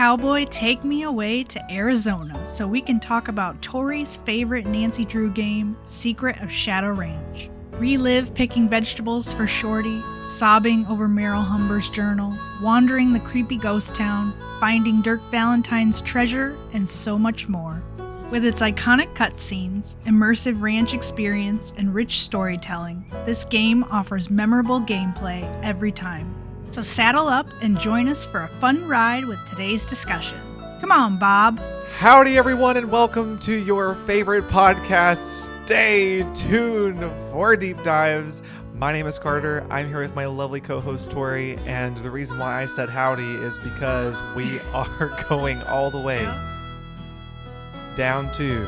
Cowboy, take me away to Arizona so we can talk about Tori's favorite Nancy Drew game, Secret of Shadow Ranch. Relive picking vegetables for Shorty, sobbing over Meryl Humber's journal, wandering the creepy ghost town, finding Dirk Valentine's treasure, and so much more. With its iconic cutscenes, immersive ranch experience, and rich storytelling, this game offers memorable gameplay every time. So saddle up and join us for a fun ride with today's discussion. Come on, Bob. Howdy, everyone, and welcome to your favorite podcast. Stay tuned for deep dives. My name is Carter. I'm here with my lovely co-host Tori, and the reason why I said howdy is because we are going all the way down to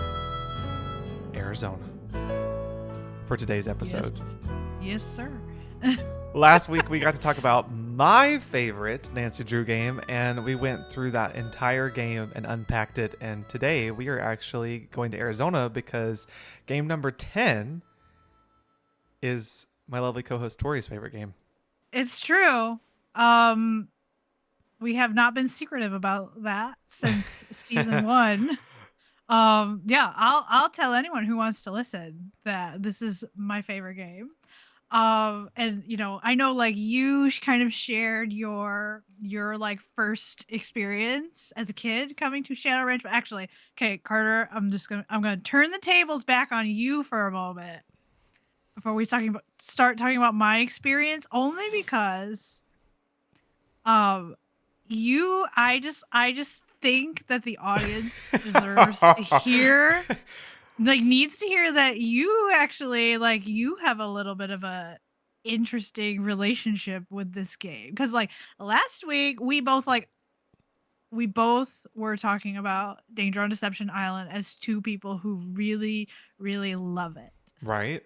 Arizona for today's episode. Yes sir. Last week we got to talk about my favorite Nancy Drew game, and we went through that entire game and unpacked it. And today we are actually going to Arizona because game number 10 is my lovely co-host Tori's favorite game. It's true. We have not been secretive about that since season 1. I'll tell anyone who wants to listen that this is my favorite game. And you know, I know like you kind of shared your like first experience as a kid coming to Shadow Ranch, but actually, okay, Carter, I'm gonna turn the tables back on you for a moment before we start talking about my experience, only because I just think that the audience deserves to hear needs to hear that you actually you have a little bit of a interesting relationship with this game, because like last week we both were talking about Danger on Deception Island as two people who really love it, Right.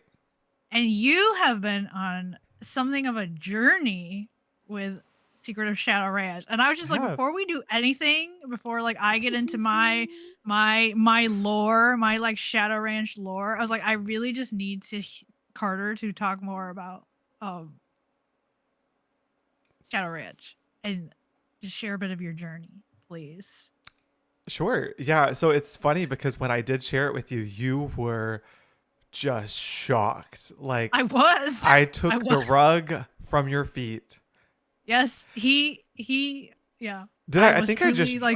and you have been on something of a journey with Secret of Shadow Ranch. And I was just like, before we do anything, before like I get into my lore, my like Shadow Ranch lore, I was like, I really just need Carter to talk more about Shadow Ranch and just share a bit of your journey, please. Sure. Yeah. So it's funny because when I did share it with you, you were just shocked. Like I was. I took the rug from your feet. Yes, yeah. Did I think truly,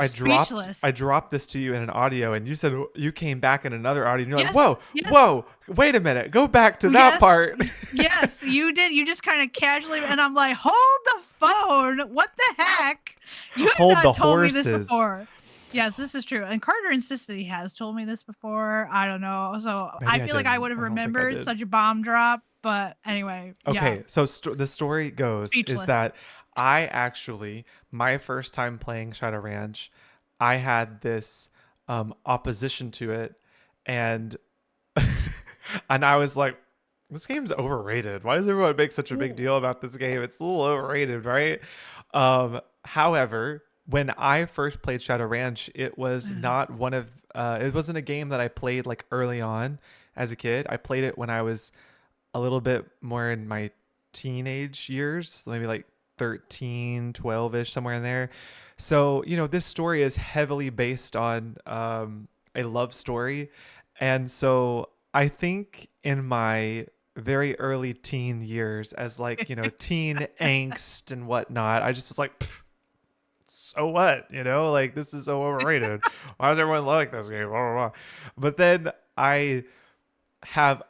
I dropped this to you in an audio, and you said you came back in another audio, and you're yes, like, whoa, wait a minute, go back to that part. Yes, you did. You just kind of casually, and I'm like, hold the phone. What the heck? You have not told me this before. Yes, this is true. And Carter insists that he has told me this before. I don't know. So maybe I feel like I would have remembered such a bomb drop. But anyway. Okay, yeah. so the story goes is that I actually, my first time playing Shadow Ranch, I had this opposition to it. And and I was like, this game's overrated. Why does everyone make such a big deal about this game? It's a little overrated, right? However, when I first played Shadow Ranch, it was not it wasn't a game that I played like early on as a kid. I played it when I was a little bit more in my teenage years, maybe like 13, 12-ish, somewhere in there. So, you know, this story is heavily based on a love story. And so I think in my very early teen years, as like, you know, teen angst and whatnot, I just was like, so what? You know, like this is so overrated. Why does everyone like this game? Blah, blah, blah. But then I have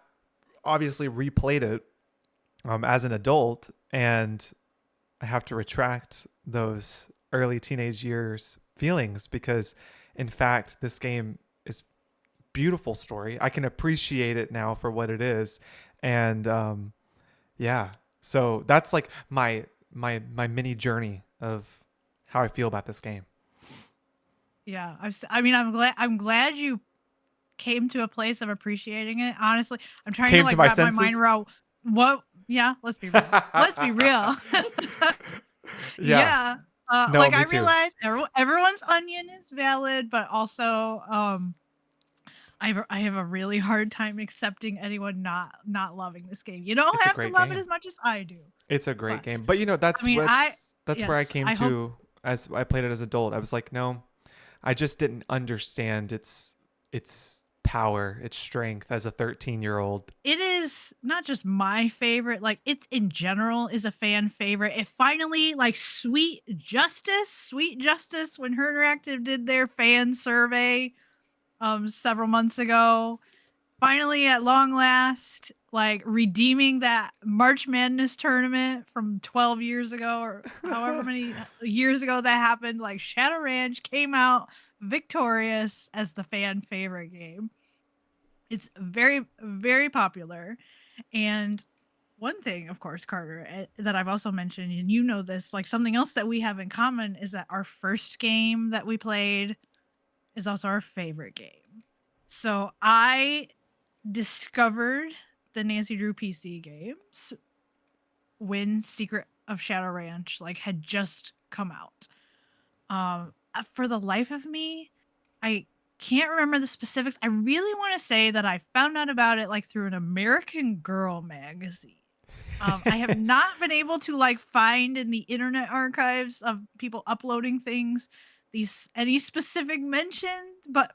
obviously replayed it as an adult, and I have to retract those early teenage years feelings, because in fact this game is beautiful story. I can appreciate it now for what it is. And so that's like my mini journey of how I feel about this game. Yeah, I'm glad you came to a place of appreciating it. Honestly, I'm trying to like wrap my mind around what. Yeah, let's be real. Let's be real. Yeah. No, like I realize everyone's onion is valid, but also I have a really hard time accepting anyone not loving this game. You don't have to love it as much as I do. It's a great game, but you know that's where I came to as I played it as an adult, I was like, no, I just didn't understand its power, its strength as a 13-year-old. It is not just my favorite, like it in general is a fan favorite. It finally like Sweet Justice when Her Interactive did their fan survey several months ago. Finally at long last, like redeeming that March Madness tournament from 12 years ago or however many years ago that happened, like Shadow Ranch came out victorious as the fan favorite game. It's very, very popular. And one thing, of course, Carter, that I've also mentioned, and you know this, like something else that we have in common is that our first game that we played is also our favorite game. So I discovered the Nancy Drew PC games when Secret of Shadow Ranch like had just come out. For the life of me, I can't remember the specifics. I really want to say that I found out about it like through an American Girl magazine. I have not been able to like find in the internet archives of people uploading things these any specific mention, but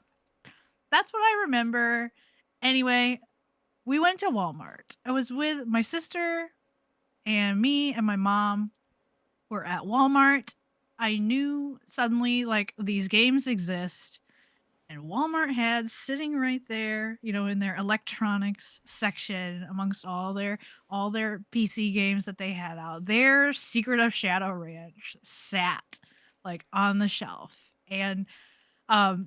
that's what I remember. Anyway, we went to Walmart. I was with my sister and me and my mom were at Walmart. I knew suddenly like these games exist and Walmart had sitting right there, you know, in their electronics section amongst all their PC games that they had out. Their Secret of Shadow Ranch sat like on the shelf. And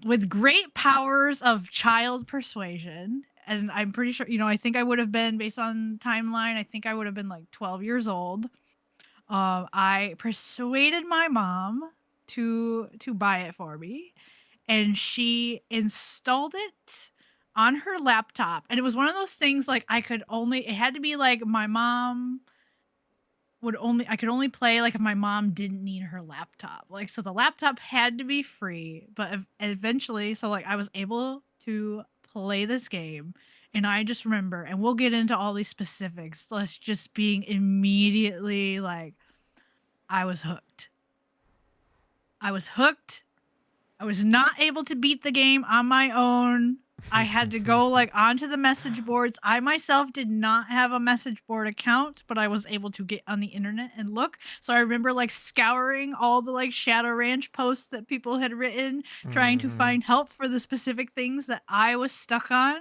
with great powers of child persuasion. And I'm pretty sure, you know, I think I would have been, based on timeline, I think I would have been like 12 years old. I persuaded my mom to buy it for me, and she installed it on her laptop. And it was one of those things like it had to be like my mom I could only play like if my mom didn't need her laptop. Like so the laptop had to be free, but eventually so like I was able to play this game and I just remember and we'll get into all these specifics. Let's just being immediately like I was hooked. I was hooked. I was not able to beat the game on my own. I had to go like onto the message boards. I myself did not have a message board account, but I was able to get on the internet and look. So I remember like scouring all the like Shadow Ranch posts that people had written, trying to find help for the specific things that I was stuck on.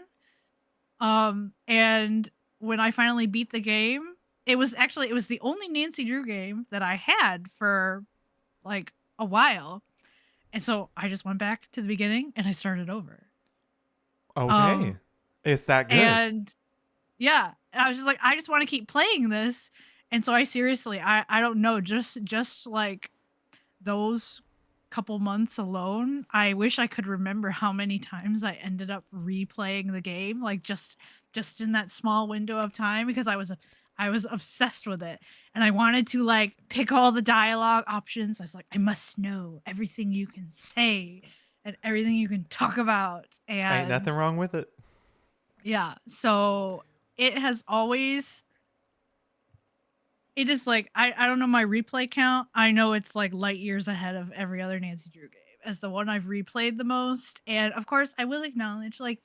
And when I finally beat the game, it was the only Nancy Drew game that I had for like a while. And so I just went back to the beginning and I started over. Okay. It's that good. And yeah, I was just like, I just want to keep playing this. And so I seriously, I don't know, just like those couple months alone, I wish I could remember how many times I ended up replaying the game, like just in that small window of time, because I was obsessed with it and I wanted to like pick all the dialogue options. I was like, I must know everything you can say and everything you can talk about. And ain't nothing wrong with it. Yeah. So it is like, I don't know my replay count. I know it's like light years ahead of every other Nancy Drew game as the one I've replayed the most. And of course I will acknowledge like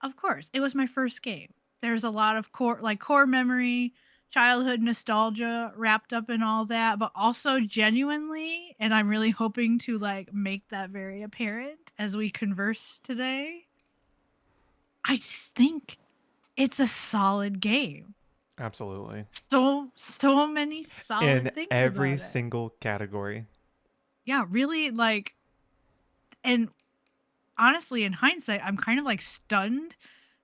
of course it was my first game. There's a lot of core memory, childhood nostalgia wrapped up in all that, but also genuinely, and I'm really hoping to like make that very apparent as we converse today. I just think it's a solid game. Absolutely. So many solid in things every about it. single category. Yeah, really like, and honestly, in hindsight, I'm kind of like stunned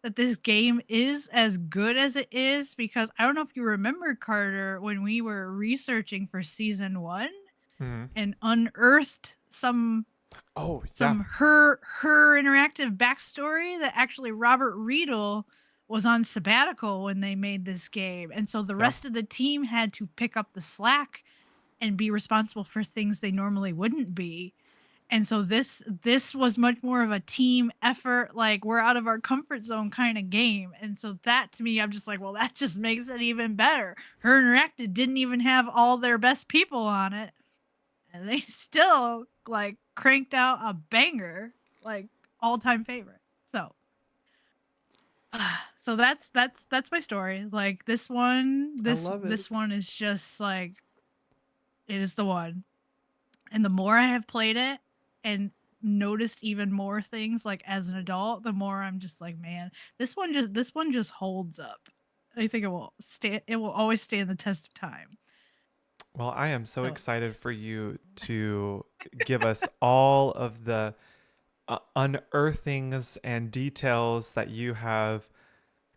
that this game is as good as it is, because I don't know if you remember, Carter, when we were researching for season 1 and unearthed some her interactive backstory that actually Robert Riedel was on sabbatical when they made this game, and so the rest of the team had to pick up the slack and be responsible for things they normally wouldn't be. And so this was much more of a team effort, like we're out of our comfort zone kind of game. And so that to me, I'm just like, well, that just makes it even better. Her Interactive didn't even have all their best people on it. and they still like cranked out a banger, like all-time favorite. So that's my story. Like this one, I this love this it. one is just like it is the one. And the more I have played it and noticed even more things like as an adult, the more I'm just like, man, this one just holds up. I think it will always stand the test of time. Well, I am so So excited for you to give us all of the unearthings and details that you have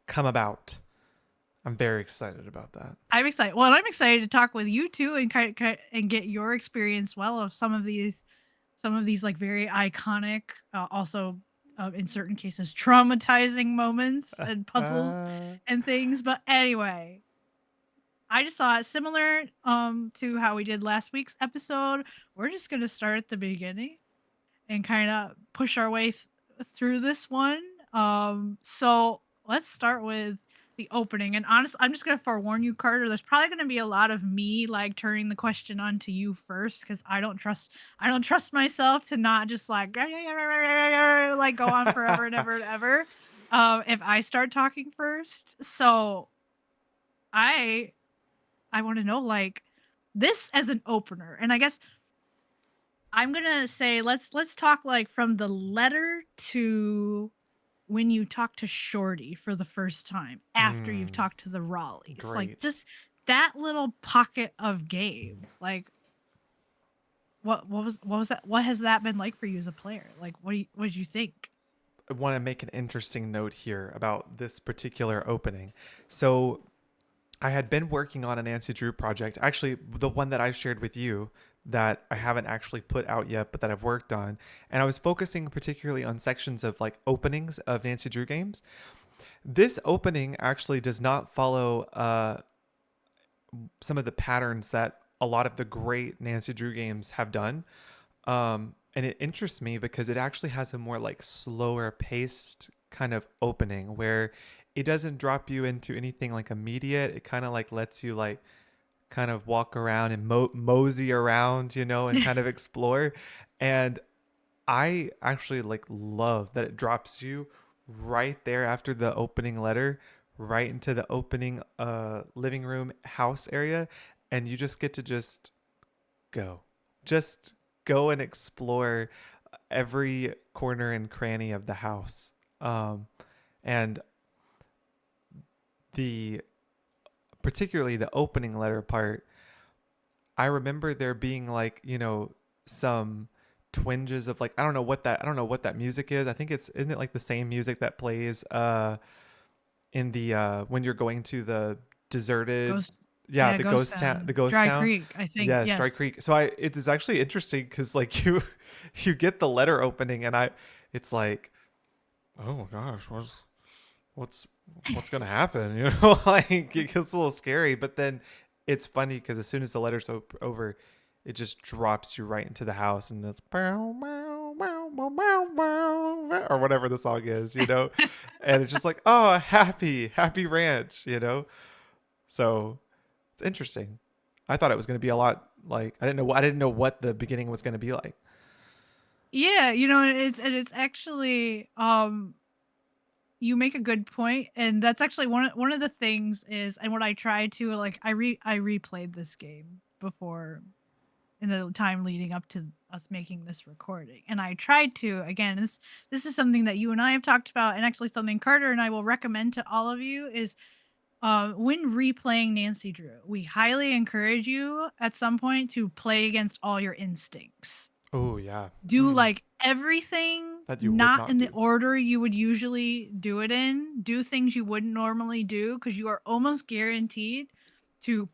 come about. I'm very excited about that. I'm excited. Well, I'm excited to talk with you too and and get your experience well of some of these like very iconic, also in certain cases traumatizing moments and puzzles and things. But anyway, I just thought similar to how we did last week's episode. We're just gonna start at the beginning and kind of push our way through this one. So let's start with the opening. And honestly, I'm just gonna forewarn you, Carter. There's probably gonna be a lot of me like turning the question on to you first because I don't trust myself to not just like like go on forever and ever and ever. If I start talking first, so I I want to know like this as an opener, and I guess I'm gonna say let's talk like from the letter to when you talk to Shorty for the first time after you've Mm, talked to the Raleighs. Like great. just that little pocket of game. Like what was that? What has that been like for you as a player? Like what did you think? I want to make an interesting note here about this particular opening. So, I had been working on a Nancy Drew project, actually, the one that I've shared with you that I haven't actually put out yet, but that I've worked on. And I was focusing particularly on sections of like openings of Nancy Drew games. This opening actually does not follow some of the patterns that a lot of the great Nancy Drew games have done. And it interests me because it actually has a more like slower paced kind of opening where it doesn't drop you into anything like immediate. It kind of like lets you like kind of walk around and mosey around, and kind of explore. And I actually like love that it drops you right there after the opening letter, right into the opening living room house area, and you just get to go. Just go and explore every corner and cranny of the house. And the particularly the opening letter part, I remember there being like, some twinges of like I don't know what that music is. I think isn't it like the same music that plays in the when you're going to the deserted, Ghost yeah, Yeah, Ghost the Town. ghost Dry town. Creek, I think. Yes, Dry Yes. Creek. So it is actually interesting because like you get the letter opening and it's like, oh gosh, what's what's gonna happen, like it gets a little scary, but then it's funny because as soon as the letter's over, it just drops you right into the house and it's bow, bow, bow, bow, bow, bow, or whatever the song is, and it's just like, oh, happy ranch, so it's interesting. I thought it was going to be a lot like I didn't know what the beginning was going to be like. Yeah, it's actually you make a good point, and that's actually one of the things is, and what I try to like, I replayed this game before in the time leading up to us making this recording, and I tried to again. This is something that you and I have talked about, and actually something Carter and I will recommend to all of you is. When replaying Nancy Drew, we highly encourage you at some point to play against all your instincts. Oh yeah. Do like everything That you would not not in the do. order you would usually do it in. Do things you wouldn't normally do because you are almost guaranteed to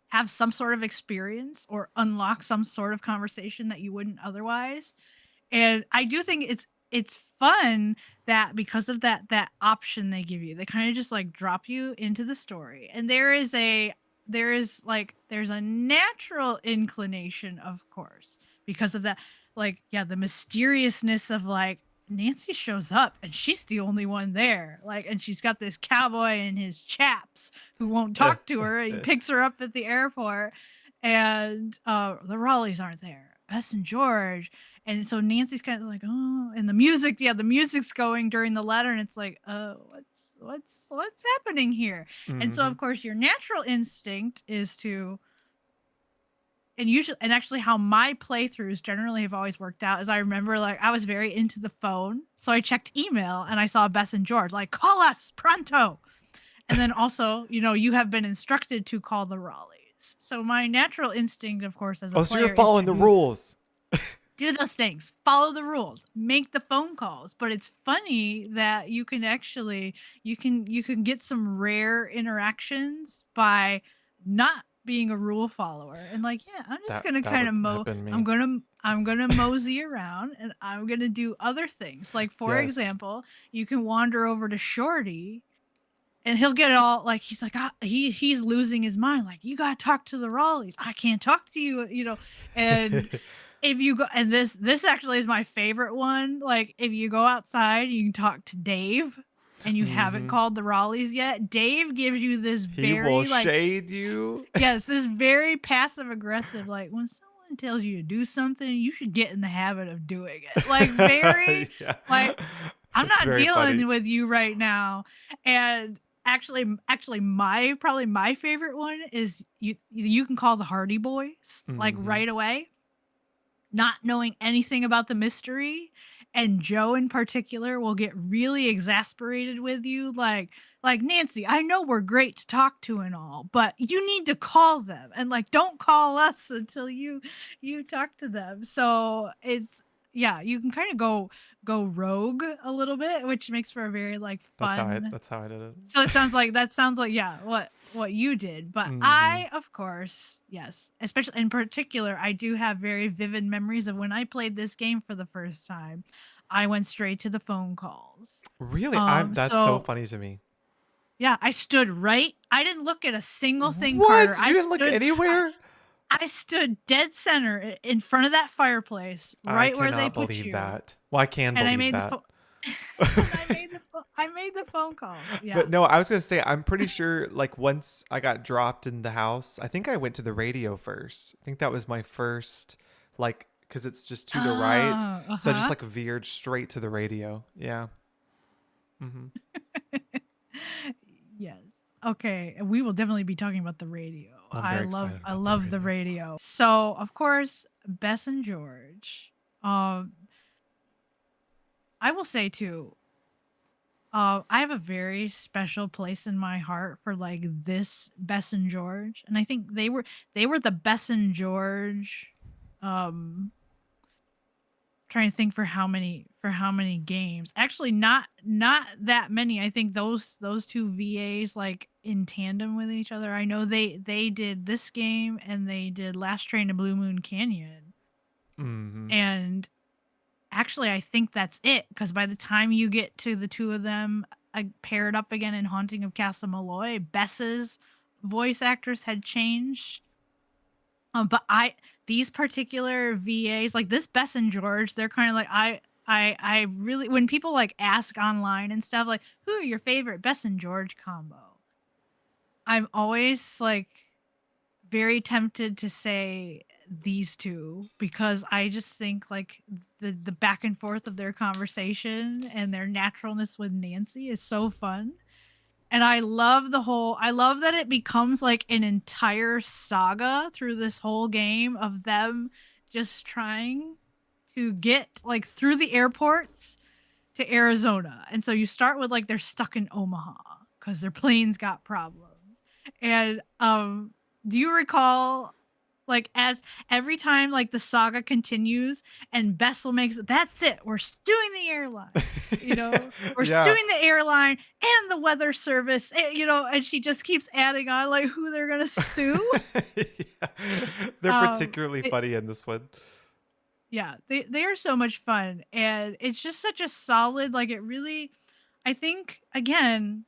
have some sort of experience or unlock some sort of conversation that you wouldn't otherwise. And I do think it's fun that because of that option they give you, they kind of just like drop you into the story. And there's a natural inclination, of course, because of that, like, yeah, the mysteriousness of like Nancy shows up and she's the only one there. Like, and she's got this cowboy and his chaps who won't talk to her. He picks her up at the airport. and the Raleighs aren't there. Bess and George. And so Nancy's kind of like, oh, and the music, yeah, the music's going during the letter, and it's like, oh, what's happening here? And so Mm-hmm. of course your natural instinct is to, and usually, and actually how my playthroughs generally have always worked out is I remember like I was very into the phone, so I checked email and I saw Bess and George like, call us pronto. And then also, you have been instructed to call the Raleighs. So my natural instinct, of course, as a Oh, so you're player is to following the rules. do those things, follow the rules, make the phone calls. But it's funny that you can actually you can get some rare interactions by not being a rule follower and like, yeah, I'm just That gonna that kind would of have been me. I'm gonna mosey around and I'm gonna do other things. Like for Yes. example, you can wander over to Shorty and he'll get it all like he's like, he's losing his mind, like, you gotta talk to the Raleighs, I can't talk to you. And if you go, and this actually is my favorite one, like if you go outside you can talk to Dave and you haven't Mm-hmm. called the Raleighs yet, Dave gives you this He will very like, shade you. yes, this very passive aggressive, like, when someone tells you to do something you should get in the habit of doing it, like very, Yeah. like, I'm That's not very funny. dealing with you right now. And actually my probably my favorite one is you can call the Hardy Boys like Mm-hmm. right away, not knowing anything about the mystery. And Joe in particular will get really exasperated with you, like, Nancy, I know we're great to talk to and all, but you need to call them, and like, don't call us until you talk to them. So it's, yeah, you can kind of go rogue a little bit, which makes for a very like fun. That's how I did So it. it sounds like that sounds like, yeah, what you did. But Mm-hmm. I, of course, yes, especially in particular, I do have very vivid memories of when I played this game for the first time. I went straight to the phone calls. Really? I'm that's so So funny to me. yeah, I stood right. I didn't look at a single thing, Carter. What? You didn't look I, anywhere? I stood dead center in front of that fireplace, I right where they cannot put believe you, that. Well, I can and I believe made the that. phone. And I made the phone calls. Yeah. But no, I was gonna say I'm pretty sure like once I got dropped in the house, I think I went to the radio first. I think that was my first like because it's just to the right, Oh, so I just uh-huh. like veered straight to the radio. Yeah. Mm-hmm. Yes. Okay, we will definitely be talking about the radio. I'm I very love excited I about the love the radio. radio. So, of course, Bess and George. Um, I will say too, I have a very special place in my heart for like this Bess and George, and I think they were the Bess and George. Um, Trying to think for how many games. Actually, not that many. I think those two VAs like in tandem with each other. I know they did this game and they did Last Train to Blue Moon Canyon. Mm-hmm. And actually, I think that's it because by the time you get to the two of them paired up again in Haunting of Castle Malloy, Bess's voice actors had changed. But these particular VAs, like this Bess and George, they're kind of like I really, when people like ask online and stuff like, who are your favorite Bess and George combo? I'm always like very tempted to say these two because I just think like the back and forth of their conversation and their naturalness with Nancy is so fun. And I love that it becomes like an entire saga through this whole game of them just trying to get like through the airports to Arizona. And so you start with like they're stuck in Omaha cuz their planes got problems. And do you recall like as every time like the saga continues and Bessel makes it, that's it, we're suing the airline, we're Yeah. suing the airline and the weather service, and she just keeps adding on like who they're gonna sue. Yeah. They're particularly It, funny in this one. yeah, they are so much fun, and it's just such a solid, like, it really, I think, again,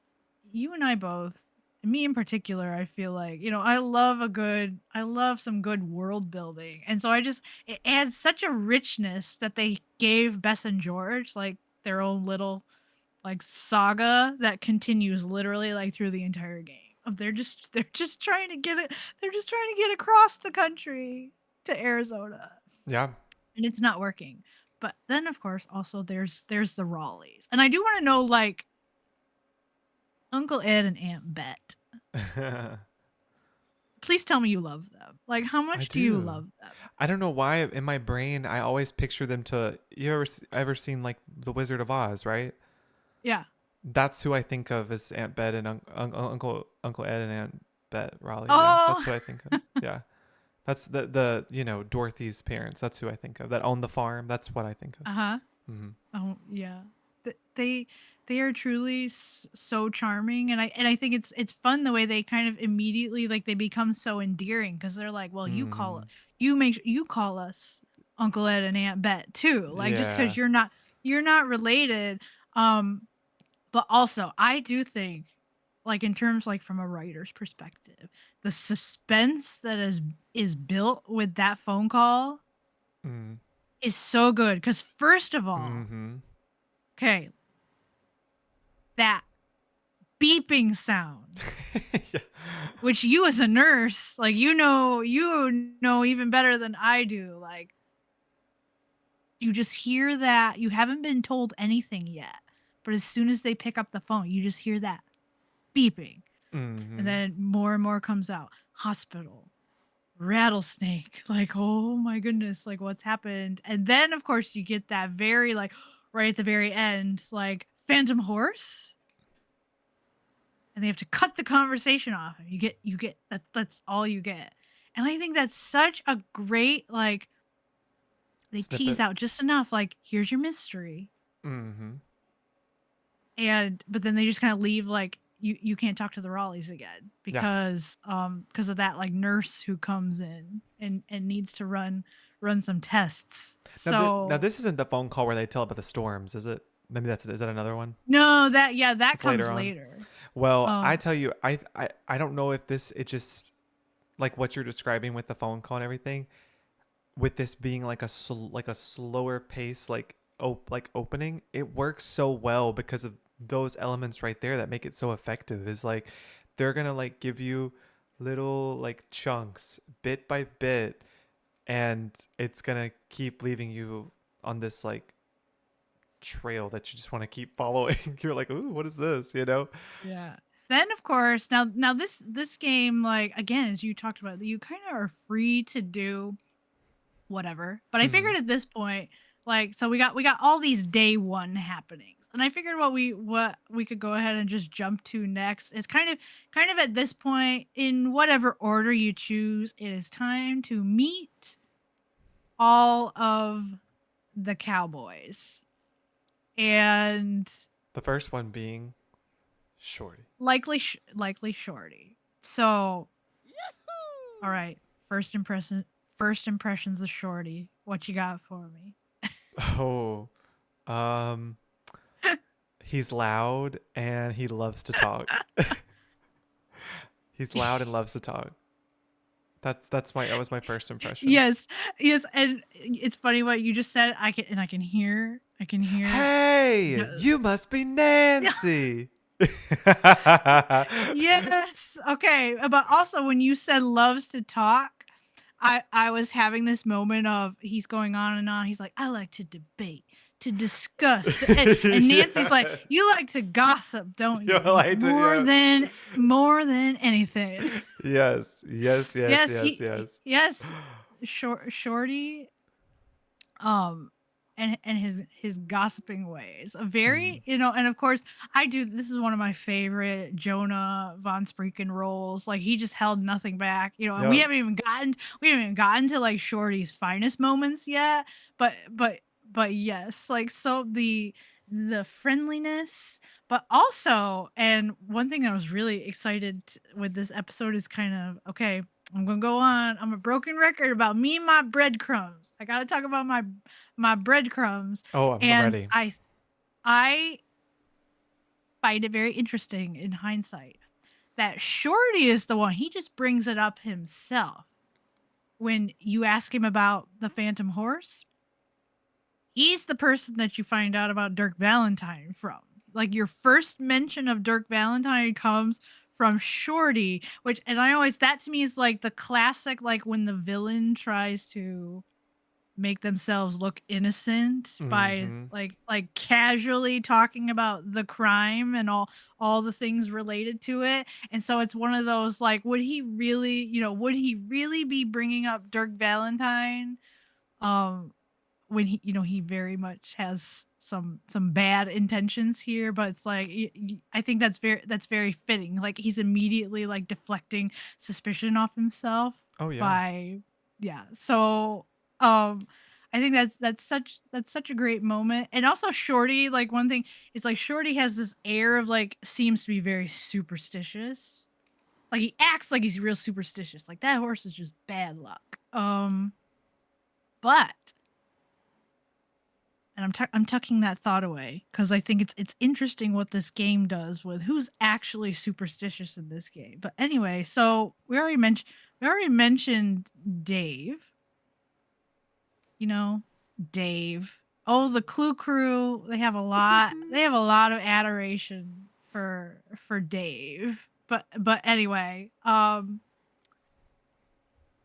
you and I both, me in particular, I feel like, I love some good world building, and so it adds such a richness that they gave Bess and George like their own little like saga that continues literally like through the entire game. They're just trying to get it. They're just trying to get across the country to Arizona, Yeah. and it's not working. But then, of course, also there's the Raleighs, and I do want to know, like, Uncle Ed and Aunt Bet. Please tell me you love them. Like, how I much do you do. love them? I don't know why in my brain I always picture them to. You ever seen like The Wizard of Oz, right? Yeah. That's who I think of as Aunt Bet and Uncle Ed and Aunt Bet Raleigh. Yeah, Oh. that's who I think of. Yeah, that's the Dorothy's parents. That's who I think of. That own the farm. That's what I think of. Uh-huh. Mm-hmm. Oh, yeah. They are truly so charming, and I think it's fun the way they kind of immediately, like, they become so endearing because they're like, well, Mm-hmm. you call us Uncle Ed and Aunt Bet too, like, just because Yeah. you're not related. Um, but also I do think, like, in terms, like, from a writer's perspective, the suspense that is built with that phone call Mm-hmm. is so good. Because first of all, Mm-hmm. okay, that beeping sound, Yeah. which you as a nurse, like, you know even better than I do. Like, you just hear that. You haven't been told anything yet, but as soon as they pick up the phone, you just hear that beeping. And Mm-hmm. then more and more comes out. Hospital, rattlesnake. Like, oh my goodness, like, what's happened? And then, of course, you get that very, like, right at the very end, like, phantom horse. And they have to cut the conversation off. You get that's all you get. And I think that's such a great, like, they tease Snippet. out just enough, like, here's your mystery. Mm-hmm. And but then they just kind of leave, like, you can't talk to the Raleighs again Yeah. because of that, like, nurse who comes in and needs to run some tests. Now So this isn't the phone call where they tell about the storms, is it? Maybe that's it. Is that another one? no, that It's later comes on. later. Well, I Um tell you, I don't know if this it just like what you're describing with the phone call and everything, with this being like like a slower pace, like like opening, it works so well because of those elements right there that make it so effective. Is like they're gonna like give you little like chunks bit by bit, and it's gonna keep leaving you on this like trail that you just want to keep following. You're like, ooh, what is this? You know? Yeah. Then, of course, now this game, like, again, as you talked about, you kind of are free to do whatever. But I Mm-hmm. figured at this point, like, so we got all these day one happenings. And I figured what we could go ahead and just jump to next is kind of at this point, in whatever order you choose, it is time to meet all of the cowboys. And The first one being Shorty. likely Shorty. So, all right, first impressions of Shorty. What you got for me? Oh, um, he's loud and he loves to talk. He's loud and loves to talk. That was my first impression. Yes, yes, and it's funny what you just said. I can hear. Hey, you must be Nancy. Yes. Okay. But also when you said loves to talk, I was having this moment of he's going on and on. He's like, I like to debate, to discuss. And Nancy's like, Yeah. you like to gossip, don't You you? He's like to, more yeah. than anything. Yes, yes, yes, Yes, yes, yes. yes. Shorty, um and his gossiping ways, a Mm. very, and of course, this is one of my favorite Jonah von Spreeken roles. Like, he just held nothing back, and we Yep. haven't even gotten to, like, Shorty's finest moments yet. But yes, like, so the friendliness, but also, and one thing I was really excited with this episode is kind of, okay, I'm gonna go on. I'm a broken record about me and my breadcrumbs. I gotta talk about my breadcrumbs. Oh, I'm And ready. I find it very interesting in hindsight that Shorty is the one. He just brings it up himself when you ask him about the Phantom Horse. He's the person that you find out about Dirk Valentine from. Like, your first mention of Dirk Valentine comes from Shorty, and I always, that to me is like the classic, like when the villain tries to make themselves look innocent by Mm-hmm. like casually talking about the crime and all the things related to it. And so it's one of those, like, would he really, would he really be bringing up Dirk Valentine um when he very much has some bad intentions here, but it's like I think that's very fitting. Like, he's immediately like deflecting suspicion off himself Oh yeah. by, yeah. So um I think that's such a great moment. And also Shorty, like, one thing is, like, Shorty has this air of, like, seems to be very superstitious. Like, he acts like he's real superstitious, like that horse is just bad luck. But and I'm tucking that thought away because I think it's interesting what this game does with who's actually superstitious in this game. But anyway, so we already mentioned Dave. You know, Dave. Oh, the Clue Crew. They have a lot. They have a lot of adoration for Dave. But anyway, as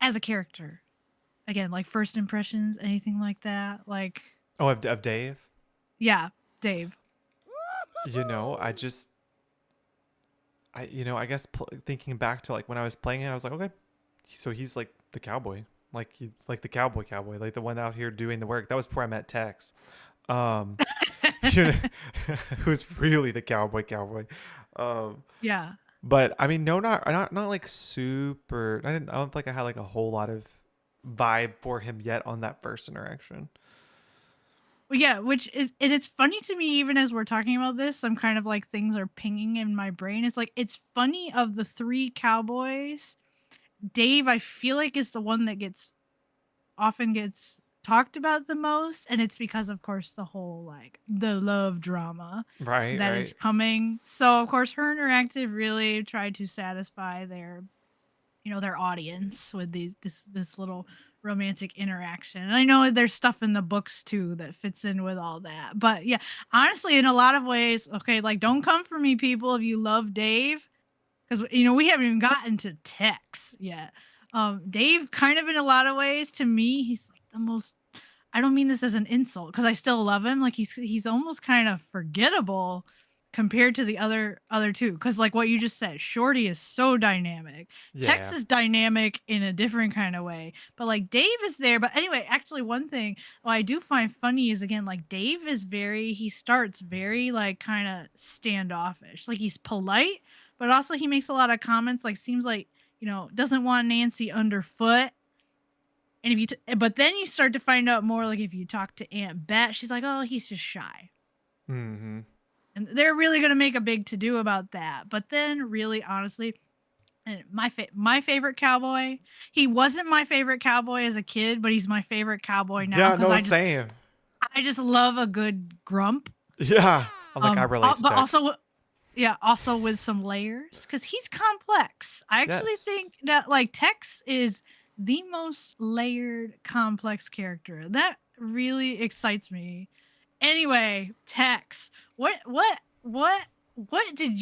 a character, again, like, first impressions, anything like that, like. Oh, of Dave. Yeah, Dave. I guess thinking back to like when I was playing it, I was like, okay, so he's like the cowboy, like the cowboy, like the one out here doing the work. That was before I met Tex, um, you know, who's really the cowboy. Yeah. But I mean, no, not like super. I don't think I had like a whole lot of vibe for him yet on that first interaction. Well, yeah, and it's funny to me, even as we're talking about this, I'm kind of like, things are pinging in my brain. It's like, it's funny, of the three cowboys, Dave, I feel like, is the one that often gets talked about the most, and it's because, of course, the whole, like, the love drama Right, that right. is coming. So of course Her Interactive really tried to satisfy their audience with this little romantic interaction. And I know there's stuff in the books too that fits in with all that. But yeah, honestly, in a lot of ways, okay, like, don't come for me, people, if you love Dave, because we haven't even gotten to Tex yet. Dave, kind of, in a lot of ways, to me, he's like the most. I don't mean this as an insult, because I still love him. Like, he's almost kind of forgettable compared to the other two. Because, like what you just said, Shorty is so dynamic. Tex Yeah. is dynamic in a different kind of way. But, like, Dave is there. But anyway, actually, one thing I do find funny is, again, like, Dave is he starts very, like, kind of standoffish. Like, he's polite, but also he makes a lot of comments, like, seems like, doesn't want Nancy underfoot. And but then you start to find out more, like, if you talk to Aunt Bet, she's like, oh, he's just shy. Mm-hmm. And they're really going to make a big to-do about that. But then, really, honestly, and my favorite cowboy, he wasn't my favorite cowboy as a kid, but he's my favorite cowboy now, Yeah, because no, same. I just love a good grump. Yeah, I'm like, I relate to But Tex. also with some layers, because he's complex. I actually Yes. think that, like, Tex is the most layered, complex character. That really excites me. Anyway, Tex, what do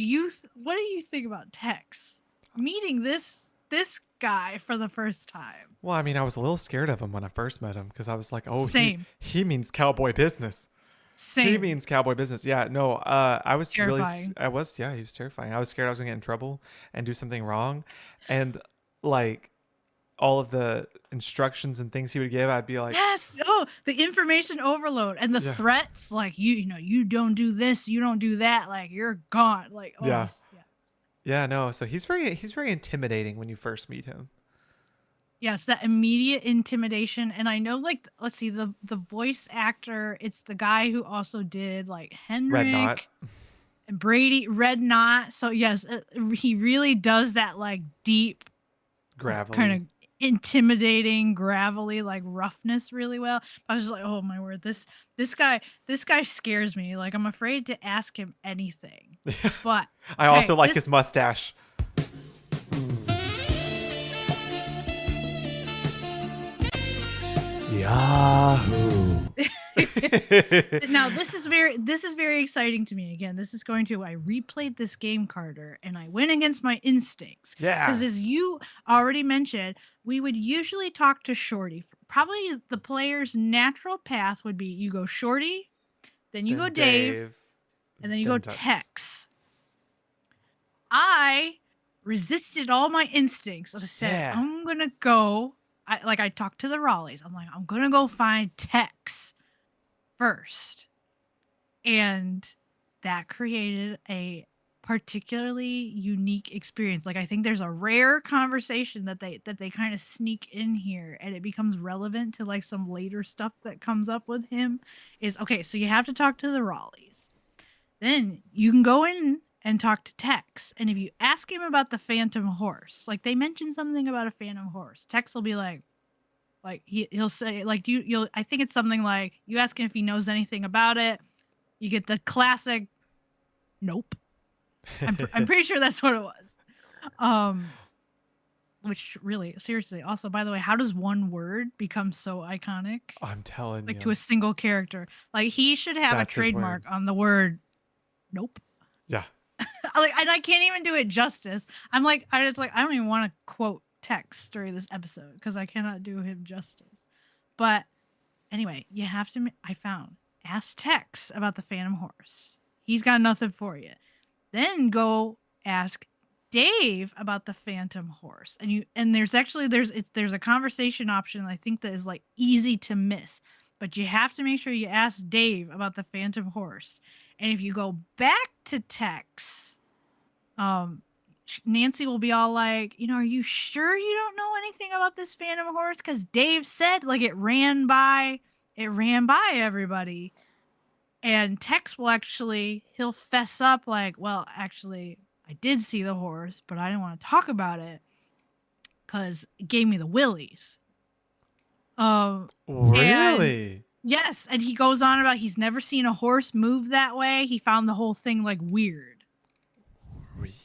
you think about Tex meeting this guy for the first time? Well, I mean, I was a little scared of him when I first met him because I was like, oh, Same. he means cowboy business. Same. He means cowboy business. Yeah, no, I was terrifying. he was terrifying. I was scared I was gonna get in trouble and do something wrong. And like all of the instructions and things he would give, I'd be like, yes. Oh, the information overload and the threats, like, you don't do this, you don't do that, like, you're gone. Like, oh, yeah. yes. Yeah, no. So he's very intimidating when you first meet him. Yes, that immediate intimidation. And I know, like, let's see, the voice actor, it's the guy who also did, like, Red Knot. Henrik and Brady, Red Knot. So yes, he really does that, like, deep, gravelly, kind of intimidating, gravelly, like, roughness really well. I was just like, oh my word, this guy scares me. Like, I'm afraid to ask him anything. But I also like his mustache. Yahoo. Now this is very exciting to me. Again, this is going to I replayed this game, Carter, and I went against my instincts. Because Yeah. as you already mentioned, we would usually talk to Shorty. Probably the player's natural path would be you go Shorty, then you go Then Dave, Dave, and then you go then Tex. Tex. I resisted all my instincts and I said, Yeah. I'm gonna go. I talked to the Raleighs. I'm like, I'm gonna go find Tex first. And that created a particularly unique experience. Like I think there's a rare conversation that they kind of sneak in here and it becomes relevant to like some later stuff that comes up with him is okay, so you have to talk to the Raleighs. Then you can go in and talk to Tex. And if you ask him about the Phantom Horse, like they mentioned something about a Phantom Horse, Tex will be like he'll say like you'll I think it's something like you ask him if he knows anything about it. You get the classic nope. I'm pretty sure that's what it was. Which really seriously also by the way, how does one word become so iconic? I'm telling Like you. to a single character. Like he should have That's a his trademark word. on the word nope. Yeah. Like and I can't even do it justice. I don't even want to quote Tex during this episode because I cannot do him justice. But anyway, you have to. I found ask Tex about the Phantom Horse. He's got nothing for you. Then go ask Dave about the Phantom Horse, and there's a conversation option I think that is like easy to miss, but you have to make sure you ask Dave about the Phantom Horse, and if you go back to Tex, Nancy will be all like, are you sure you don't know anything about this Phantom Horse? Because Dave said like it ran by everybody. And Tex will he'll fess up like, well, actually, I did see the horse, but I didn't want to talk about it because it gave me the willies. And Really? yes, and he goes on about he's never seen a horse move that way. He found the whole thing like weird.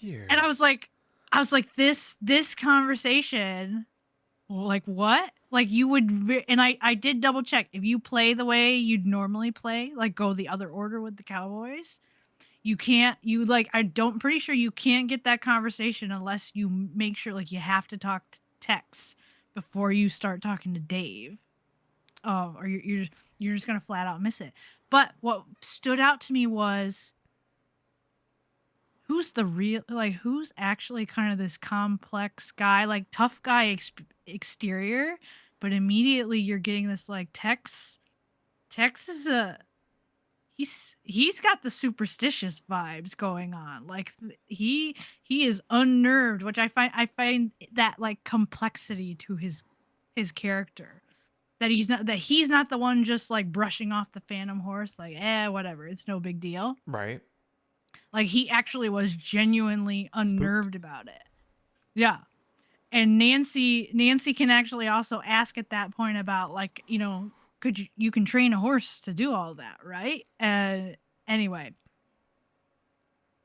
Weird. And I was like, this conversation, like what? Like you would, and I did double check. If you play the way you'd normally play, like go the other order with the Cowboys, pretty sure you can't get that conversation unless you make sure like you have to talk to Tex before you start talking to Dave. Or you're just gonna flat out miss it. But what stood out to me was who's actually kind of this complex guy, like tough guy exterior, but immediately you're getting this like Tex is he's got the superstitious vibes going on. Like he is unnerved, which I find that like complexity to his character. That he's not the one just like brushing off the Phantom Horse, like whatever, it's no big deal. Right. Like he actually was genuinely unnerved Spooked. about it. Yeah. And Nancy can actually also ask at that point about like, could you can train a horse to do all that, right? Anyway,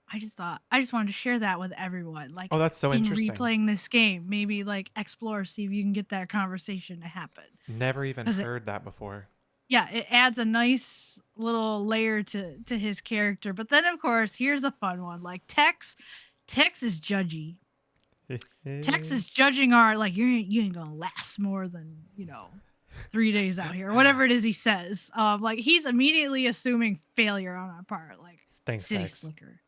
I just wanted to share that with everyone. Like, Oh, that's so interesting. Replaying this game, maybe like explore, see if you can get that conversation to happen. Never even heard that before. Yeah, it adds a nice little layer to his character. But then, of course, here's a fun one. Like Tex is judgy. Tex is judging our like you ain't gonna last more than 3 days out here or whatever it is he says. Like he's immediately assuming failure on our part. Like thanks, city Tex. slicker.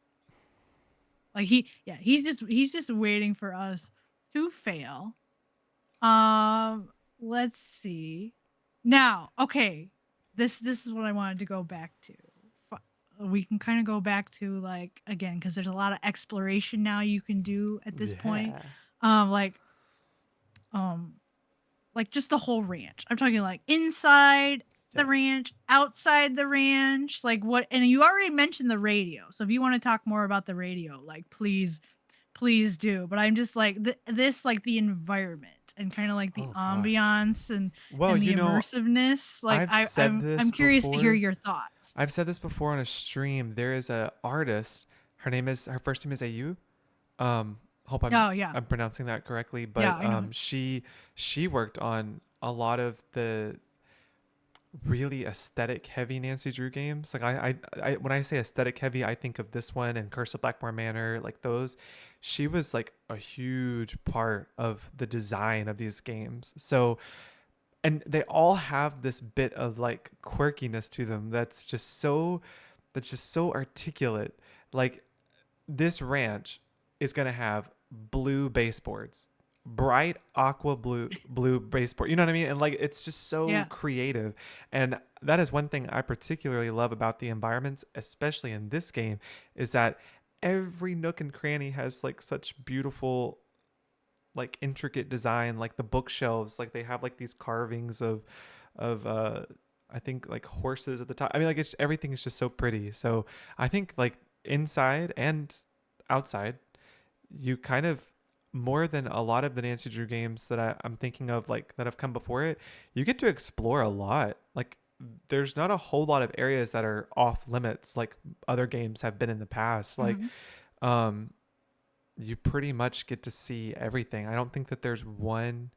Like he's just waiting for us to fail. Let's see. Now, okay, this is what I wanted to go back to. We can kind of go back to like again because there's a lot of exploration now you can do at this point. Like just the whole ranch. I'm talking like inside the ranch, outside the ranch, like what. And you already mentioned the radio, so if you want to talk more about the radio, like please do. But I'm just like this like the environment and kind of like the ambiance and the immersiveness. Like I'm curious to hear your thoughts. I've said this before on a stream. There is a artist. Her first name is Ayu. Hope I'm pronouncing that correctly. But she worked on a lot of the really aesthetic heavy Nancy Drew games. Like I when I say aesthetic heavy, I think of this one and Curse of Blackmore Manor, like those. She was like a huge part of the design of these games. So, and they all have this bit of like quirkiness to them that's just so articulate. Like this ranch is going to have blue baseboards, bright aqua blue baseboard, you know what I mean? And like it's just so Yeah. creative. And that is one thing I particularly love about the environments, especially in this game, is that every nook and cranny has like such beautiful, like intricate design. Like the bookshelves, like they have like these carvings of I think like horses at the top. I mean, like it's everything is just so pretty. So I think like inside and outside, you kind of, more than a lot of the Nancy Drew games that I'm thinking of, like that have come before it, you get to explore a lot. Like there's not a whole lot of areas that are off limits like other games have been in the past. Like Hmm. um you pretty much get to see everything. I don't think that there's one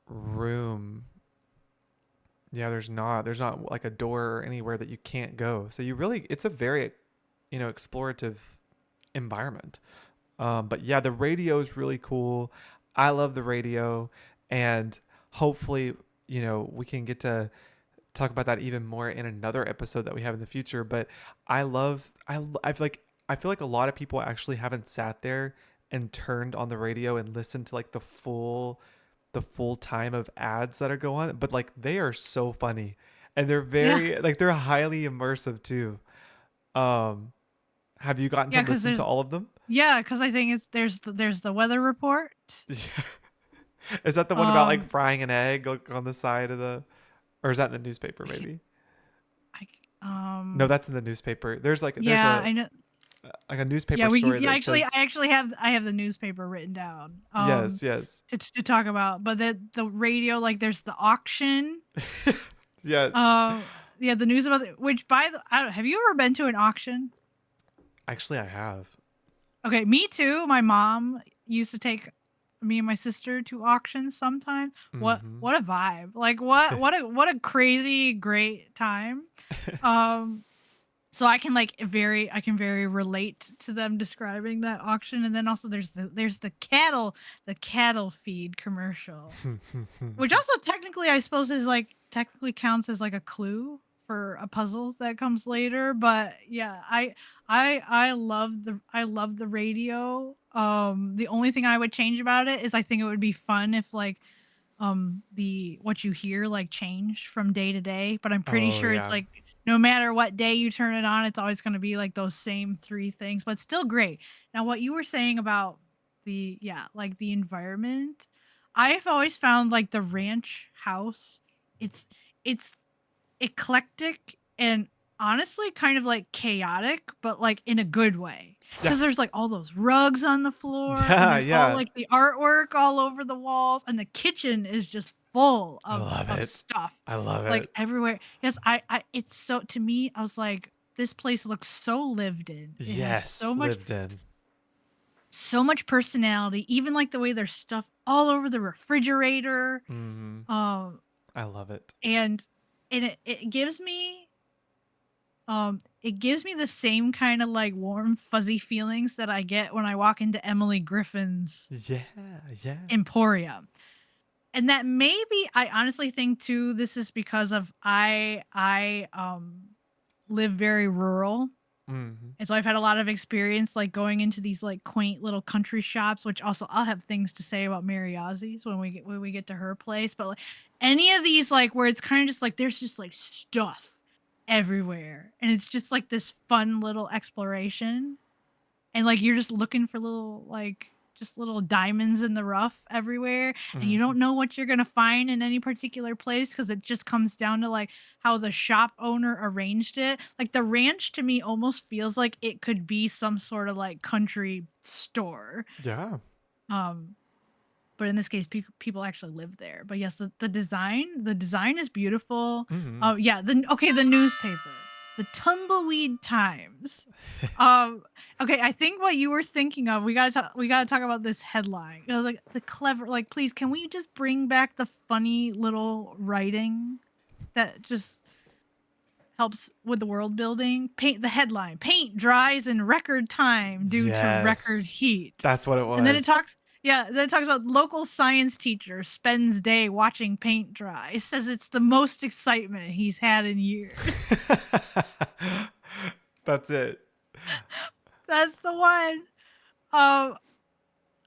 room. Yeah, there's not like a door or anywhere that you can't go. So you really, it's a very, explorative environment. But yeah, the radio is really cool. I love the radio, and hopefully, we can get to talk about that even more in another episode that we have in the future. But I feel like a lot of people actually haven't sat there and turned on the radio and listened to like the full time of ads that are going on, but like they are so funny, and they're Yeah. very like they're highly immersive too. Um, have you gotten to Yeah, because listen to there's all of them? yeah, because I think there's the weather report. Is that the one about like Um, frying an egg like, on the side of the, or is that in the newspaper I, maybe? I No, that's in the newspaper. There's yeah, a I know. like a Yeah, newspaper we can. story Yeah, that actually, says I have the newspaper written down. yes, yes. To talk about, but the radio, like there's the auction. Yes. Yeah, the news about which by the I don't, have you ever been to an auction? Actually, I have. Okay, me too. My mom used to take me and my sister to auctions sometimes. Mm-hmm. What a vibe. Like what a crazy great time. Um so I can very relate to them describing that auction. And then also there's the cattle feed commercial, which also technically I suppose is like technically counts as like a clue for a puzzle that comes later. But yeah, I love the radio. The only thing I would change about it is I think it would be fun if like the what you hear like changed from day to day, but I'm pretty Oh sure it's yeah. like no matter what day you turn it on, it's always going to be like those same three things, but still great. Now what you were saying about the yeah, like the environment, I've always found like the ranch house, it's it's eclectic and honestly kind of like chaotic, but like in a good way. Yeah. Because there's like all those rugs on the floor and Yeah, there's all yeah. like the artwork all over the walls, and the kitchen is just full I love of it. stuff I love like it. everywhere. Yes, I it's so to me, I was like, this place looks so lived in. It has Yes, lived in. so much personality, even like the way there's stuff all over the refrigerator. Mm-hmm. Um I love it. and it gives me the same kind of like warm fuzzy feelings that I get when I walk into Emily Griffin's Yeah, yeah. Emporium. And that maybe I honestly think too this is because of I live very rural. Mm-hmm. And so I've had a lot of experience like going into these like quaint little country shops, which also I'll have things to say about Mary Ozzy's when we get to her place. But like any of these like where it's kind of just like there's just like stuff everywhere. And it's just like this fun little exploration. And like you're just looking for little like just little diamonds in the rough everywhere, and you Mm-hmm. don't know what you're going to find in any particular place because it just comes down to like how the shop owner arranged it. Like the ranch to me almost feels like it could be some sort of like country store. Yeah. um but in this case people actually live there. But yes, the design is beautiful. Mm-hmm. Oh yeah, the newspaper, the Tumbleweed Times. um okay, I think what you were thinking of, we gotta talk about this headline. It was like the clever, like please can we just bring back the funny little writing? that just helps with the world building. The headline: paint dries in record time due to record Yes. heat. That's what it And then it was. talks, then it talks about local science teacher spends day watching paint dry. It says it's the most excitement he's had in years. That's it. That's the one.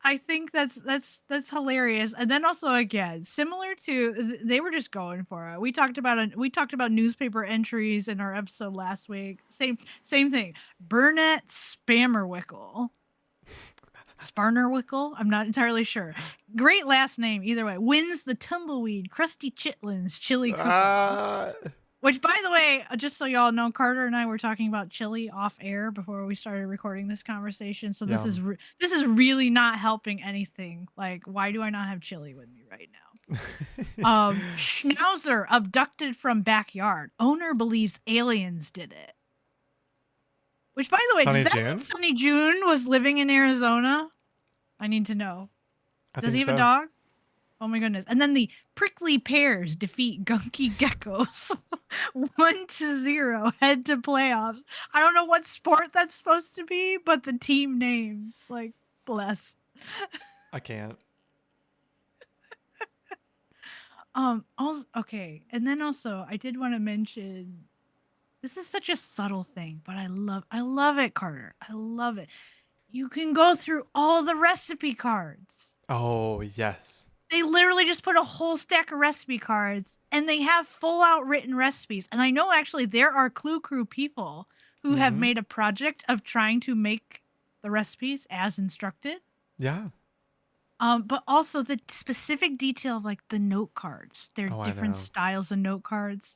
I think that's hilarious. And then also, again, similar to, they were just going for it. We talked about newspaper entries in our episode last week. Same thing. Burnett Spammerwickle. Sparnerwickle? I'm not entirely sure. Great last name either way. Wins the Tumbleweed Krusty Chitlins Chili Cook-Off. Which, by the way, just so y'all know, Carter and I were talking about chili off air before we started recording this conversation. So this is really not helping anything. Like, why do I not have chili with me right now? Schnauzer abducted from backyard. Owner believes aliens did it. Which, by the way, does that mean Sunny June was living in Arizona? I need to know. Does he have a dog? Oh my goodness. And then the prickly pears defeat gunky geckos 1-0, head to playoffs. I don't know what sport that's supposed to be, but the team names, like, bless. I can't. Also, okay. And then also, I did want to mention, this is such a subtle thing, but I love it, Carter. I love it. You can go through all the recipe cards. Oh, yes. They literally just put a whole stack of recipe cards, and they have full out written recipes. And I know actually there are Clue Crew people who have made a project of trying to make the recipes as instructed. Yeah. But also the specific detail of like the note cards. They're different styles of note cards.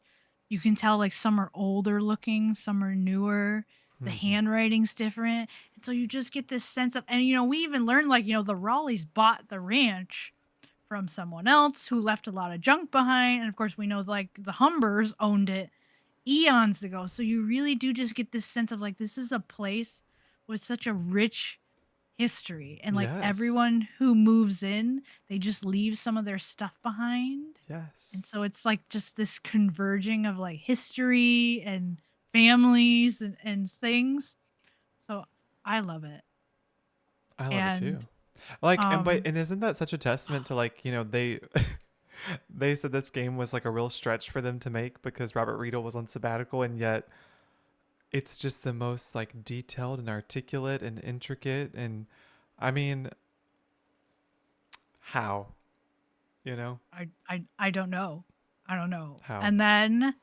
You can tell like some are older looking, some are newer. The handwriting's different. And so you just get this sense of, and we even learned like, the Raleighs bought the ranch from someone else who left a lot of junk behind. And of course we know like the Humbers owned it eons ago. So you really do just get this sense of like, this is a place with such a rich history, and like everyone who moves in, they just leave some of their stuff behind. Yes. And so it's like just this converging of like history and families and things. So I love it. I love it too. Like, and isn't that such a testament to like, they they said this game was like a real stretch for them to make because Robert Riedel was on sabbatical, and yet it's just the most like detailed and articulate and intricate. And I mean, how, I don't know. I don't know. How? And then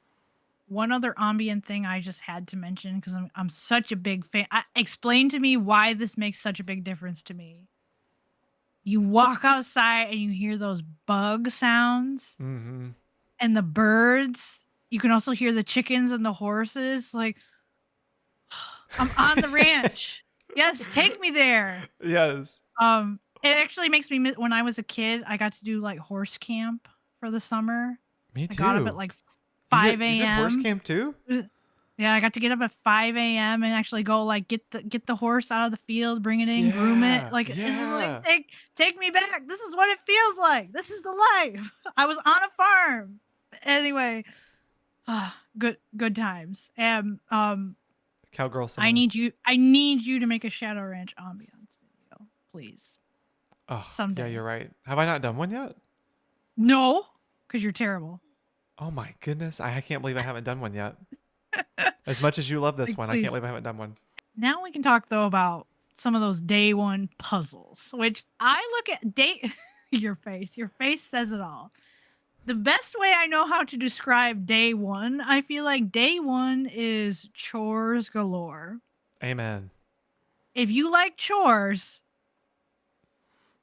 one other ambient thing I just had to mention, because I'm such a big fan. Explain to me why this makes such a big difference to me. You walk outside and you hear those bug sounds and the birds. You can also hear the chickens and the horses. Like, I'm on the ranch. Yes, take me there. Yes. It actually makes me, when I was a kid, I got to do like horse camp for the summer. Me too. I got up at like 5 a.m. You did horse camp too? Yeah, I got to get up at 5 a.m. and actually go like get the horse out of the field, bring it in, groom it, like, and like take me back. This is what it feels like. This is the life. I was on a farm. Anyway, good times. And Cowgirl song. I need you to make a Shadow Ranch ambiance video, please. Oh, someday. Yeah, you're right. Have I not done one yet? No, because you're terrible. Oh my goodness. I can't believe I haven't done one yet. As much as you love this one, I can't believe I haven't done one. Now we can talk though about some of those day one puzzles, which I look at your face says it all. The best way I know how to describe day one, I feel like day one is chores galore. Amen. If you like chores,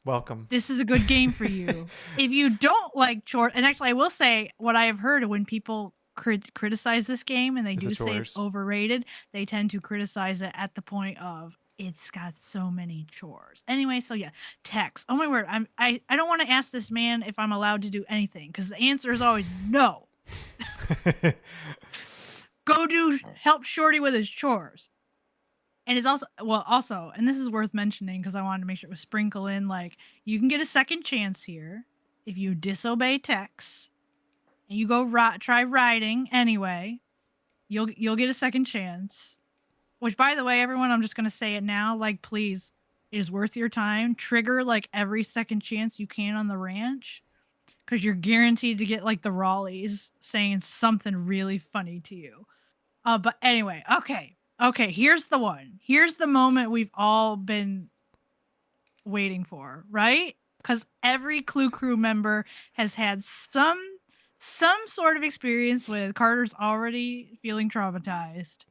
welcome. This is a good game for you. If you don't like chores, and actually I will say what I have heard when people criticize this game and they do say it's overrated, they tend to criticize it at the point of it's got so many chores. Anyway, so yeah, text. Oh my word, I don't want to ask this man if I'm allowed to do anything because the answer is always no. Go help Shorty with his chores. And it's also, and this is worth mentioning because I wanted to make sure it was sprinkle in, like, you can get a second chance here if you disobey Tex. and you go try riding anyway, you'll get a second chance. Which, by the way, everyone, I'm just gonna say it now. Like, please, it is worth your time. Trigger like every second chance you can on the ranch, because you're guaranteed to get like the Raleighs saying something really funny to you. But anyway, okay. Here's the one. Here's the moment we've all been waiting for, right? Because every Clue Crew member has had some sort of experience with. Carter's already feeling traumatized.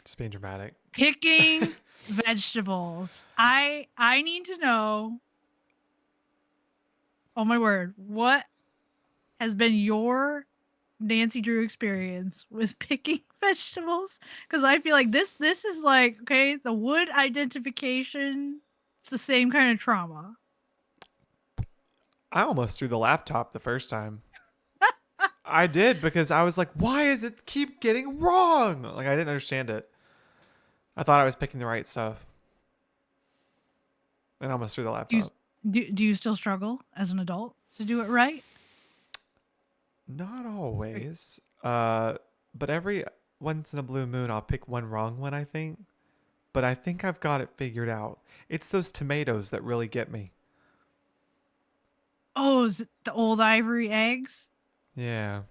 Just being dramatic. Picking vegetables. I need to know. Oh my word! What has been your Nancy Drew experience with picking vegetables? Because I feel like this is like, okay, the wood identification. It's the same kind of trauma. I almost threw the laptop the first time. I did, because I was like, why does it keep getting wrong? Like, I didn't understand it. I thought I was picking the right stuff. And I almost threw the laptop. Do you still struggle as an adult to do it right? Not always. But every once in a blue moon, I'll pick one wrong one, I think. But I think I've got it figured out. It's those tomatoes that really get me. Oh, is it the old ivory eggs? Yeah.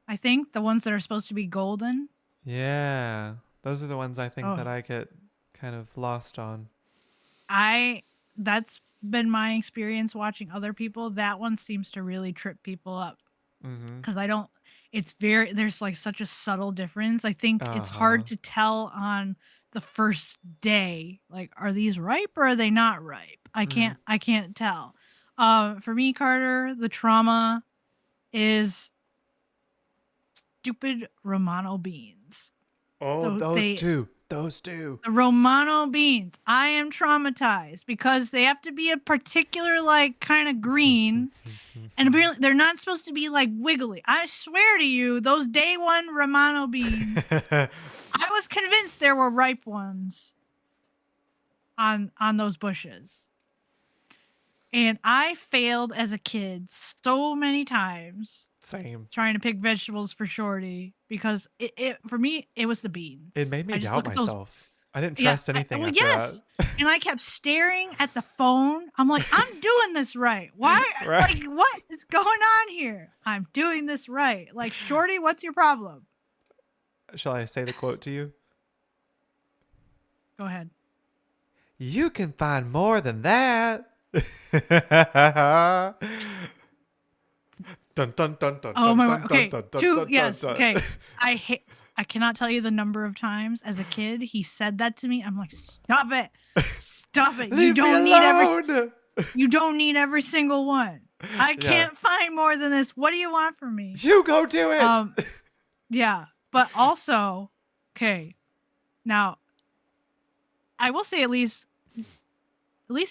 I think the ones that are supposed to be golden. Yeah. Those are the ones I think that Oh. I get kind of lost on. That's been my experience watching other people. That one seems to really trip people up. Mm-hmm. Because there's like such a subtle difference. I think it's Uh-huh. hard to tell on the first day. Like, are these ripe or are they not ripe? I can't tell. For me, Carter, the trauma is stupid Romano beans. Oh, those two. Those two. The Romano beans. I am traumatized because they have to be a particular like kind of green. And apparently they're not supposed to be like wiggly. I swear to you, those day one Romano beans, I was convinced there were ripe ones on those bushes. And I failed as a kid so many times. Same. Trying to pick vegetables for Shorty because it for me it was the beans. It made me doubt myself. I didn't trust anything after that. And I kept staring at the phone. I'm like, I'm doing this right. Why? Right. Like, what is going on here? I'm doing this right. Like, Shorty, what's your problem? Shall I say the quote to you? Go ahead. You can find more than that. Dun, dun, dun, dun, Oh dun, my dun, word. Okay. dun, dun, Two. dun, Yes. dun, Okay. I cannot tell you the number of times as a kid he said that to me. I'm like, stop it. Stop it. Leave me alone. You don't need every single one. I can't find more than this. What do you want from me? You go do it. Yeah. But also, okay. Now, I will say at least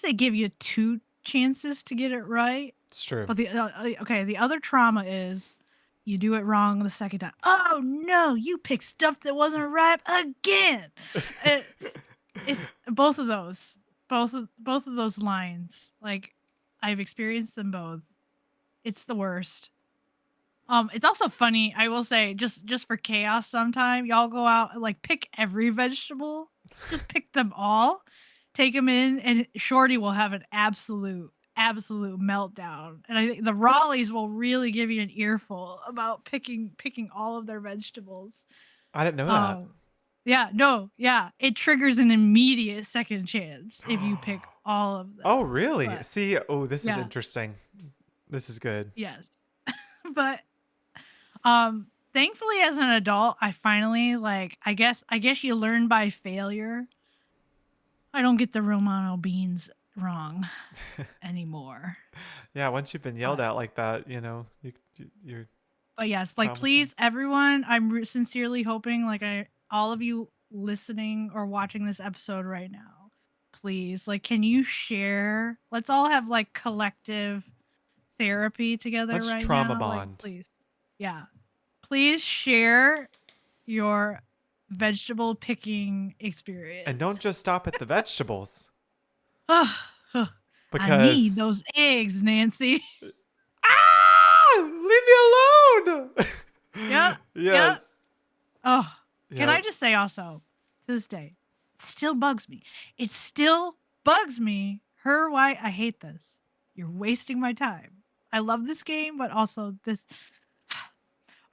they give you 2 chances to get it right. It's true. But the other trauma is you do it wrong the second time. Oh no, you picked stuff that wasn't ripe again. It's both of those. Both of those lines. Like, I've experienced them both. It's the worst. It's also funny, I will say, just for chaos sometime, y'all go out and like pick every vegetable. Just pick them all. Take them in, and Shorty will have an absolute meltdown. And I think the Raleighs will really give you an earful about picking all of their vegetables. I didn't know that. Yeah. It triggers an immediate second chance if you pick all of them. Oh, really? But, see, this is interesting. This is good. Yes. But thankfully as an adult, I finally I guess you learn by failure. I don't get the Romano beans wrong anymore. Yeah, once you've been yelled at like that, you're. But yes, please, everyone, I'm sincerely hoping all of you listening or watching this episode right now, please, can you share? Let's all have collective therapy together. Let's right trauma now. bond. Please, yeah, please share your vegetable picking experience, and don't just stop at the vegetables. Because I need those eggs, Nancy. Leave me alone. Yeah. Yes. Oh, can I Yep. just say also, to this day, it still bugs me. It still bugs me. Why I hate this. You're wasting my time. I love this game, but also this.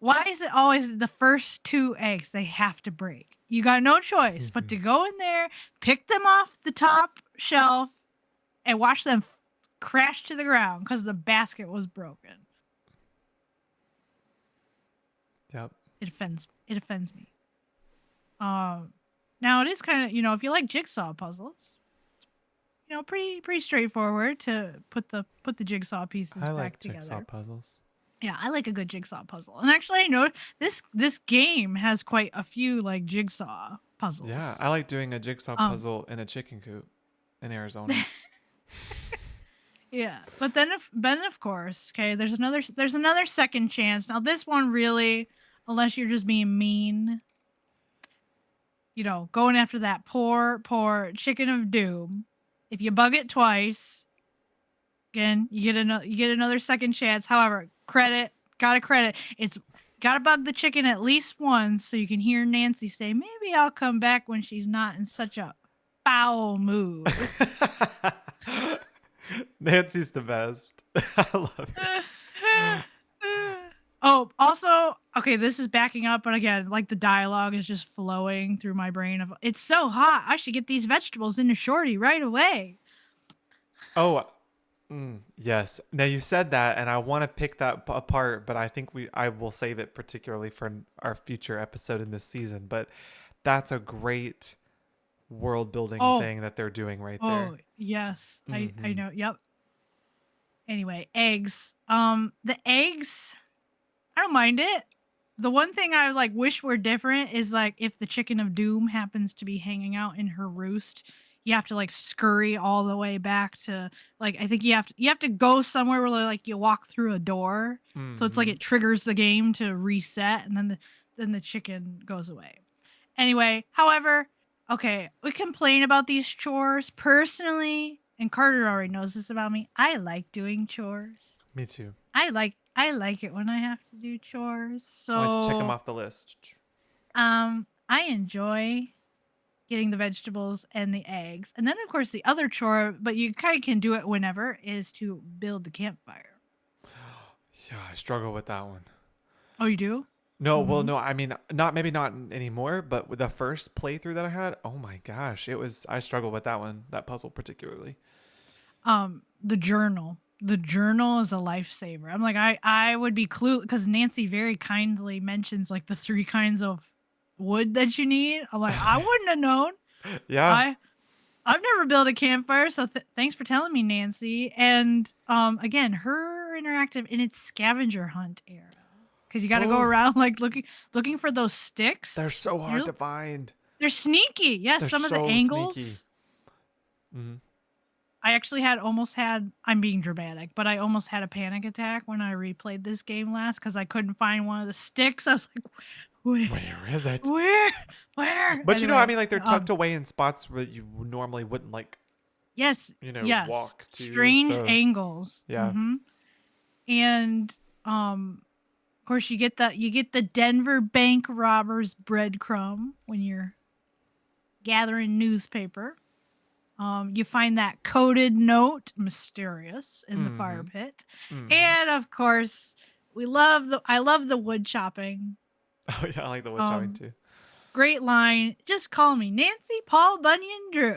Why is it always the first two eggs they have to break? You got no choice but to go in there, pick them off the top shelf, and watch them crash to the ground because the basket was broken. Yep. It offends me. Now it is kind of, if you like jigsaw puzzles, pretty straightforward to put the jigsaw pieces I back like jigsaw together. puzzles. Yeah, I like a good jigsaw puzzle. And actually, I know this game has quite a few like jigsaw Yeah, puzzles. I like doing a jigsaw Um, puzzle in a chicken coop in Arizona. yeah, but then of course, okay, there's another second chance. Now this one really, unless you're just being mean, going after that poor chicken of doom. If you bug it twice, again, you get another second chance. However, gotta credit. It's gotta bug the chicken at least once so you can hear Nancy say, "Maybe I'll come back when she's not in such a foul mood." Nancy's the best. I love her. Oh, also, okay, this is backing up, but again, like the dialogue is just flowing through my brain of it's so hot. I should get these vegetables into Shorty right away. Oh, yes. Now you said that, and I want to pick that apart, but I think I will save it particularly for our future episode in this season. But that's a great world building Oh, thing that they're doing right there. oh, yes. I Mm-hmm. know. Yep. Anyway, eggs. The eggs, I don't mind it. The one thing I like wish were different is like if the chicken of doom happens to be hanging out in her roost, you have to like scurry all the way back to like I think you have to go somewhere where like you walk through a door. So it's like Mm-hmm. it triggers the game to reset and then the chicken goes away. Anyway, however, okay, we complain about these chores personally, and Carter already knows this about me. I like doing chores. Me too. I like it when I have to do chores. I like to check them So, off the list. I enjoy getting the vegetables and the eggs. And then of course the other chore, but you kind of can do it whenever, is to build the campfire. Yeah, I struggle with that one. Oh, you do? No, well, Mhm. no, I mean, not anymore, but with the first playthrough that I had, oh my gosh, I struggled with that one, that puzzle particularly. The journal. The journal is a lifesaver. I'm like, I would be clueless because Nancy very kindly mentions like the three kinds of wood that you need. I'm like, I wouldn't have known. Yeah. I I've never built a campfire, so thanks for telling me, Nancy. And again, her interactive in its scavenger hunt era, because you got to go Oh, around like looking for those sticks. they're so hard to find. They're sneaky. Yes, They're some of the so sneaky. angles. Hmm. I actually almost had. I'm being dramatic, but I almost had a panic attack when I replayed this game last because I couldn't find one of the sticks. I was like, where, Where is it? where? But I Anyway, mean, like they're tucked away in spots where you normally wouldn't like, yes, yes, walk to. strange So angles. yeah. And of course you get the Denver bank robbers breadcrumb when you're gathering newspaper. You find that coded note, mysterious, in the fire Mm-hmm. pit. Mm-hmm. And of course, I love the wood chopping. Oh yeah, I like the wood chopping Um too. Great line. Just call me Nancy Paul Bunyan Drew.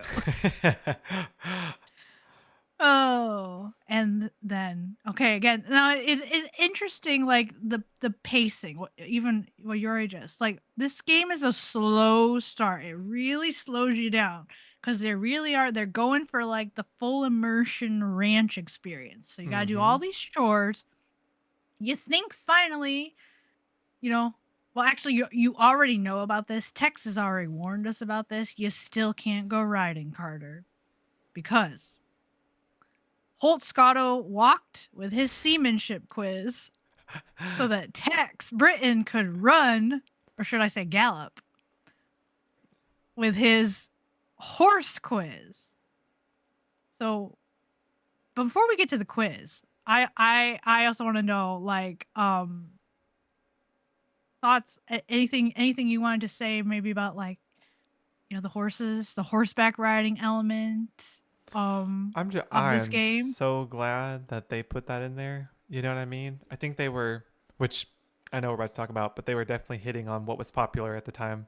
Oh, and then okay, again. Now it's interesting, like the pacing. Even what you're just like, this game is a slow start. It really slows you down because they're going for like the full immersion ranch experience. So you gotta do Mm-hmm. all these chores. You think finally, you know. Well, actually, you already know about this. Tex has already warned us about this. You still can't go riding, Carter, because Holt Scotto walked with his seamanship quiz so that Tex Britain could run, or should I say gallop, with his horse quiz. So, but before we get to the quiz, I also want to know, like, so thoughts, anything you wanted to say maybe about like, the horses, the horseback riding element of I this am game? so glad that they put that in there. You know what I mean? I think they were, which I know we're about to talk about, but they were definitely hitting on what was popular at the time.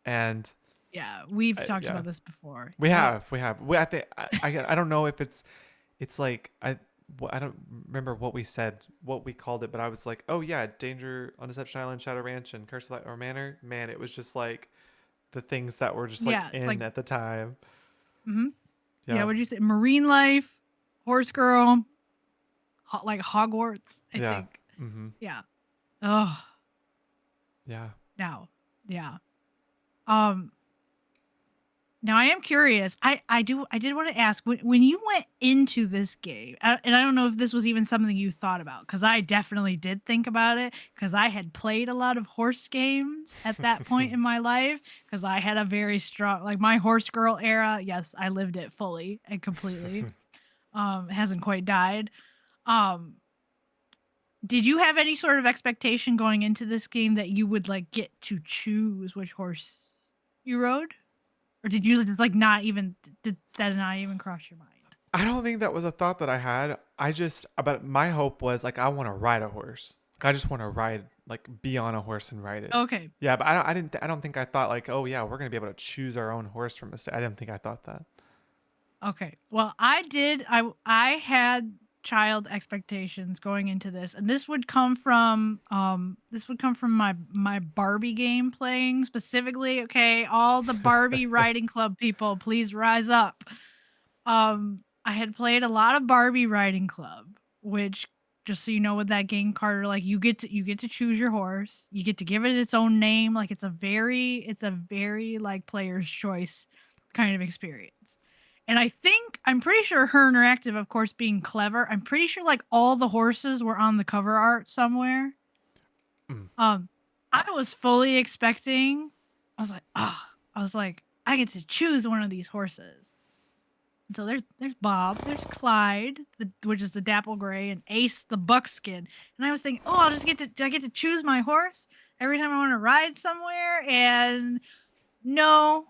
And Yeah, we've talked yeah, about this before. we have. I think I don't know if it's like I don't remember what we said, what we called it, but I was like, oh yeah, Danger on Deception Island, Shadow Ranch, and Curse of Light or Manor. Man, it was just like the things that were just like Yeah, like in at the time. yeah, Yeah, what'd you say? Marine life, horse girl, like Hogwarts, I yeah, think. mm-hmm. Yeah. Oh, Yeah. now. Yeah. Um Now I am curious. I did want to ask when you went into this game, and I don't know if this was even something you thought about because I definitely did think about it because I had played a lot of horse games at that point in my life because I had a very strong like my horse girl era. Yes, I lived it fully and completely. It hasn't quite died. Um, did you have any sort of expectation going into this game that you would like get to choose which horse you rode? Or did you just like not even did that not even cross your mind? I don't think that was a thought that I had. But my hope was like, I want to ride a horse. I just want to ride, like, be on a horse and ride it. Okay. Yeah, but I don't think I thought like, oh yeah, we're gonna be able to choose our own horse from a set. I didn't think I thought that. Okay. Well, I did. I had child expectations going into this, and this would come from my Barbie game playing specifically. Okay, all the Barbie riding club people, please rise up. I had played a lot of Barbie Riding Club, which just so you know with that game card, like you get to choose your horse. You get to give it its own name. Like it's a very like player's choice kind of experience. And I'm pretty sure Her Interactive, of course, being clever, I'm pretty sure like all the horses were on the cover art somewhere. Mm. I was fully expecting, I was like, I get to choose one of these horses. So there's Bob, there's Clyde, which is the dapple gray, and Ace the buckskin. And I was thinking, oh, I get to choose my horse every time I want to ride somewhere. And no,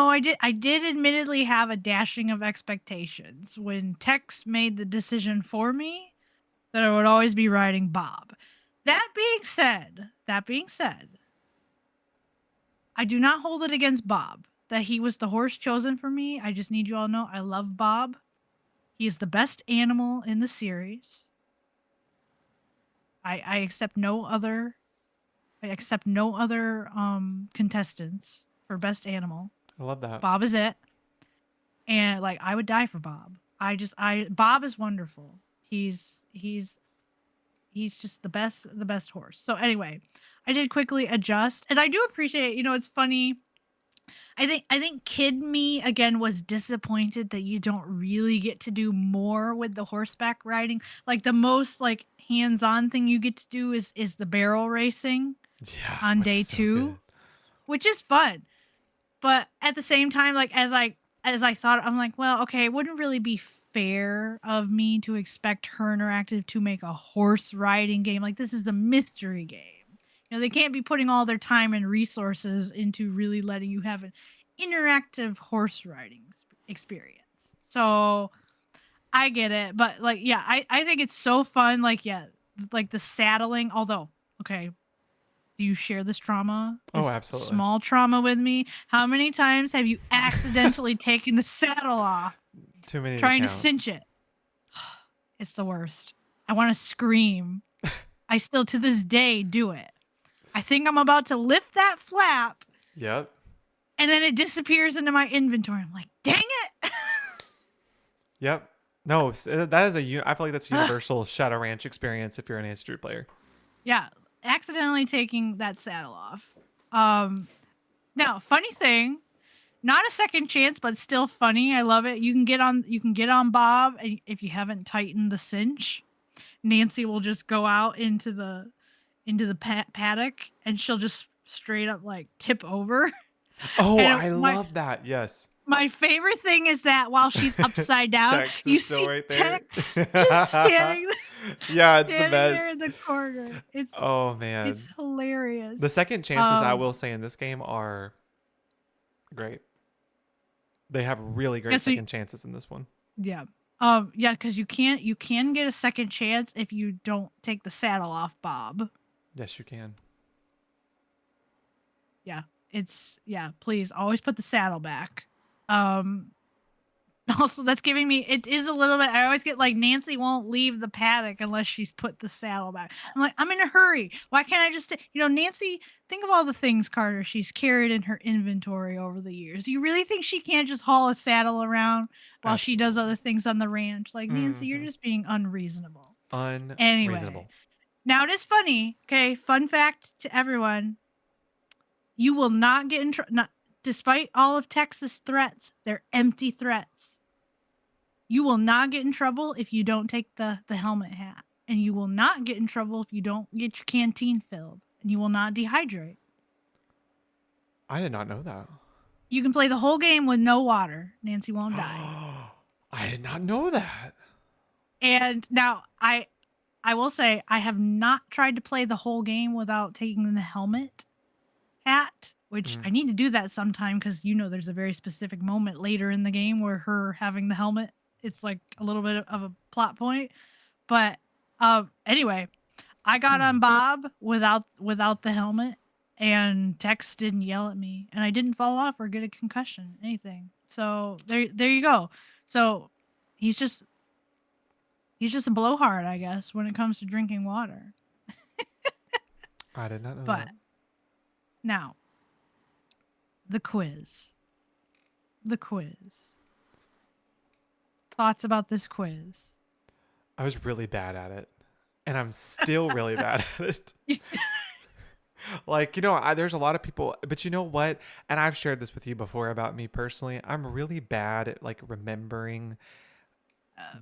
I did admittedly have a dashing of expectations when Tex made the decision for me that I would always be riding Bob. That being said, I do not hold it against Bob that he was the horse chosen for me. I just need you all to know I love Bob. He is the best animal in the series. I accept no other contestants for best animal. I love that. Bob is it. And like I would die for Bob. Bob is wonderful. He's just the best horse. So anyway, I did quickly adjust and I do appreciate, it's funny. I think kid me again was disappointed that you don't really get to do more with the horseback riding. Like the most like hands-on thing you get to do is the barrel racing on day 2, which is fun. But at the same time, like as I thought, I'm like, well, okay, it wouldn't really be fair of me to expect Her Interactive to make a horse riding game. Like this is the mystery game. They can't be putting all their time and resources into really letting you have an interactive horse riding experience. So I get it. But like, yeah, I think it's so fun. Like, yeah, like the saddling, although, okay, do you share this trauma? This absolutely. Small trauma with me? How many times have you accidentally taken the saddle off? Too many. Trying to cinch it. It's the worst. I want to scream. I still to this day do it. I think I'm about to lift that flap. Yep. And then it disappears into my inventory. I'm like, dang it. Yep. No, that is I feel like that's a universal Shadow Ranch experience if you're an Ace Drew player. Yeah. Accidentally taking that saddle off. Now, funny thing, not a second chance, but still funny. I love it. You can get on Bob, and if you haven't tightened the cinch, Nancy will just go out into the paddock and she'll just straight up like tip over. Oh, I love that. Yes. My favorite thing is that while she's upside down, Tex you is still see right there. Tex just standing there. Yeah, it's the Standing there best. in the corner. Oh It's man. The hilarious. second chances, I will say, in this game are great. They have really Yeah, great so second chances in this one. yeah. Yeah, because you can get a second chance if you don't take the saddle off Bob. Yes, you can. Yeah. Please always put the saddle back. Um Also, that's giving me, it is a little bit, I always get like Nancy won't leave the paddock unless she's put the saddle back. I'm like, I'm in a hurry. Why can't I just, Nancy, think of all the things, Carter, she's carried in her inventory over the years. Do you really think she can't just haul a saddle around while she does other Absolutely. things on the ranch? Like, Nancy, you're just being unreasonable. Anyway, Unreasonable. now it is funny. Okay, fun fact to everyone. You will not get in trouble. Despite all of Texas threats, they're empty threats. You will not get in trouble if you don't take the helmet hat. And you will not get in trouble if you don't get your canteen filled. And you will not dehydrate. I did not know that. You can play the whole game with no water. Nancy won't die. I did not know that. And now I will say I have not tried to play the whole game without taking the helmet hat, which I need to do that sometime because there's a very specific moment later in the game where her having the helmet, it's like a little bit of a plot point. But anyway, I got on Bob without the helmet, and Tex didn't yell at me, and I didn't fall off or get a concussion, anything. So there you go. So he's just a blowhard, I guess, when it comes to drinking water. I did not know But that. now, the quiz. The quiz. Thoughts about this quiz? I was really bad at it, and I'm still really bad at it. Like, there's a lot of people, but you know what? And I've shared this with you before about me personally. I'm really bad at like remembering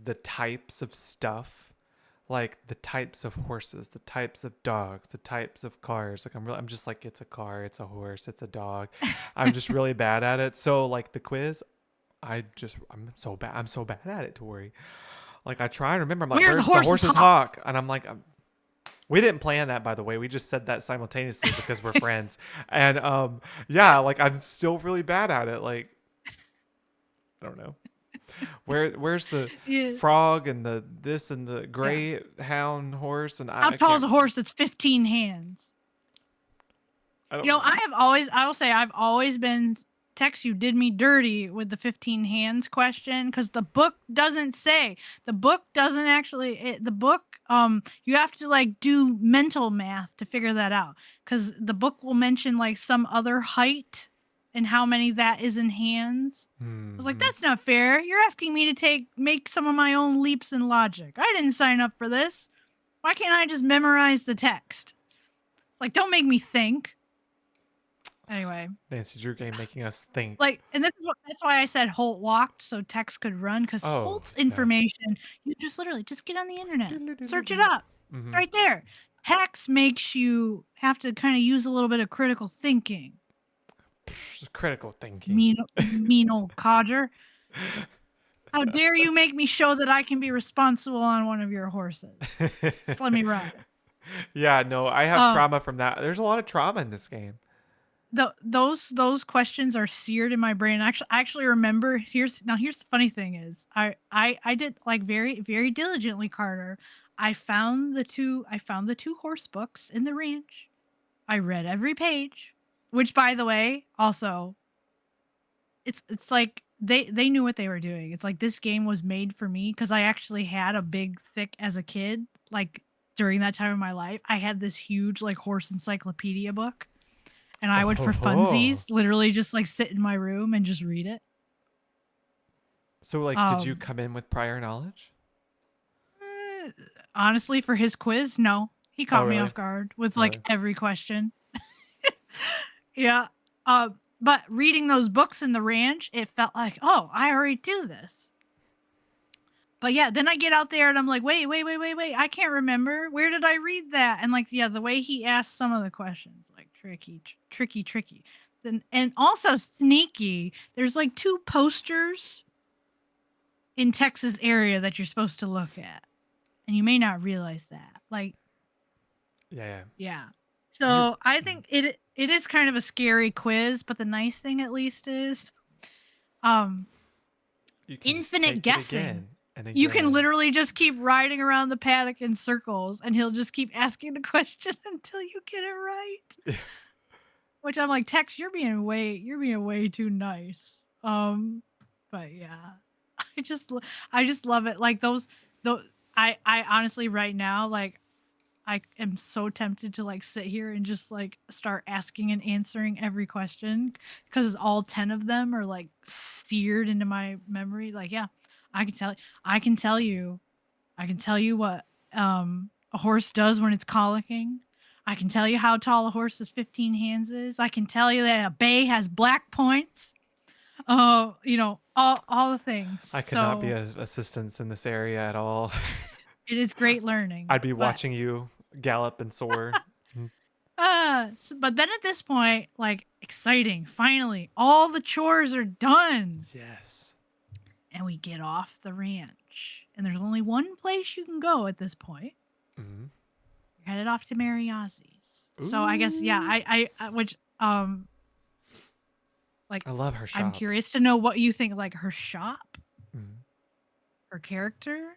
the types of stuff, like the types of horses, the types of dogs, the types of cars. Like I'm just like, it's a car, it's a horse, it's a dog. I'm just really bad at it. So like the quiz, I'm so bad. I'm so bad at it, Tori. Like I try and remember. I'm like, where's the horse's hock? And I'm like, we didn't plan that, by the way. We just said that simultaneously because we're friends. And yeah, like I'm still really bad at it. Like I don't know. Where's the frog and the this and the greyhound horse and how tall is a horse that's 15 hands? I don't know. I've always been, Tex, you did me dirty with the 15 hands question because the book doesn't say. The book doesn't actually. You have to like do mental math to figure that out because the book will mention like some other height and how many that is in hands. I was like, that's not fair. You're asking me to make some of my own leaps in logic. I didn't sign up for this. Why can't I just memorize the text? Like, don't make me think. Anyway, Nancy Drew game making us think. Like, and that's why I said Holt walked so Tex could run because Holt's information, you just literally just get on the internet, search it up. It's right there. Tex makes you have to kind of use a little bit of critical thinking. Critical thinking. Mean old codger. How dare you make me show that I can be responsible on one of your horses? Just let me ride. Yeah, no, I have trauma from that. There's a lot of trauma in this game. Those questions are seared in my brain. I actually remember. Here's the funny thing is I did like very, very diligently, Carter. I found the two horse books in the ranch. I read every page, which by the way, also it's like they knew what they were doing. It's like this game was made for me because I actually had a big thick as a kid, like during that time of my life. I had this huge like horse encyclopedia book. And I would, for funsies, literally just like sit in my room and just read it. So, like, did you come in with prior knowledge? Honestly, for his quiz, no. He caught me off guard with like every question. Yeah. But reading those books in the ranch, it felt like, oh, I already do this. But yeah, then I get out there and I'm like, wait. I can't remember. Where did I read that? And like, yeah, the way he asked some of the questions, like tricky. Then, and also sneaky. There's like 2 posters in Texas area that you're supposed to look at. and you may not realize that. Like, Yeah. yeah. You So I think it is kind of a scary quiz, but the nice thing at least is um you can just infinite take it guessing. again and You can again. literally just keep riding around the paddock in circles and he'll just keep asking the question until you get it right. Which I'm like, Tex, you're being way too nice. But yeah. I just love it. Like those I honestly right now, like I am so tempted to like sit here and just like start asking and answering every question because all 10 of them are like seared into my memory. Like, yeah, I can tell I can tell you I can tell you what a horse does when it's colicking. I can tell you how tall a horse with 15 hands is. I can tell you that a bay has black points. You know, all the things. I could not be So of assistance in this area at all. it is great learning. I'd be But watching you gallop and soar. but then at this point, like exciting, finally, all the chores are done. Yes. And we get off the ranch. And there's only one place you can go at this point. Mm-hmm. You're headed off to Mariazzi's. So I guess yeah, I which like I love her I'm shop. curious to know what you think, like her shop, Mm-hmm. her character,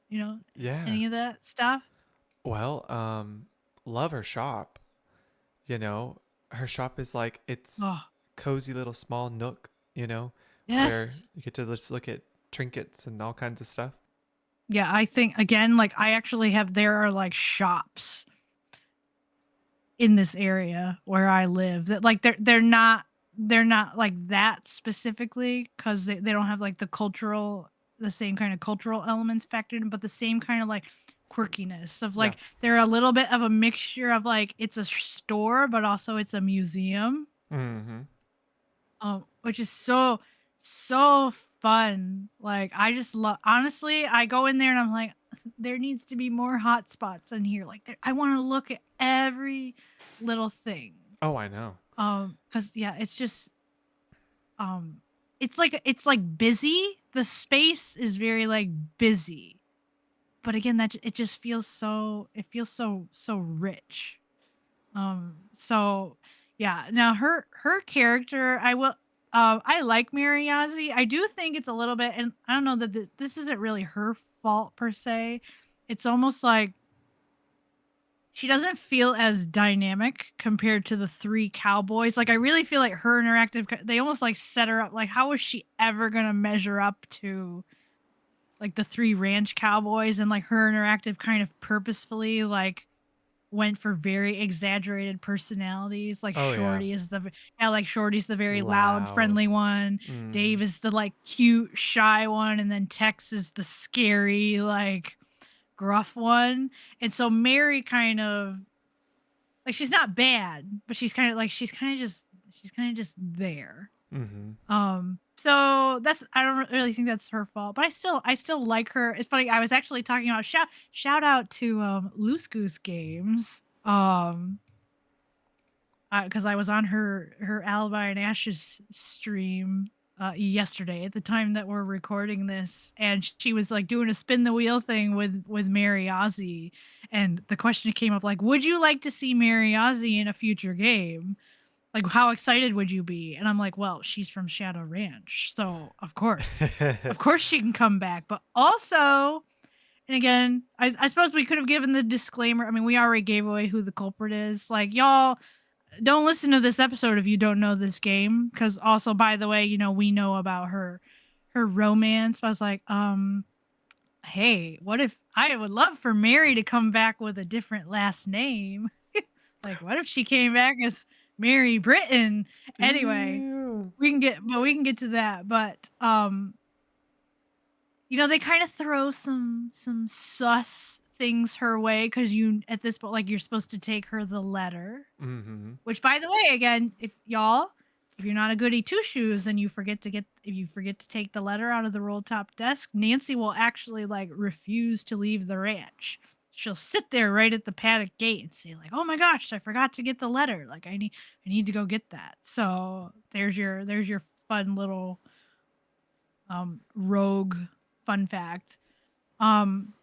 you know, Yeah. any of that stuff. Well, love her shop. You know, her shop is like it's Oh, cozy little small nook, you know, where yes. you get to just look at trinkets and all kinds of stuff. Yeah, I think again, like I actually have there are like shops in this area where I live that like they're not like that specifically because they don't have like the same kind of cultural elements factored in, but the same kind of like quirkiness of Yeah. like they're a little bit of a mixture of like it's a store but also it's a museum, Mm-hmm. which is so fun. Like I just love honestly, I go in there and I'm like, there needs to be more hot spots in here. Like I want to look at every little thing. Oh, I know. Because yeah, it's just it's like busy. The space is very like busy. But again, that it just feels so rich. So yeah, now her character, I like Mariazzi. I do think it's a little bit, and I don't know that this isn't really her fault per se. It's almost like she doesn't feel as dynamic compared to the three cowboys. Like I really feel like her interactive, they almost like set her up. Like how is she ever gonna measure up to like the three ranch cowboys? And like her interactive kind of purposefully like went for very exaggerated personalities. Like Oh, yeah. Shorty's the very loud, Loud. friendly one. Mm-hmm. Dave is the like cute, shy one, and then Tex is the scary, like gruff one. And so Mary kind of like she's not bad, but she's kind of just there. Mm-hmm. So that's I don't really think that's her fault, but I still like her. It's funny. I was actually talking about shout out to Loose Goose Games. Because I was on her Alibi and Ashes stream yesterday at the time that we're recording this, and she was like doing a spin the wheel thing with Mary Ozzy, and the question came up like, would you like to see Mary Ozzy in a future game? Like, how excited would you be? And I'm like, well, she's from Shadow Ranch, so of course she can come back. But also, and again, I suppose we could have given the disclaimer. I mean, we already gave away who the culprit is. Like, y'all don't listen to this episode if you don't know this game. Because also, by the way, you know we know about her romance. But I was like, hey, what if I would love for Mary to come back with a different last name? Like, what if she came back as Mary Britton? Anyway, Ew. we can get to that. But you know, they kind of throw some sus things her way because you at this point, like, you're supposed to take her the letter. Mm-hmm. Which, by the way, again, if you're not a goody two shoes and if you forget to take the letter out of the roll top desk, Nancy will actually like refuse to leave the ranch. She'll sit there right at the paddock gate and say like, "Oh my gosh, I forgot to get the letter. Like I need to go get that." So there's your fun little rogue fun fact. Um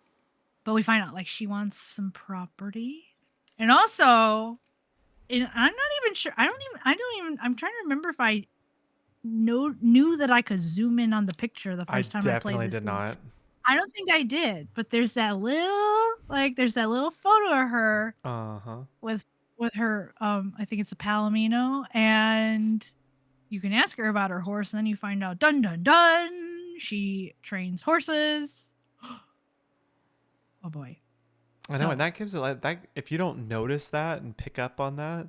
But we find out like she wants some property. And also, and I'm not even sure. I'm trying to remember if I knew that I could zoom in on the picture the I first time I played definitely this did game. not. I don't think I did, but there's that little photo of her with her I think it's a Palomino, and you can ask her about her horse, and then you find out dun dun dun she trains horses. Oh boy. I know, and that gives it like that. If you don't notice that and pick up on that,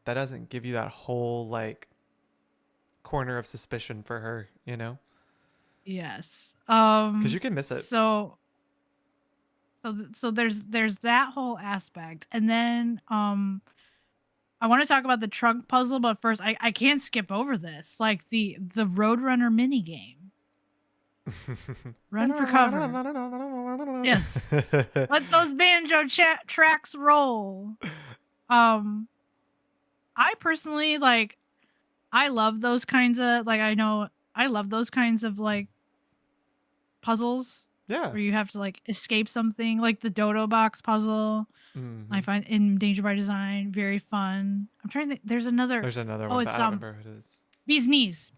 that doesn't give you that whole like corner of suspicion for her, you know? Yes. Because you can miss it. So there's that whole aspect, and then I want to talk about the trunk puzzle, but first I can't skip over this, like the Roadrunner mini game. Run for cover. Yes. Let those banjo tracks roll. I personally like. I love those kinds of like. I love those kinds of like puzzles. Yeah. Where you have to like escape something, like the Dodo box puzzle. Mm-hmm. I find in Danger by Design very fun. I'm trying to think. There's another one, but it's I don't remember who it is. Bee's Knees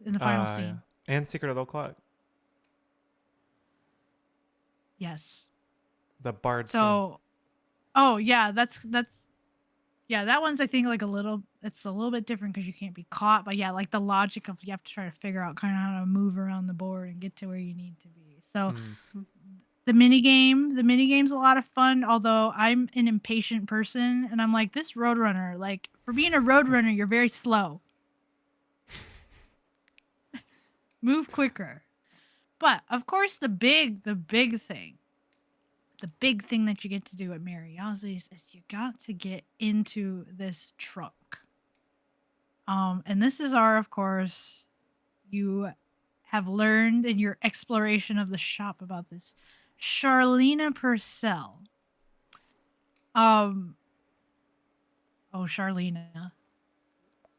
in the final scene. Yeah. And Secret of the Clock. Yes. The Bard's game. Oh yeah, that's yeah, that one's I think like it's a little bit different because you can't be caught, but yeah, like the logic of you have to try to figure out kind of how to move around the board and get to where you need to be. So the mini game's a lot of fun, although I'm an impatient person and I'm like, this Roadrunner, like for being a Roadrunner, you're very slow. Move quicker. But of course the big thing that you get to do at Mariazzi's is you got to get into this trunk. And this is of course, you have learned in your exploration of the shop about this Charlena Purcell. Charlena.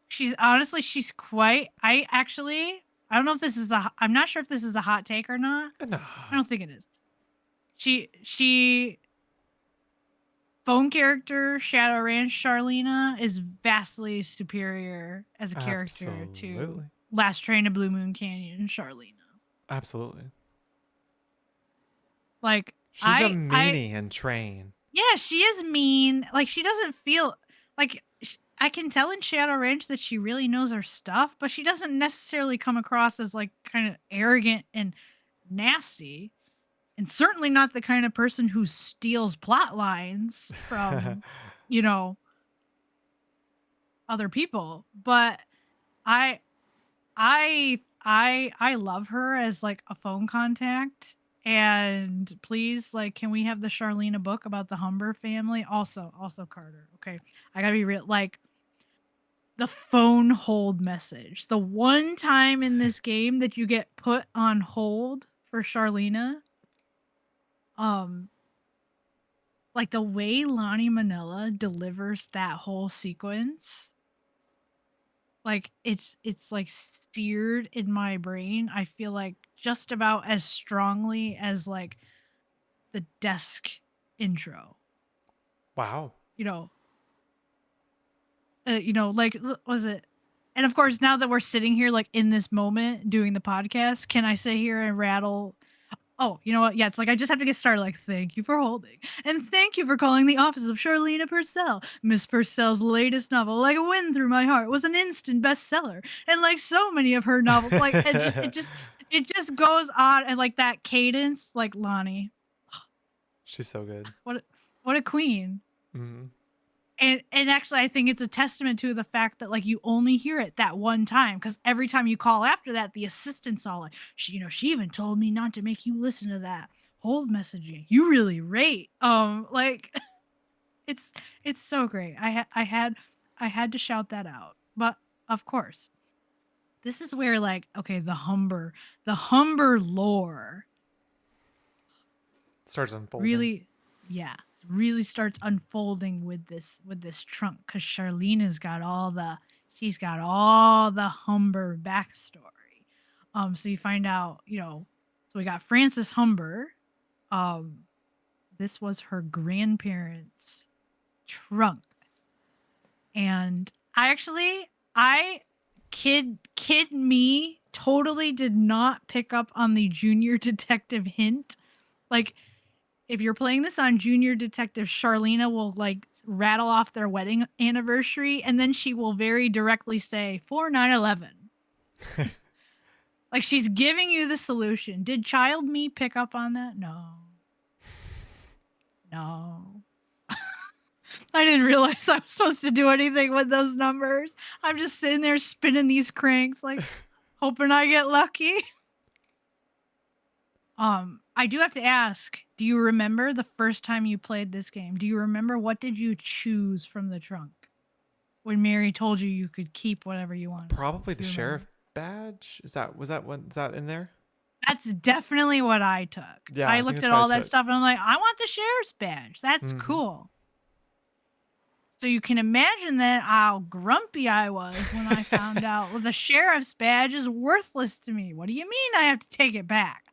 She's quite. I don't know if this is I'm not sure if this is a hot take or not. No. I don't think it is. She phone character Shadow Ranch Charlena is vastly superior as a character to Last Train to Blue Moon Canyon Charlena. Absolutely. Like she's a meanie in Train. Yeah, she is mean. Like she doesn't feel like I can tell in Shadow Ranch that she really knows her stuff, but she doesn't necessarily come across as like kind of arrogant and nasty. And certainly not the kind of person who steals plot lines from, other people. But I love her as like a phone contact. And please, like, can we have the Charlena book about the Humber family? Also Carter. Okay, I gotta be real. Like, the phone hold message. The one time in this game that you get put on hold for Charlena. Like the way Lonnie Manila delivers that whole sequence, like it's like seared in my brain. I feel like just about as strongly as like the desk intro. Wow. Like was it? And of course, now that we're sitting here like in this moment doing the podcast, can I sit here and rattle? Oh, you know what? Yeah, it's like I just have to get started. Like, thank you for holding. And thank you for calling the office of Charlena Purcell. Miss Purcell's latest novel, Like a Wind Through My Heart, was an instant bestseller. And like so many of her novels, like it just goes on, and like that cadence, like Lonnie. She's so good. What a queen. Mm-hmm. And actually, I think it's a testament to the fact that like you only hear it that one time, because every time you call after that, the assistant's all like, she even told me not to make you listen to that hold messaging. You really rate. Like it's so great. I had to shout that out. But of course, this is where like okay, the Humber lore starts unfolding. Really starts unfolding with this trunk, because Charlena's got all the Humber backstory. So you find out, so we got Francis Humber, this was her grandparents' trunk. And I kid me, totally did not pick up on the junior detective hint. Like, if you're playing this on Junior Detective, Charlena will like rattle off their wedding anniversary, and then she will very directly say, for 9/11. Like, she's giving you the solution. Did child me pick up on that? No. No. I didn't realize I was supposed to do anything with those numbers. I'm just sitting there spinning these cranks, like, hoping I get lucky. I do have to ask, do you remember the first time you played this game? Do you remember what did you choose from the trunk when Mary told you could keep whatever you wanted? Probably the sheriff badge. Is that in there? That's definitely what I took. Yeah, I think looked that's at what I all that took. stuff and I'm like, I want the sheriff's badge. That's cool. So you can imagine that how grumpy I was when I found out, well, the sheriff's badge is worthless to me. What do you mean I have to take it back?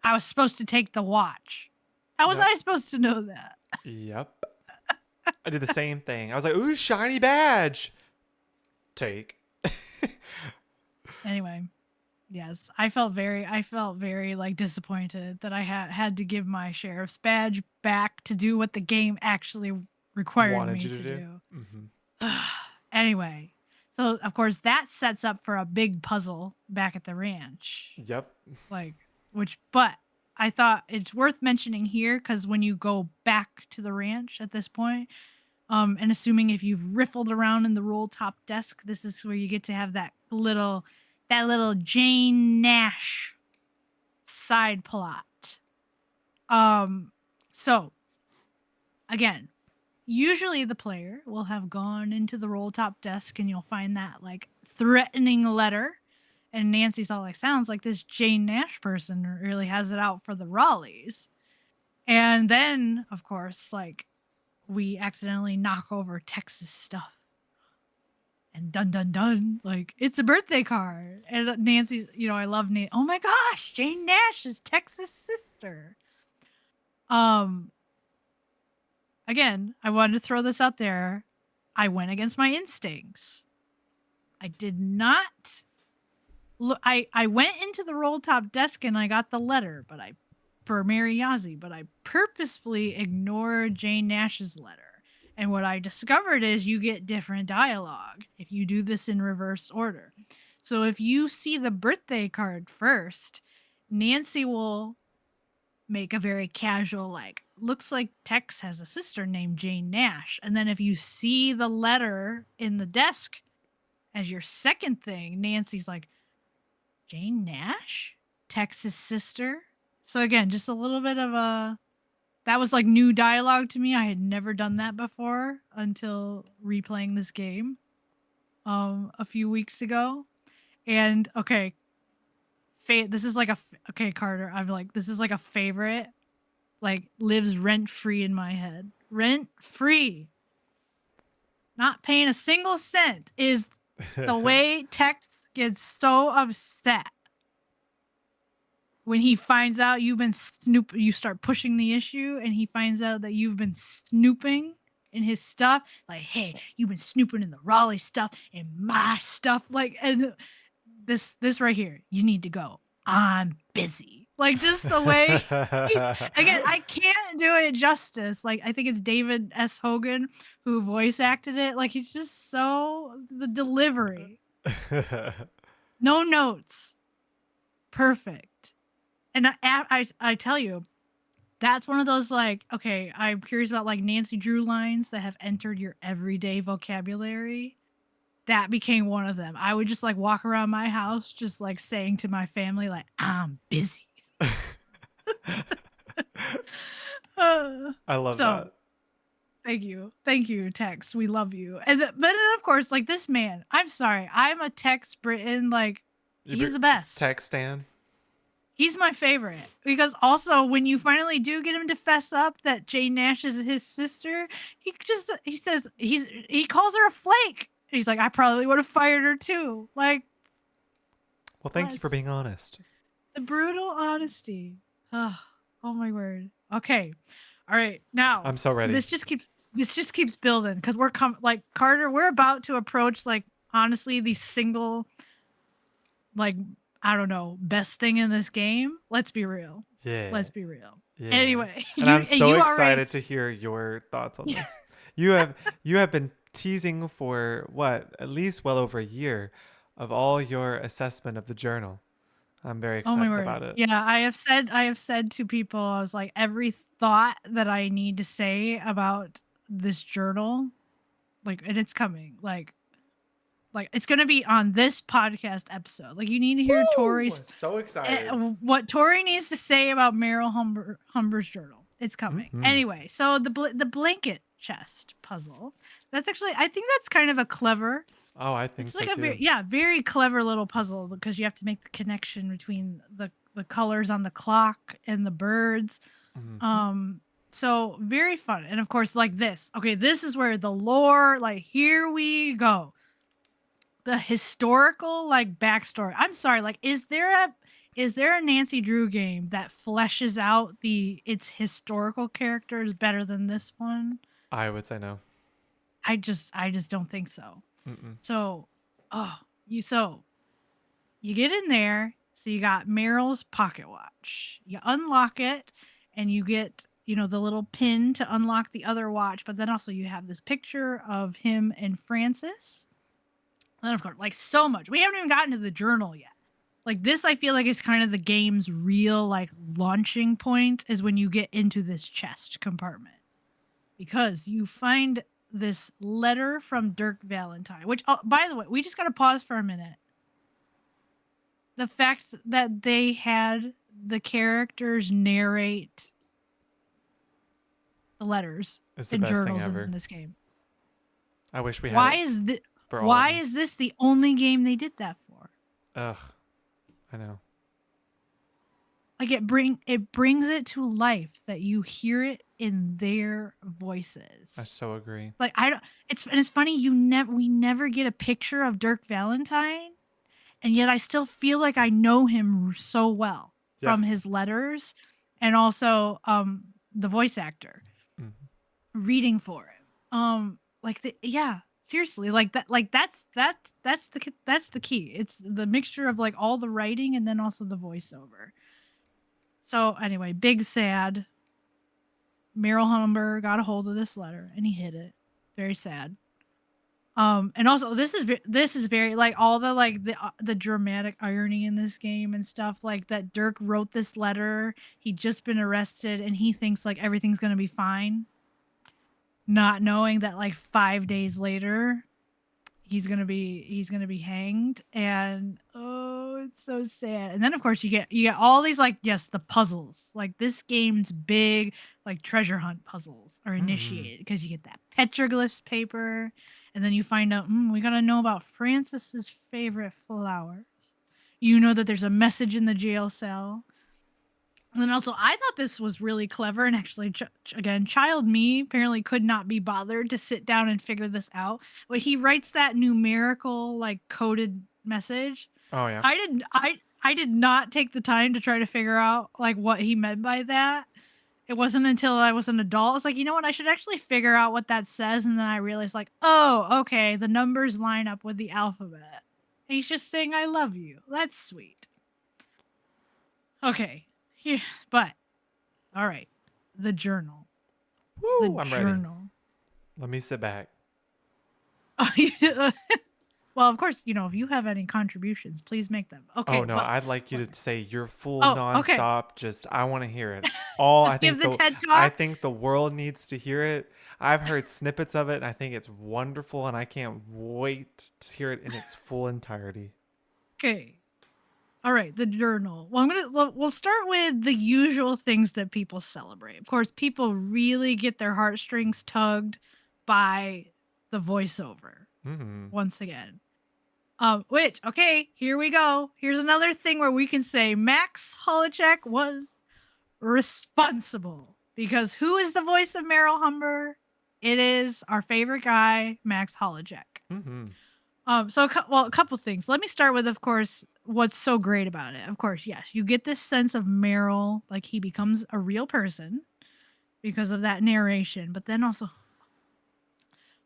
I was supposed to take the watch. How was I supposed to know that? Yep. I did the same thing. I was like, ooh, shiny badge. Take. Anyway, yes, I felt very like disappointed that I had to give my sheriff's badge back to do what the game actually required Wanted me you to do. Mm-hmm. Anyway, so of course that sets up for a big puzzle back at the ranch. Yep. But I thought it's worth mentioning here because when you go back to the ranch at this point, and assuming if you've riffled around in the roll top desk, this is where you get to have that little Jane Nash side plot. So again, usually the player will have gone into the roll top desk and you'll find that like threatening letter. And Nancy's all like, sounds like this Jane Nash person really has it out for the Raleighs. And then, of course, like, we accidentally knock over Texas stuff. And dun dun dun, like, it's a birthday card. And Nancy's, I love Nancy. Oh my gosh, Jane Nash is Texas' sister. Again, I wanted to throw this out there. I went against my instincts. I did not look. I went into the roll top desk and I got the letter, for Mary Yazzie, but I purposefully ignored Jane Nash's letter. And what I discovered is you get different dialogue if you do this in reverse order. So if you see the birthday card first, Nancy will make a very casual, like, looks like Tex has a sister named Jane Nash. And then if you see the letter in the desk as your second thing, Nancy's like, Jane Nash? Tex's sister? So again, just a little bit of that was like new dialogue to me. I had never done that before until replaying this game a few weeks ago. And okay, this is like okay, Carter, I'm like, this is like a favorite, like, lives rent free in my head. Rent free. Not paying a single cent is the way Tex gets so upset when he finds out you've been you start pushing the issue and he finds out that you've been snooping in his stuff. Like, hey, you've been snooping in the Raleigh stuff and my stuff. Like, and this right here, you need to go. I'm busy. Like, just the way, again, I can't do it justice. Like, I think it's David S. Hogan who voice acted it. Like, he's just the delivery. No notes. Perfect. And I tell you, that's one of those, like, okay, I'm curious about like Nancy Drew lines that have entered your everyday vocabulary. That became one of them. I would just like walk around my house just like saying to my family, like, I'm busy. I love that. Thank you, Tex. We love you. But then, of course, like, this man, I'm sorry, I'm a Tex Britain, like, he's the best. Tex Stan. He's my favorite because also when you finally do get him to fess up that Jane Nash is his sister, he says he calls her a flake. He's like, I probably would have fired her too. Like, well, thank you for being honest. The brutal honesty. Oh my word. Okay. All right, now I'm so ready. This just keeps building because like Carter. We're about to approach like honestly the single like I don't know best thing in this game. Let's be real. Yeah. Let's be real. Yeah. Anyway, And I'm so you already excited to hear your thoughts on this. You have been teasing for what, at least well over a year of all your assessment of the journal. I'm very oh my excited word. about it. Yeah, I have said to people, I was like, every thought that I need to say about this journal, like, and it's coming. Like it's gonna be on this podcast episode. Like you need to hear Woo! So excited. what Tori needs to say about Humber's journal. It's coming. Mm-hmm. Anyway, so the blanket chest puzzle. That's actually I think that's kind of a clever. Oh, I think It's so like too. very clever little puzzle because you have to make the connection between the colors on the clock and the birds. Mm-hmm. So very fun. And of course like this. Okay, this is where the lore like here we go. The historical like backstory. I'm sorry, like is there a Nancy Drew game that fleshes out its historical characters better than this one? I would say no. I just don't think so. Mm-mm. So, so you get in there. So you got Meryl's pocket watch. You unlock it, and you get the little pin to unlock the other watch. But then also you have this picture of him and Francis. And of course, like so much. We haven't even gotten to the journal yet. Like this, I feel like is kind of the game's real like launching point is when you get into this chest compartment because you find this letter from Dirk Valentine. Which, by the way, we just got to pause for a minute. The fact that they had the characters narrate the letters It's the and best thing journals ever. in this game. I wish we had Why it is this? for all of Why them. is this the only game they did that for? Ugh. I know. Like it brings it to life that you hear it in their voices. I so agree. Like it's funny we never get a picture of Dirk Valentine, and yet I still feel like I know him so well from his letters and also the voice actor reading for him. Seriously, like that's the key. It's the mixture of like all the writing and then also the voiceover. So anyway, big sad. Meryl Humber got a hold of this letter and he hid it. Very sad. And also this is very like all the like the dramatic irony in this game and stuff like that. Dirk wrote this letter. He'd just been arrested and he thinks like everything's gonna be fine, not knowing that like 5 days later he's gonna be hanged. And oh, it's so sad. And then of course you get all these like the puzzles. Like this game's big like treasure hunt puzzles are initiated because you get that petroglyphs paper, and then you find out we gotta know about Francis's favorite flowers. You know that there's a message in the jail cell. And then also, I thought this was really clever, and actually, again, child me apparently could not be bothered to sit down and figure this out. But he writes that numerical, like coded message. Oh yeah. I did not take the time to try to figure out like what he meant by that. It wasn't until I was an adult. It's like, you know what? I should actually figure out what that says. And then I realized, like, oh, okay, the numbers line up with the alphabet. And he's just saying, I love you. That's sweet. Okay. Yeah, but all right, the journal. Woo, the I'm journal. ready. Let me sit back. Well, of course, if you have any contributions, please make them. Okay. Oh no, I'd like you to say your full nonstop. Okay. Just I want to hear it. All Just I think give the TED Talk. I think the world needs to hear it. I've heard snippets of it, and I think it's wonderful, and I can't wait to hear it in its full entirety. Okay. All right, the journal. Well, we'll start with the usual things that people celebrate. Of course, people really get their heartstrings tugged by the voiceover. Once again. Which, okay, here we go. Here's another thing where we can say Max Hollowcheck was responsible. Because who is the voice of Meryl Humber? It is our favorite guy, Max Hollowcheck. So a couple things. Let me start with, of course, what's so great about it. Of course, yes, you get this sense of Meryl, like he becomes a real person. because of that narration. But then also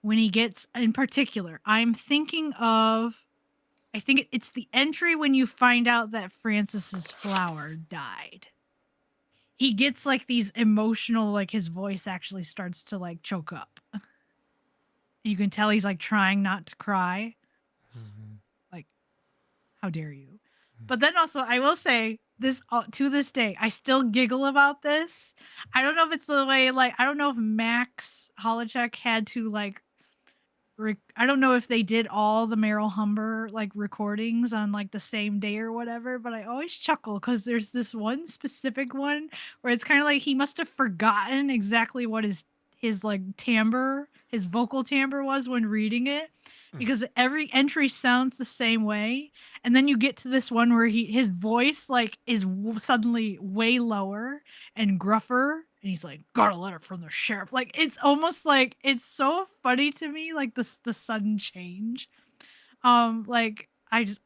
when he gets, in particular, I'm thinking of, I think it's the entry when you find out that Francis's flower died. He gets like these emotional, like his voice actually starts to like choke up. You can tell he's like trying not to cry. Mm-hmm. Like, how dare you? But then also, I will say this to this day, I still giggle about this. I don't know if it's the way, like, I don't know if Max Holochek had to like I don't know if they did all the Meryl Humber like recordings on like the same day or whatever, but I always chuckle because there's this one specific one where it's kind of like he must have forgotten exactly what his like timbre, his vocal timbre was when reading it, because every entry sounds the same way, and then you get to this one where his voice like is suddenly way lower and gruffer, and he's like, got a letter from the sheriff. Like, it's almost like, it's so funny to me, like the sudden change. Like, I just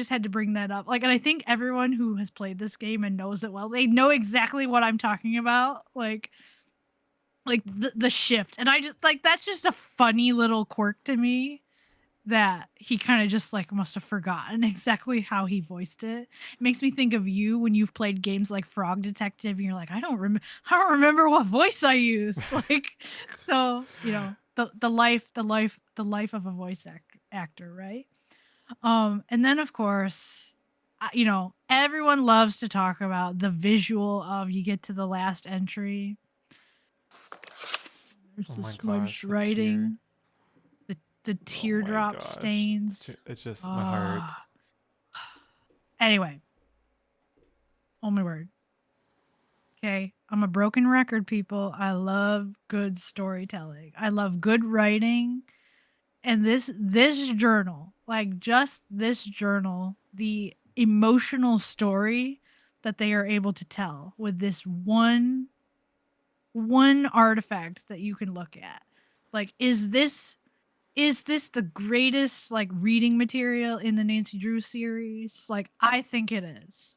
had to bring that up. Like, and I think everyone who has played this game and knows it well, they know exactly what I'm talking about. Like the shift. And I just like, that's just a funny little quirk to me, that he kind of just like must have forgotten exactly how he voiced it. It makes me think of you when you've played games like Frog Detective and you're like, I don't remember what voice I used. Like, so, the life of a voice actor, right? And then of course, everyone loves to talk about the visual of, you get to the last entry. There's Oh the my smudged gosh, the tear. writing, the Oh my teardrop gosh. stains. It's just my heart. Ah. Anyway, oh my word. Okay, I'm a broken record, people. I love good storytelling. I love good writing. And this journal, like just this journal, the emotional story that they are able to tell with this one artifact that you can look at. Like, is this the greatest like reading material in the Nancy Drew series? Like, I think it is.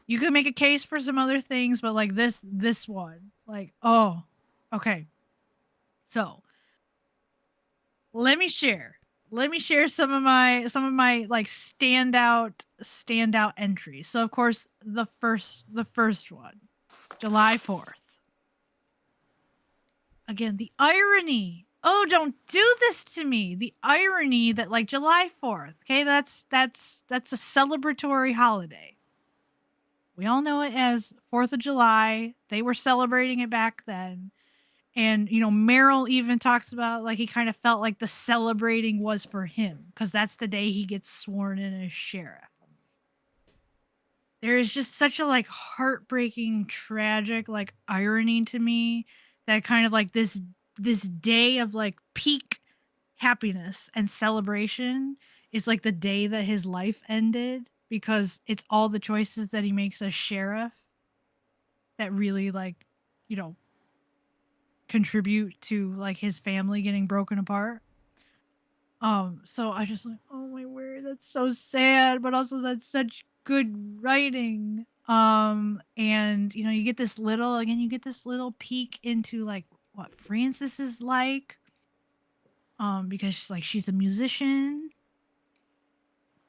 You could make a case for some other things, but like this one, like, oh, okay. So let me share. Let me share some of my like standout entries. So of course the first one, July 4th. Again, the irony. Oh, don't do this to me. The irony that like July 4th, okay, that's a celebratory holiday. We all know it as 4th of July. They were celebrating it back then. And, Meryl even talks about like he kind of felt like the celebrating was for him because that's the day he gets sworn in as sheriff. There is just such a like heartbreaking, tragic like irony to me, that kind of like this day of like peak happiness and celebration is like the day that his life ended, because it's all the choices that he makes as sheriff that really like, you know, contribute to like his family getting broken apart. So I just like, oh my word, that's so sad, but also that's such good writing. And you get this little peek into like what Francis is like. Because she's a musician.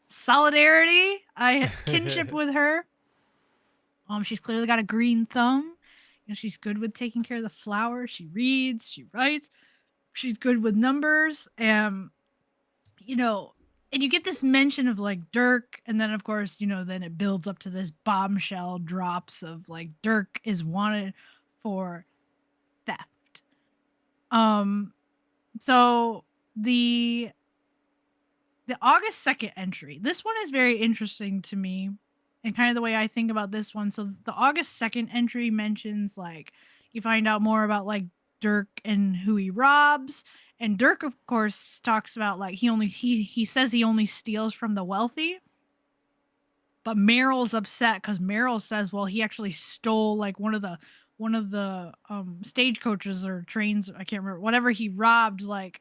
Solidarity. I kinship with her. She's clearly got a green thumb. She's good with taking care of the flowers. She reads, she writes. She's good with numbers. You know, and you get this mention of like Dirk, and then of course, then it builds up to this bombshell drops of like Dirk is wanted for theft. Um, so the August 2nd entry, this one is very interesting to me, and kind of the way I think about this one. So the August 2nd entry mentions like you find out more about like Dirk and who he robs. And Dirk, of course, talks about like he says he only steals from the wealthy. But Meryl's upset because Meryl says, well, he actually stole like one of the stagecoaches or trains. I can't remember, whatever he robbed. Like,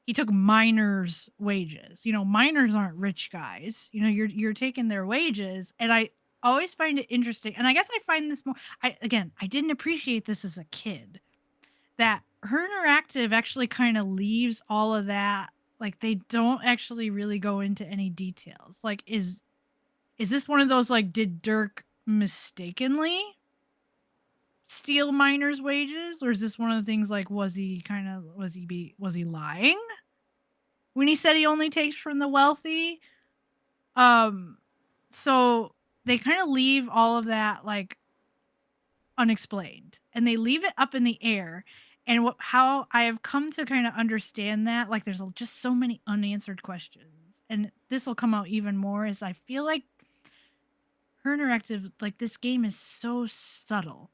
he took miners' wages. Miners aren't rich guys. You're taking their wages. And always find it interesting, and I guess I find this more. I didn't appreciate this as a kid. That her interactive actually kind of leaves all of that. Like they don't actually really go into any details. Like, is this one of those like, did Dirk mistakenly steal miners' wages, or is this one of the things like, was he lying when he said he only takes from the wealthy? Um, so they kind of leave all of that like unexplained, and they leave it up in the air. And how I have come to kind of understand that, like, there's just so many unanswered questions, and this will come out even more. Is I feel like her interactive, like this game is so subtle.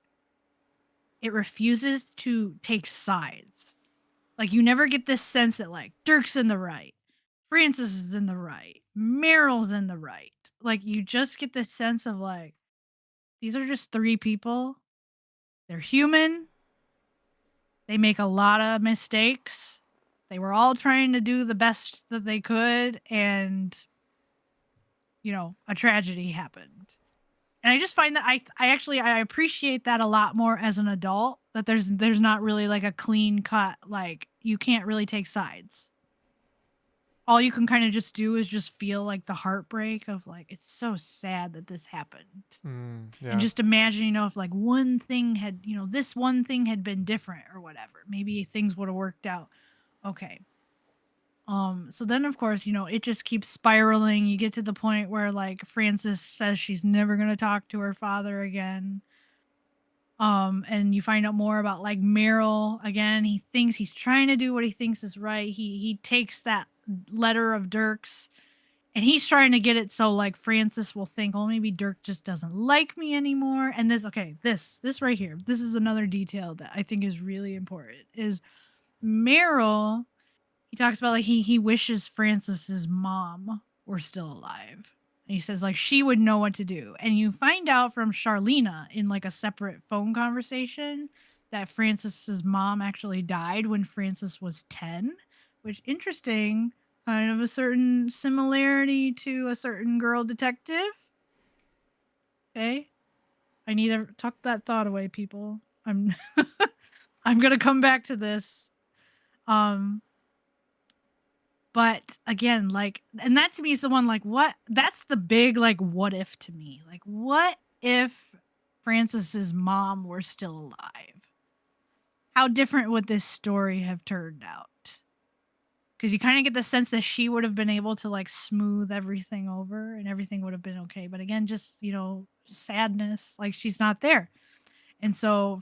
It refuses to take sides. Like you never get this sense that like Dirk's in the right, Francis is in the right, Meryl's in the right. Like you just get this sense of like these are just three people. They're human. They make a lot of mistakes. They were all trying to do the best that they could, and a tragedy happened. And I just find that I appreciate that a lot more as an adult, that there's not really like a clean cut, like you can't really take sides. All you can kind of just do is just feel like the heartbreak of like, it's so sad that this happened. Yeah. And just imagine, if like one thing had, this one thing had been different or whatever, maybe things would have worked out. Okay. So then of course, it just keeps spiraling. You get to the point where like Frances says she's never going to talk to her father again. And you find out more about like Meryl. Again, he thinks he's trying to do what he thinks is right. He takes that letter of Dirk's, and he's trying to get it so like Frances will think, oh, maybe Dirk just doesn't like me anymore. And this right here, this is another detail that I think is really important. Is Meryl, he talks about like he wishes Frances's mom were still alive. And he says like she would know what to do. And you find out from Charlena in like a separate phone conversation that Frances's mom actually died when Frances was 10, which interesting, kind of a certain similarity to a certain girl detective. Okay. I need to tuck that thought away, people. I'm I'm going to come back to this. But again, like, and that to me is the one, like, what? That's the big, like, what if to me. Like, what if Frances's mom were still alive? How different would this story have turned out? Because you kind of get the sense that she would have been able to, like, smooth everything over and everything would have been okay. But again, just, sadness, like, she's not there. And so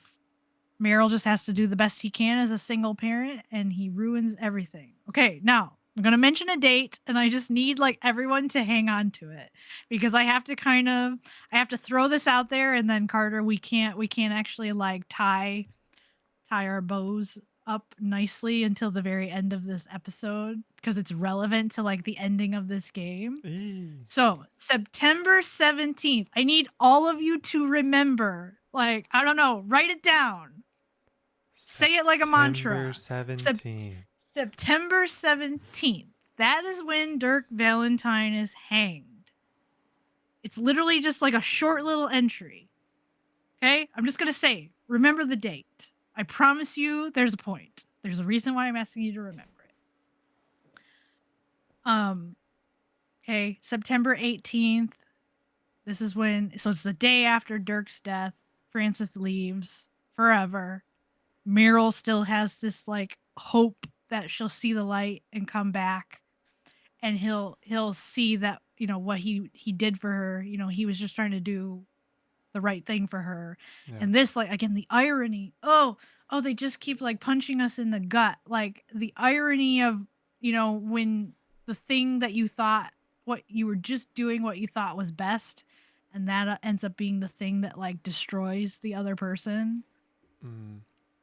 Meryl just has to do the best he can as a single parent, and he ruins everything. Okay, now I'm going to mention a date, and I just need like everyone to hang on to it, because I have to throw this out there, and then Carter, we can't actually like tie our bows up nicely until the very end of this episode, because it's relevant to like the ending of this game. So September 17th, I need all of you to remember, like, I don't know, write it down. Say it like a mantra. September 17th. That is when Dirk Valentine is hanged. It's literally just like a short little entry. Okay? I'm just going to say, remember the date. I promise you there's a point. There's a reason why I'm asking you to remember it. Okay, September 18th. This is so it's the day after Dirk's death. Frances leaves forever. Meryl still has this like hope that she'll see the light and come back, and he'll see that what he did for her. He was just trying to do the right thing for her. Yeah. And this, like, again, the irony. Oh, they just keep like punching us in the gut. Like the irony of when the thing that you thought, what you were just doing, what you thought was best, and that ends up being the thing that like destroys the other person.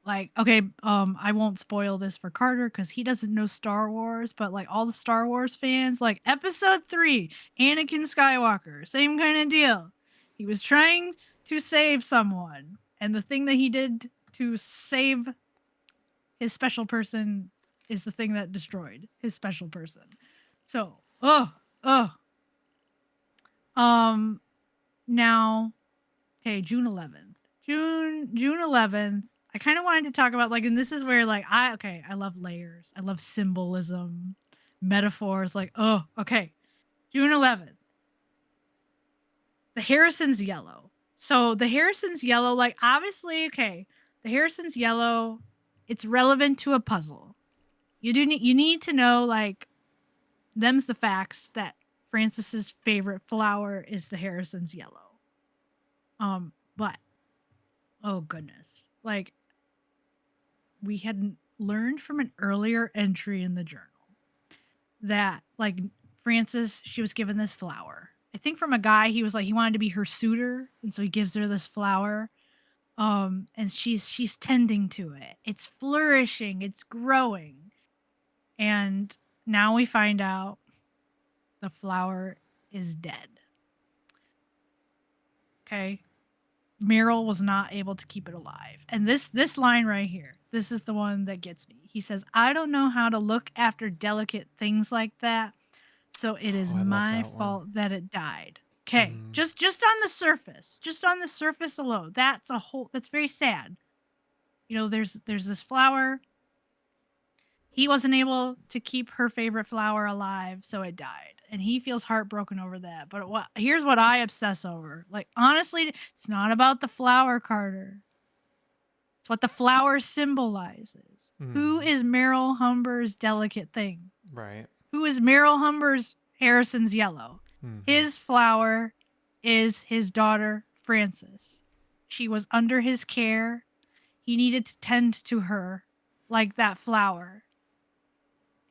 Like, okay, I won't spoil this for Carter because he doesn't know Star Wars, but like all the Star Wars fans, like episode 3, Anakin Skywalker, same kind of deal. He was trying to save someone, and the thing that he did to save his special person is the thing that destroyed his special person. So, Now, okay, June 11th. June 11th. I kind of wanted to talk about like, and this is where like I love layers. I love symbolism, metaphors. Like, oh, okay, June 11th. The Harrison's yellow. So the Harrison's yellow, like obviously, okay, the Harrison's yellow. It's relevant to a puzzle. You need to know like them's the facts that Francis's favorite flower is the Harrison's yellow. But oh goodness, like we had learned from an earlier entry in the journal that like Francis, she was given this flower. I think from a guy, he was like he wanted to be her suitor, and so he gives her this flower. And she's tending to it. It's flourishing, it's growing. And now we find out the flower is dead. Okay. Meryl was not able to keep it alive. And this line right here, this is the one that gets me. He says, "I don't know how to look after delicate things like that, so it is my fault that it died." Okay, just on the surface alone, that's very sad. You know, there's this flower. He wasn't able to keep her favorite flower alive, so it died. And he feels heartbroken over that. But here's what I obsess over. Like, honestly, it's not about the flower, Carter. It's what the flower symbolizes. Who is Meryl Humber's delicate thing? Right. Who is Meryl Humber's Harrison's yellow? His flower is his daughter, Frances. She was under his care. He needed to tend to her like that flower.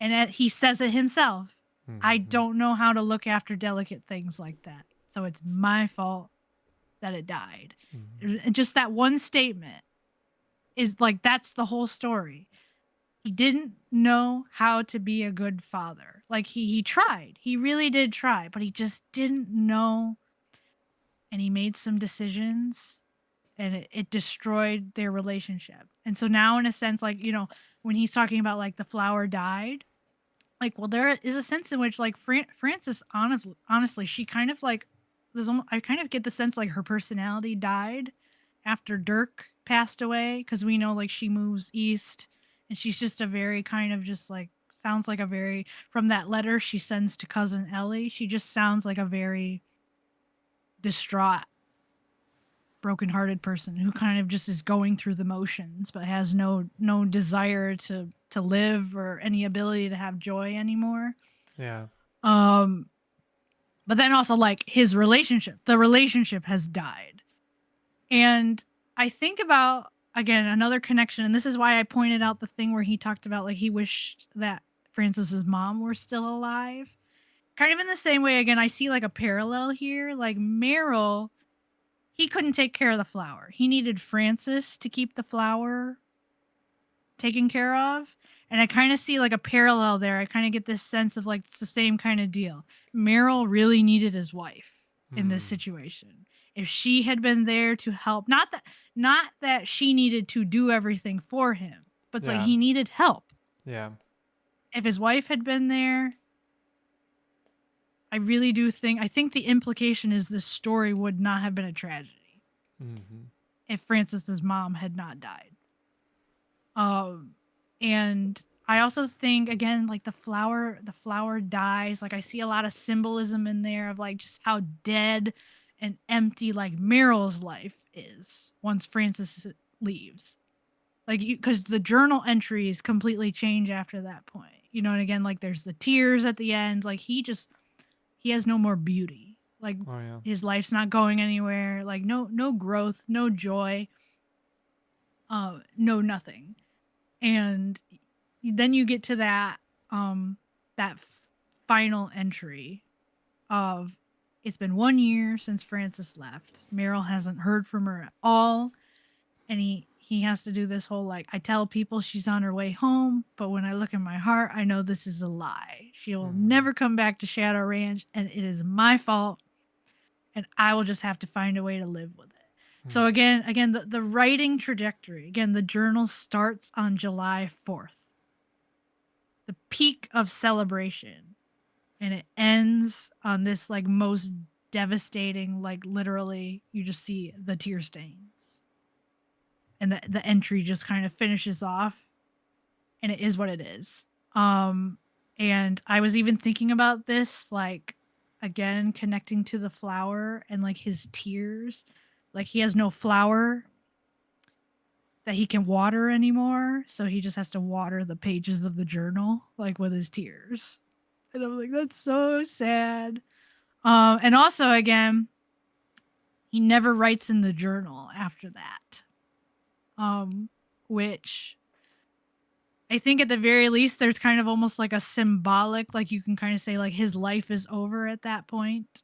And he says it himself. I don't know how to look after delicate things like that. So it's my fault that it died. And just that one statement is like, that's the whole story. He didn't know how to be a good father. Like he tried. He really did try, but he just didn't know. And he made some decisions and it destroyed their relationship. And so now in a sense, like, you know, when he's talking about like the flower died, like, well, there is a sense in which like Frances, honestly, she kind of like, I kind of get the sense like her personality died after Dirk passed away, because we know like she moves east and she's just a very kind of just like, sounds like a very, from that letter she sends to cousin Ellie, she just sounds like a very distraught, brokenhearted person who kind of just is going through the motions but has no desire to live or any ability to have joy anymore. Yeah. But then also like the relationship has died. And I think about, again, another connection, and this is why I pointed out the thing where he talked about like he wished that Frances's mom were still alive. Kind of in the same way, again, I see like a parallel here. Like Meryl, he couldn't take care of the flower. He needed Frances to keep the flower taken care of. And I kind of see like a parallel there. I kind of get this sense of like it's the same kind of deal. Meryl really needed his wife in this situation. If she had been there to help, not that she needed to do everything for him, but it's like he needed help. Yeah. If his wife had been there, I really do think, I think the implication is this story would not have been a tragedy if Frances's mom had not died. And I also think, again, like the flower dies. Like I see a lot of symbolism in there of like just how dead and empty like Meryl's life is once Frances leaves. Like, because the journal entries completely change after that point. You know, and again, like there's the tears at the end. Like he has no more beauty. Like his life's not going anywhere. Like no growth, no joy, no nothing. And then you get to that final entry of, it's been 1 year since Frances left. Meryl hasn't heard from her at all. And he has to do this whole like, I tell people she's on her way home, but when I look in my heart, I know this is a lie. She will never come back to Shadow Ranch, and it is my fault, and I will just have to find a way to live with it. So again, the writing trajectory, again, the journal starts on July 4th, the peak of celebration, and it ends on this like most devastating. Like literally, you just see the tear stains, and the entry just kind of finishes off, and it is what it is. And I was even thinking about this, like again connecting to the flower and like his tears, like he has no flower that he can water anymore, so he just has to water the pages of the journal like with his tears. And I'm like, that's so sad. And also again, he never writes in the journal after that. Which I think at the very least there's kind of almost like a symbolic, like you can kind of say like his life is over at that point.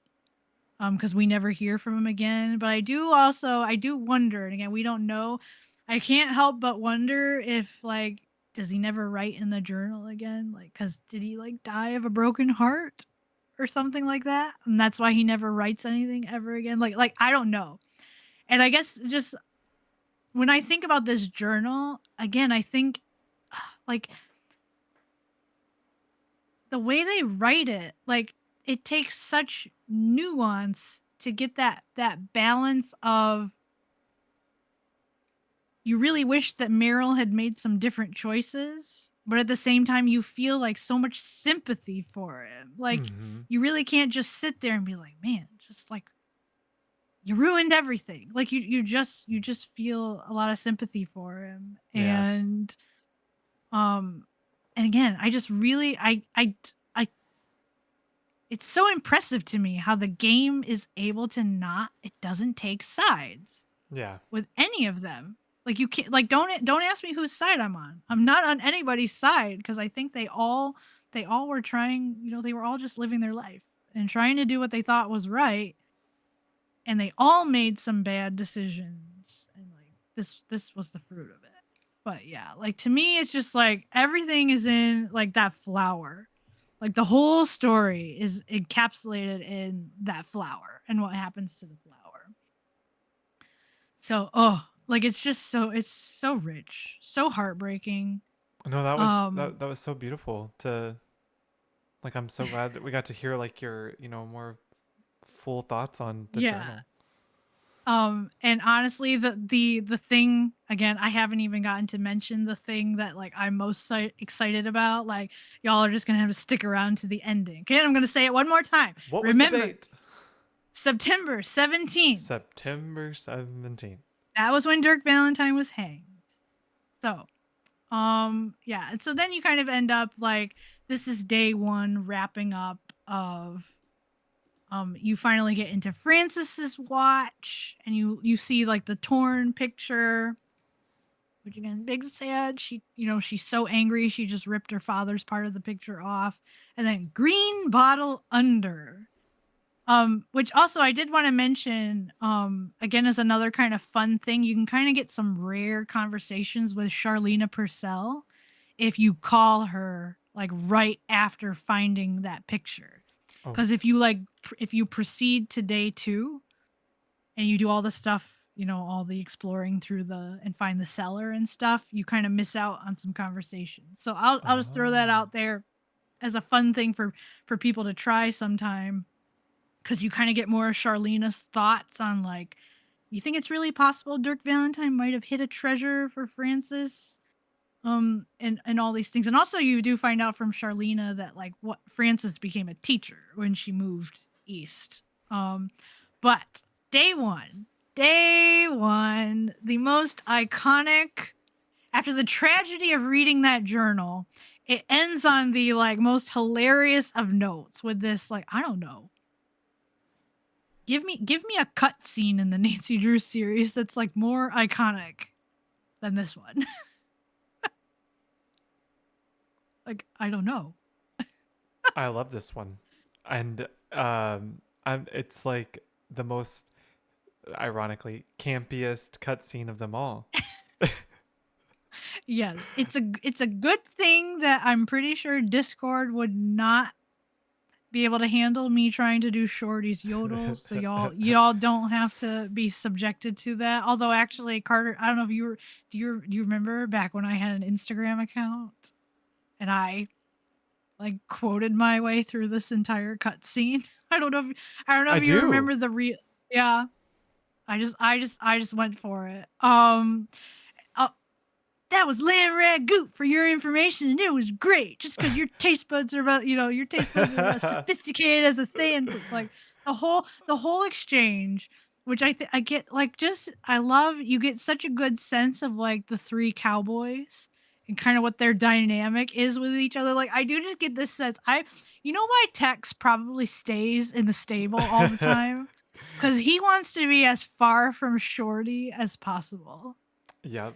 Because we never hear from him again. But I do wonder, and again, we don't know. I can't help but wonder if like, does he never write in the journal again? Like, cause did he like die of a broken heart or something like that? And that's why he never writes anything ever again. Like I don't know. And I guess just when I think about this journal again, I think like the way they write it, like it takes such nuance to get that balance of you really wish that Meryl had made some different choices, but at the same time you feel like so much sympathy for him. Like you really can't just sit there and be like, man, just like you ruined everything. Like you just feel a lot of sympathy for him. Yeah. And again, I just really I it's so impressive to me how the game is able to it doesn't take sides. Yeah. With any of them. Like you can't like don't ask me whose side I'm on. I'm not on anybody's side because I think they all were trying, they were all just living their life and trying to do what they thought was right. And they all made some bad decisions, and like this was the fruit of it. But yeah, like to me it's just like everything is in like that flower. Like the whole story is encapsulated in that flower and what happens to the flower. So, like it's so rich, so heartbreaking. No, that was so beautiful to like. I'm so glad that we got to hear like your more full thoughts on the journal. And honestly, the thing again, I haven't even gotten to mention the thing that like I'm most excited about. Like y'all are just gonna have to stick around to the ending. Okay, I'm gonna say it one more time. What Remember, was the date? September 17th. September 17th. That was when Dirk Valentine was hanged. So, yeah, and so then you kind of end up like this is day one wrapping up of you finally get into Francis's watch and you see like the torn picture, which again, big sad. She's so angry she just ripped her father's part of the picture off. And then green bottle under. Which also I did want to mention, again, as another kind of fun thing, you can kind of get some rare conversations with Charlena Purcell if you call her like right after finding that picture. Because if you proceed to day 2 and you do all the stuff, all the exploring through and find the cellar and stuff, you kind of miss out on some conversations. So I'll just throw that out there as a fun thing for people to try sometime. Because you kind of get more of Charlena's thoughts on like, you think it's really possible Dirk Valentine might have hid a treasure for Francis, and all these things. And also you do find out from Charlena that like what Francis became a teacher when she moved east. But day one, the most iconic, after the tragedy of reading that journal, it ends on the like most hilarious of notes with this like, I don't know. Give me a cut scene in the Nancy Drew series that's like more iconic than this one. Like, I don't know. I love this one. And it's like the most ironically campiest cutscene of them all. Yes, it's a good thing that I'm pretty sure Discord would not be able to handle me trying to do Shorty's yodel, so y'all don't have to be subjected to that. Although actually, Carter, I don't know if do you remember back when I had an Instagram account and I like quoted my way through this entire cutscene? I don't know if I you do. remember the real. Yeah, I just went for it. Uh, that was lamb ragout for your information, and it was great. Just because your taste buds are about, your taste buds are about sophisticated as a sandwich. Like the whole exchange, which I get like just I love. You get such a good sense of like the three cowboys and kind of what their dynamic is with each other. Like I do just get this sense. You know why Tex probably stays in the stable all the time? Because he wants to be as far from Shorty as possible. Yep.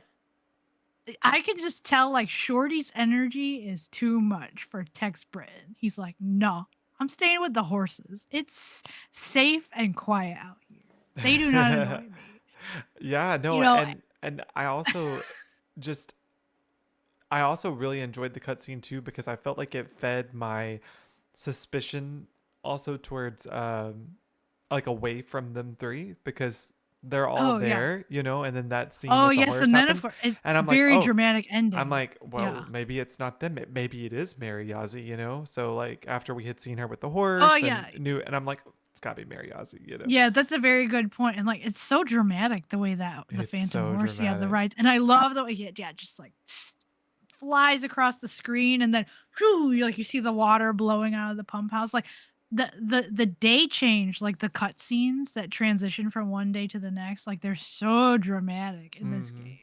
I can just tell like Shorty's energy is too much for Tex Britton. He's like, no, I'm staying with the horses. It's safe and quiet out here. They do not annoy me. Yeah, You no, know, and I also just I also really enjoyed the cutscene too because I felt like it fed my suspicion also towards like away from them three because they're all oh yeah. there, and then that scene Oh with the yes, horse and then happens, it's and I'm like, very oh, dramatic I'm ending. like, Yeah. well, maybe it's not them. Maybe it is Mary Yazi. So like after we had seen her with the Oh horse and yeah. knew, and I'm like, it's gotta be Mary Yazi. Yeah, that's a very good point. And like it's so dramatic the way that the It's Phantom so Horse, yeah, the dramatic. rides. And I love the way yeah, just like flies across the screen and then whew, you see the water blowing out of the pump house. Like the day change, like the cutscenes that transition from one day to the next, like they're so dramatic in this Mm-hmm. game.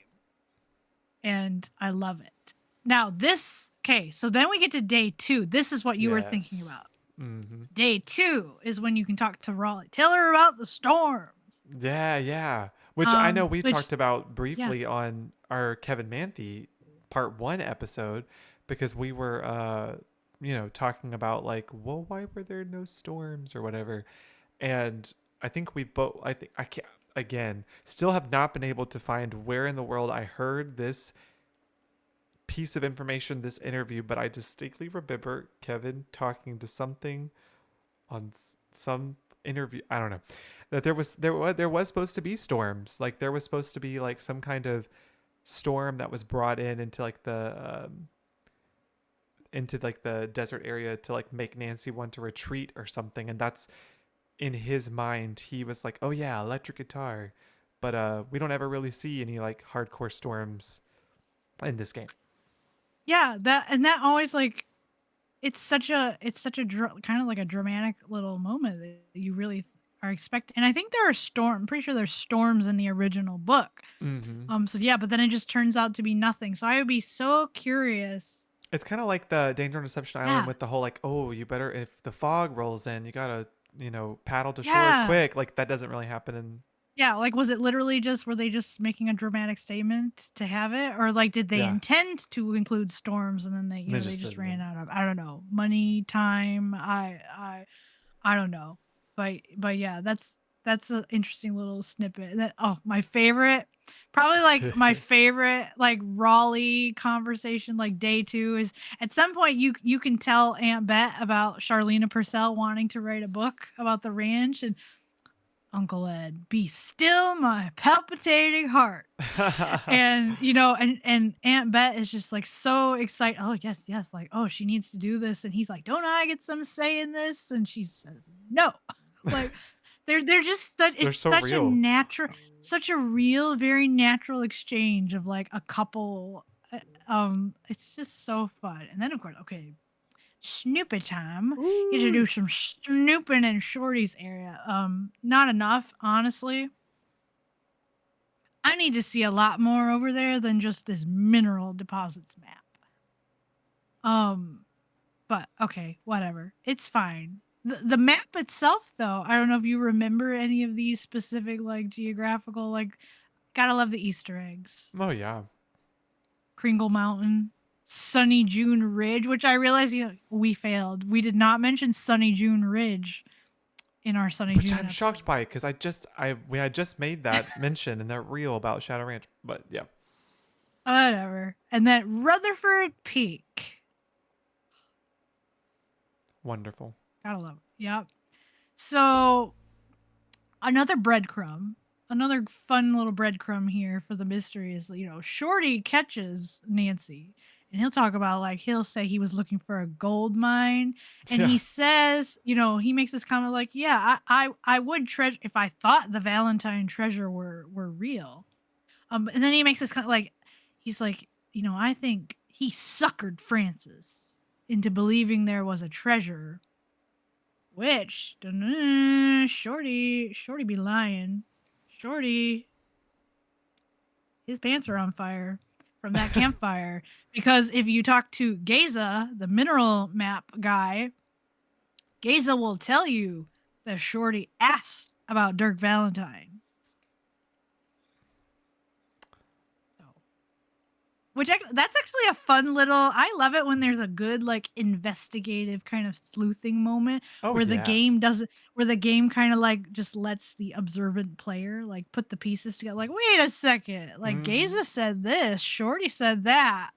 And I love it. Now this okay, so then we get to day 2. This is what you were thinking Yes. about. Mm-hmm. Day 2 is when you can talk to Raleigh. Tell her about the storms. Yeah, yeah. Which I know we Which talked about yeah. briefly on our Kevin Manthe part 1 episode because we were talking about like, well, why were there no storms or whatever. And I think we both I think I can't again, still have not been able to find where in the world I heard this piece of information, this interview, but I distinctly remember Kevin talking to something on some interview, I don't know, that there was supposed to be storms, like there was supposed to be like some kind of storm that was brought in into like the desert area to like make Nancy want to retreat or something, and that's in his mind he was like, oh yeah, electric guitar, but we don't ever really see any like hardcore storms in this game. Yeah, that always like it's such a kind of like a dramatic little moment that you really are expecting. And I think there are I'm pretty sure there's storms in the original book. Mm-hmm. So yeah, but then it just turns out to be nothing. So I would be so curious. It's kind of like the Danger on Deception Island Yeah. with the whole like, oh, you better, if the fog rolls in, you gotta paddle to shore Yeah. quick. Like that doesn't really happen in. Yeah, like was it literally just were they just making a dramatic statement to have it, or like did they Yeah, intend to include storms and then they they just just didn't. ran out of, I don't know, money, time. I don't know. But yeah, that's an interesting little snippet. And then my favorite, probably like my favorite like Raleigh conversation like day 2 is at some point you can tell Aunt Bet about Charlena Purcell wanting to write a book about the ranch, and Uncle Ed, be still my palpitating heart. And and Aunt Bet is just like so excited. Oh yes, yes, like, oh, she needs to do this. And he's like, don't I get some say in this? And she says no. Like they're just such They're it's so such a real. natural, such a real, very natural exchange of like a couple. It's just so fun. And then of course, okay, snooping time. You get to Ooh. do some snooping in Shorty's area. Not enough, honestly. I need to see a lot more over there than just this mineral deposits map. Um, but okay, whatever. It's fine. The map itself, though, I don't know if you remember any of these specific like geographical, like, gotta love the Easter eggs. Oh yeah. Kringle Mountain, Sunny June Ridge, which I realized we failed. We did not mention Sunny June Ridge in our Sunny Which June I'm shocked episode. by because we had just made that mention and that reel about Shadow Ranch, but yeah, Whatever. And then Rutherford Peak. wonderful. Gotta love it. Yep. So another breadcrumb, another fun little breadcrumb here for the mystery is, Shorty catches Nancy and he'll talk about like he'll say he was looking for a gold mine, and Yeah. he says, he makes this comment like, yeah, I would treasure if I thought the Valentine treasure were real. And then he makes this kind of like, he's like, I think he suckered Francis into believing there was a treasure, which Shorty be lying. Shorty, his pants are on fire from that campfire. Because if you talk to Geza, the mineral map guy, Geza will tell you that Shorty asked about Dirk Valentine. So, that's actually a fun little. I love it when there's a good like investigative kind of sleuthing moment Oh where the yeah. game doesn't, where the game kind of like just lets the observant player like put the pieces together. Like, wait a second, like Mm-hmm. Geza said this, Shorty said that.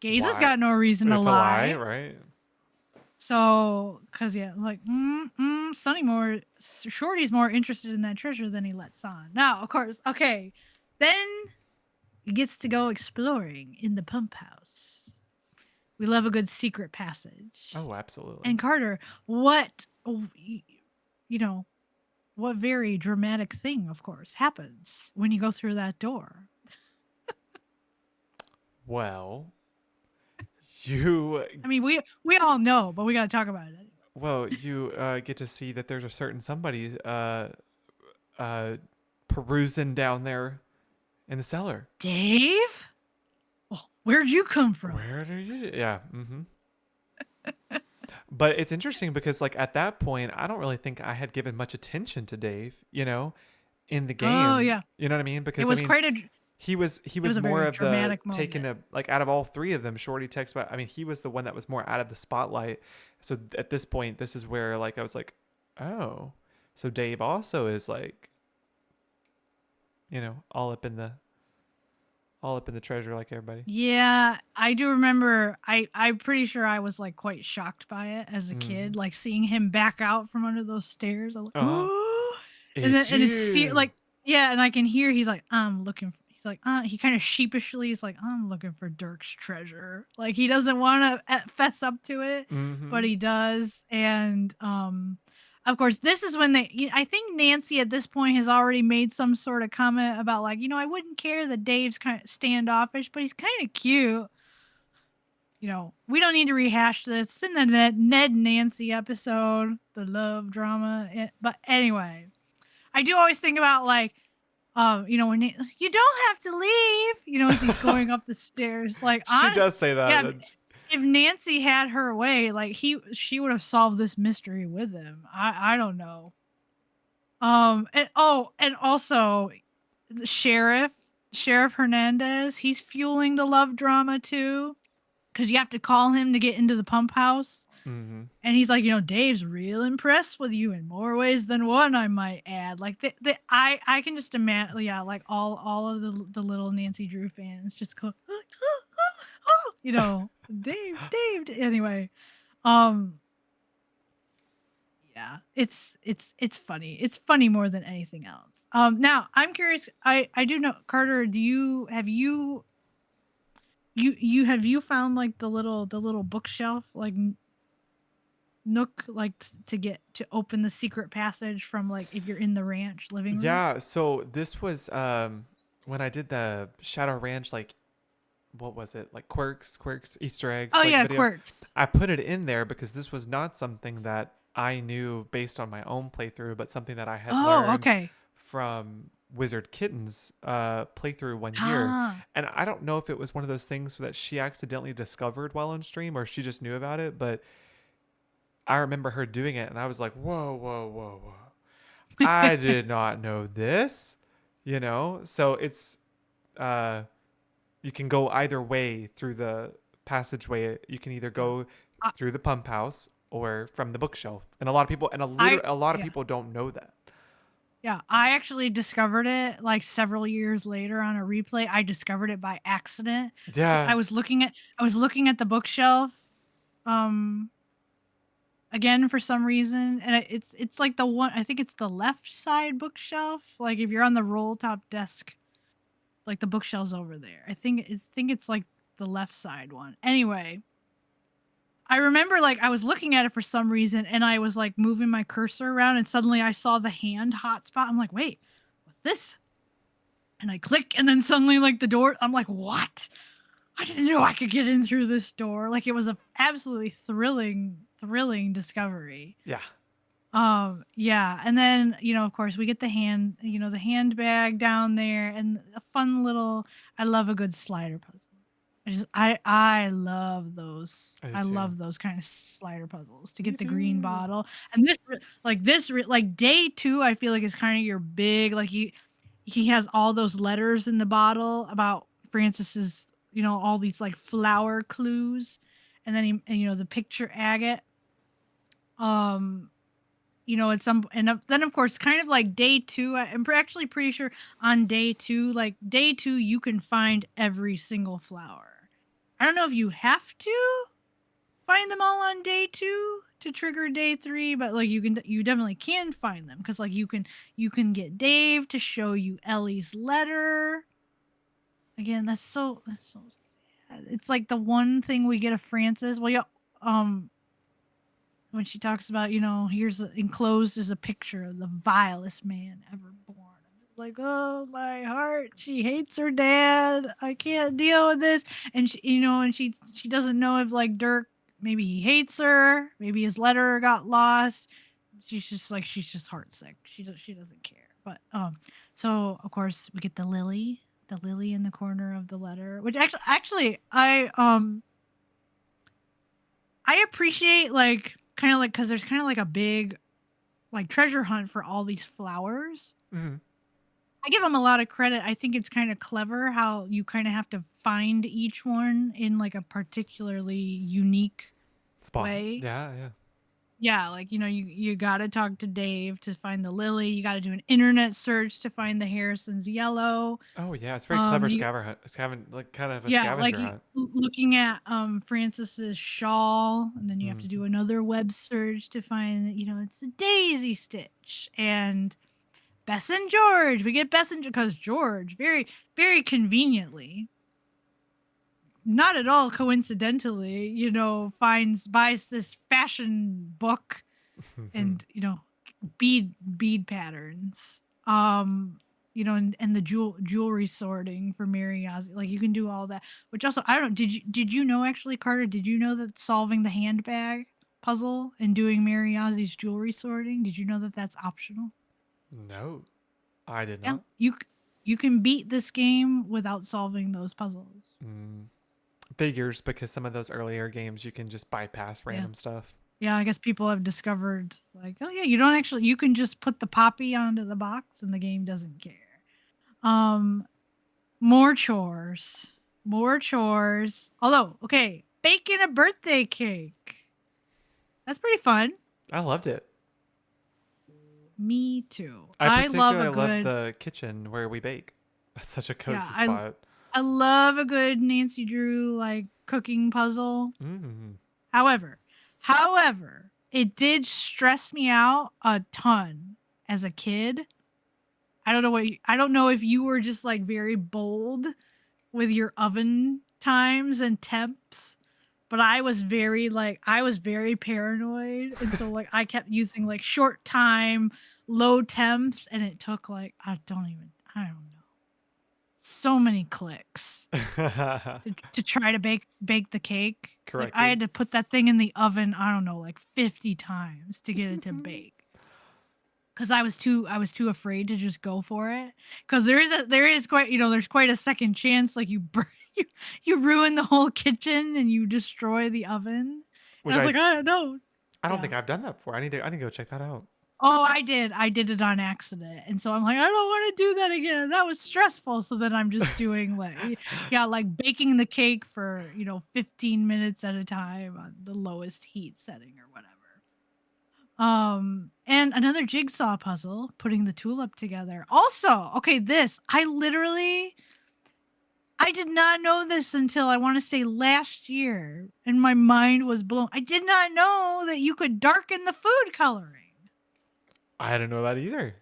Geza's Why? got no reason to To lie, lie. right? So, cause yeah, like, Shorty's more interested in that treasure than he lets on. Now, of course, okay, then he gets to go exploring in the pump house. We love a good secret passage. Oh, absolutely. And Carter, what, you know, what very dramatic thing, of course, happens when you go through that door? Well, you I mean, we all know, but we got to talk about it anyway. you get to see that there's a certain somebody uh perusing down there in the cellar. Dave? Oh, where'd you come from? Where do you? Yeah. Mm-hmm. But it's interesting because like at that point, I don't really think I had given much attention to Dave, in the Oh game. yeah, You know what I mean? it Because I was mean, quite a. he It was was a more very of the dramatic taking moment. a like out of all three of them, Shorty takes about. I mean, he was the one that was more out of the spotlight. So at this point, this is where like I was like, oh, so Dave also is like, all up in the treasure like everybody. Yeah, I do remember. I'm pretty sure I was like quite shocked by it as a Mm-hmm. kid, like seeing him back out from under those stairs. I'm like, Uh huh. oh, and then It's and it's you. like, yeah, and I can hear he's like, I'm looking. He's like, he kind of sheepishly, he's like, I'm looking for Dirk's treasure. Like he doesn't want to fess up to it, but Mm-hmm. he does, and of course, this is when I think Nancy at this point has already made some sort of comment about like, I wouldn't care that Dave's kind of standoffish, but he's kind of cute. We don't need to rehash this. It's in the Ned Nancy episode, the love drama. But anyway, I do always think about like, when you don't have to leave, as he's going up the stairs. Like, She honest, does say that. yeah. If Nancy had her way, like she would have solved this mystery with him. I don't know. And also the Sheriff Hernandez, he's fueling the love drama too, because you have to call him to get into the pump house. Mm-hmm. And he's like, Dave's real impressed with you in more ways than one, I might add. Like, I can just imagine, yeah, like all of the little Nancy Drew fans just go, Dave. Anyway, um, yeah, it's funny. It's funny more than anything else. Now I'm curious. I do know, Carter. Do you have you found like the little bookshelf like nook like to get to open the secret passage from like if you're in the ranch living room? Yeah, so this was when I did the Shadow Ranch, like what was it? Like quirks, Easter Oh eggs like yeah, video. quirks. I put it in there because this was not something that I knew based on my own playthrough, but something that I had Oh, learned okay. from Wizard Kitten's playthrough one year. Ah, And I don't know if it was one of those things that she accidentally discovered while on stream or she just knew about it, but I remember her doing it and I was like, whoa, whoa, whoa, whoa. I did not know this, So it's uh you can go either way through the passageway. You can either yeah. go I, through the pump house or from the bookshelf. And a lot of people I a lot of yeah. people don't know that. Yeah, I actually discovered it like several years later on a replay. I discovered it by accident. Yeah. I was looking at the bookshelf um again for some reason, and it's like the one, I think it's the left side bookshelf. Like if you're on the roll top desk, like the bookshelf's over there. I think it's like the left side one. Anyway, I remember like I was looking at it for some reason and I was like moving my cursor around and suddenly I saw the hand hotspot. I'm like, wait, what's this? And I click and then suddenly like the door, I'm like, what? I didn't know I could get in through this door. Like it was a absolutely thrilling discovery. Yeah. Yeah. And then, of course we get the handbag down there and a fun little, I love a good slider puzzle. I love those. I love those kind of slider puzzles to get the green bottle. And like day 2, I feel like is kind of your big, like he has all those letters in the bottle about Francis's, all these like flower clues. And then the picture agate. Then of course, kind of like day 2, I'm actually pretty sure on day 2, like day 2, you can find every single flower. I don't know if you have to find them all on day 2 to trigger day 3, but like you definitely can find them because like you can get Dave to show you Ellie's letter. Again, that's so sad. It's like the one thing we get of Francis. Well, yeah, when she talks about, here's enclosed is a picture of the vilest man ever born. I'm just like, oh my heart, she hates her dad. I can't deal with this. And she doesn't know if like Dirk, maybe he hates her, maybe his letter got lost. She's just heartsick. She doesn't care. But so of course we get the lily in the corner of the letter, which actually I appreciate like kind of like because there's kind of like a big like treasure hunt for all these flowers. Mm-hmm. I give them a lot of credit. I think it's kind of clever how you kind of have to find each one in like a particularly unique way. Yeah, like you got to talk to Dave to find the lily. You got to do an internet search to find the Harrison's yellow. Oh yeah, it's very clever like kind of a scavenger hunt. Looking at Francis's shawl, and then you have to do another web search to find it's a daisy stitch. And Bess and George, we get Bess and because George very very conveniently, not at all coincidentally, buys this fashion book and bead patterns. And the jewelry sorting for Mary Ozzy. Like you can do all that. Which also I don't did you know actually, Carter, did you know that solving the handbag puzzle and doing Mary Ozzy's jewelry sorting, did you know that that's optional? No. I did not. You can beat this game without solving those puzzles. Figures, because some of those earlier games you can just bypass random stuff. Yeah, I guess people have discovered like, oh yeah, you can just put the poppy onto the box and the game doesn't care. More chores. Although, okay, baking a birthday cake. That's pretty fun. I loved it. Me too. I love the kitchen where we bake. That's such a cozy spot. I love a good Nancy Drew like cooking puzzle. Mm-hmm. However, it did stress me out a ton as a kid. I don't know if you were just like very bold with your oven times and temps, but I was very paranoid, and so like I kept using like short time, low temps, and it took like I don't know, so many clicks to try to bake the cake. Correctly. Like I had to put that thing in the oven, I don't know, like 50 times to get it to bake. Cause I was too afraid to just go for it. Cause there is quite, there's quite a second chance. Like you ruin the whole kitchen and you destroy the oven. And I was like, oh no. I don't think I've done that before. I need to go check that out. Oh, I did it on accident. And so I'm like, I don't want to do that again. That was stressful. So then I'm just doing like baking the cake for, 15 minutes at a time on the lowest heat setting or whatever. And another jigsaw puzzle, putting the tulip together. Also, okay, I did not know this until I want to say last year, and my mind was blown. I did not know that you could darken the food coloring. I didn't know that either.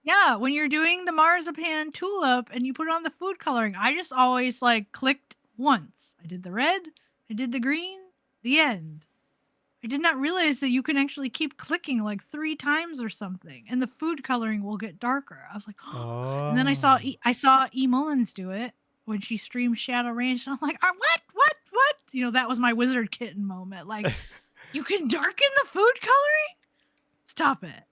Yeah, when you're doing the marzipan tulip and you put on the food coloring, I just always like clicked once. I did the red, I did the green, the end. I did not realize that you can actually keep clicking like 3 times or something, and the food coloring will get darker. I was like, oh. And then Oh. I saw E. Mullins do it when she streamed Shadow Ranch, and I'm like, what? You know, that was my wizard kitten moment. Like, you can darken the food coloring? Stop it.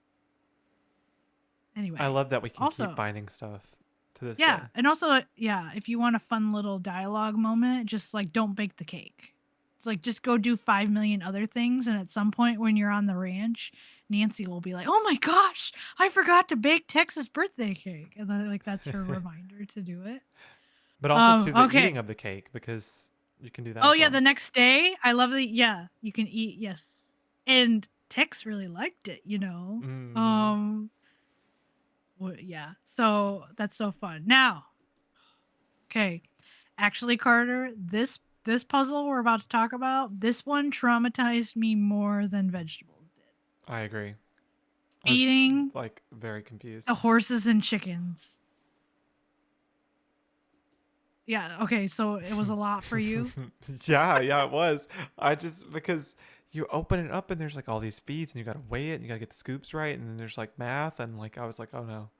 Anyway, I love that we can keep also, finding stuff to this yeah, day. and also, yeah, if you want a fun little dialogue moment, just like don't bake the cake. It's like just go do 5 million other things, and at some point when you're on the ranch, Nancy will be like, "Oh my gosh, I forgot to bake Texas birthday cake," and then like that's her reminder to do it. But also to the eating Okay. of the cake, because you can do that Oh as yeah, well. the next day, I love the you can eat, yes, and Tex really liked it, you know. Mm. Yeah, so that's so fun. Now, okay. Actually, Carter, this puzzle we're about to talk about, this one traumatized me more than vegetables did. I agree. I was Feeding like very the confused. horses and chickens. Yeah, okay, so it was a lot for you. Yeah, it was. I just because you open it up and there's like all these feeds and you gotta weigh it and you gotta get the scoops right and then there's like math and like I was like, oh no,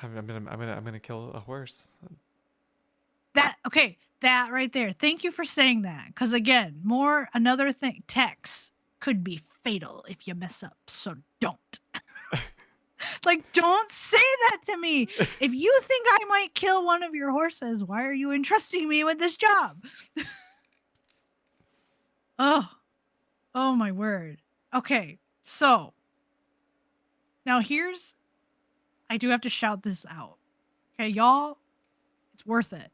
I'm gonna kill a horse. That right there. Thank you for saying that. Cause again, another thing, text could be fatal if you mess up. So don't. Like, don't say that to me. If you think I might kill one of your horses, why are you entrusting me with this job? Oh, oh my word. Okay, so now I do have to shout this out. Okay, y'all, it's worth it.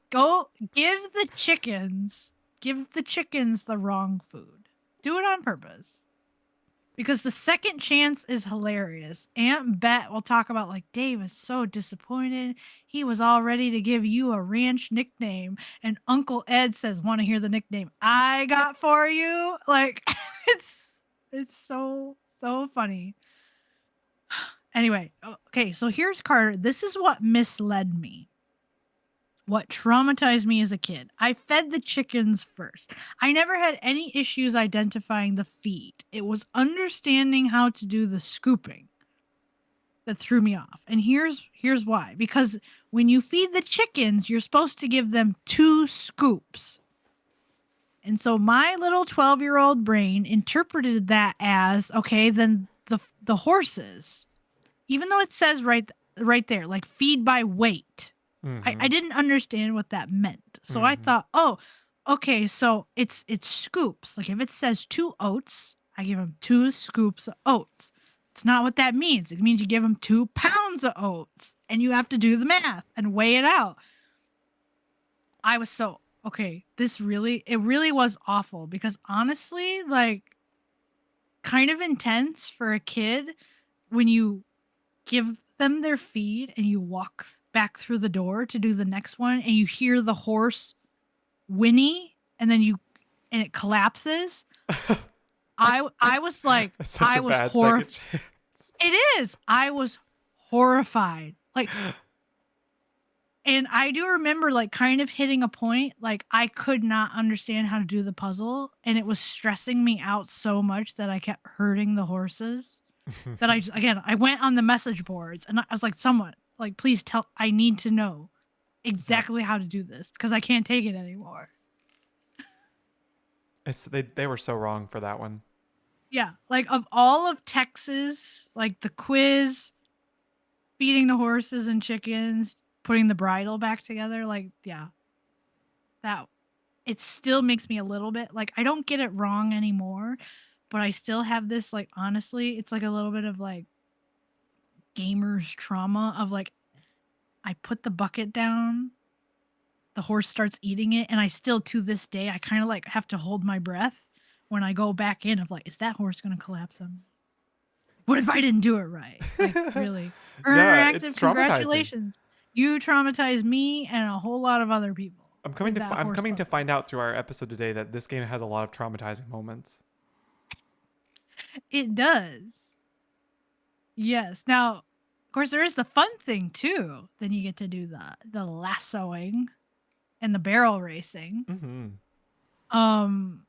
Go give the chickens the wrong food. Do it on purpose. Because the second chance is hilarious. Aunt Bet will talk about like Dave is so disappointed. He was all ready to give you a ranch nickname, and Uncle Ed says, "Want to hear the nickname I got for you?" Like it's so funny. Anyway, okay, so here's Carter. This is what misled me. What traumatized me as a kid. I fed the chickens first. I never had any issues identifying the feed. It was understanding how to do the scooping that threw me off. And here's why. Because when you feed the chickens, you're supposed to give them 2 scoops. And so my little 12-year-old brain interpreted that as, okay, then the horses, even though it says right there, like feed by weight. Mm-hmm. I didn't understand what that meant. So I Mm-hmm. thought, oh, okay, so it's scoops. Like if it says 2 oats, I give them 2 scoops of oats. It's not what that means. It means you give them 2 pounds of oats and you have to do the math and weigh it out. I was so, okay, it really was awful because honestly, like kind of intense for a kid when you give them their feed and you walk back through the door to do the next one and you hear the horse whinny and then and it collapses. I was like, That's such I a was bad second horrified. chance. It is. I was horrified. Like, and I do remember like kind of hitting a point like I could not understand how to do the puzzle and it was stressing me out so much that I kept hurting the horses. That I just, again, I went on the message boards and I was like, someone, like, please I need to know Yeah. exactly how to do this because I can't take it anymore. They were so wrong for that one. Yeah, like of all of Texas, like the quiz, feeding the horses and chickens, putting the bridle back together, like, yeah, that it still makes me a little bit like I don't get it wrong anymore, but I still have this, like, honestly, it's like a little bit of like gamer's trauma of like I put the bucket down, the horse starts eating it, and I still to this day I kind of like have to hold my breath when I go back in of like, is that horse gonna collapse on me? What if I didn't do it right? Like, really? Yeah, Interactive, it's traumatizing. congratulations. You traumatized me and a whole lot of other people with that I'm horse coming to puzzle. find out through our episode today that this game has a lot of traumatizing moments. It does. Yes. Now, of course, there is the fun thing too. Then you get to do the lassoing. and the barrel racing. Mm-hmm. Um,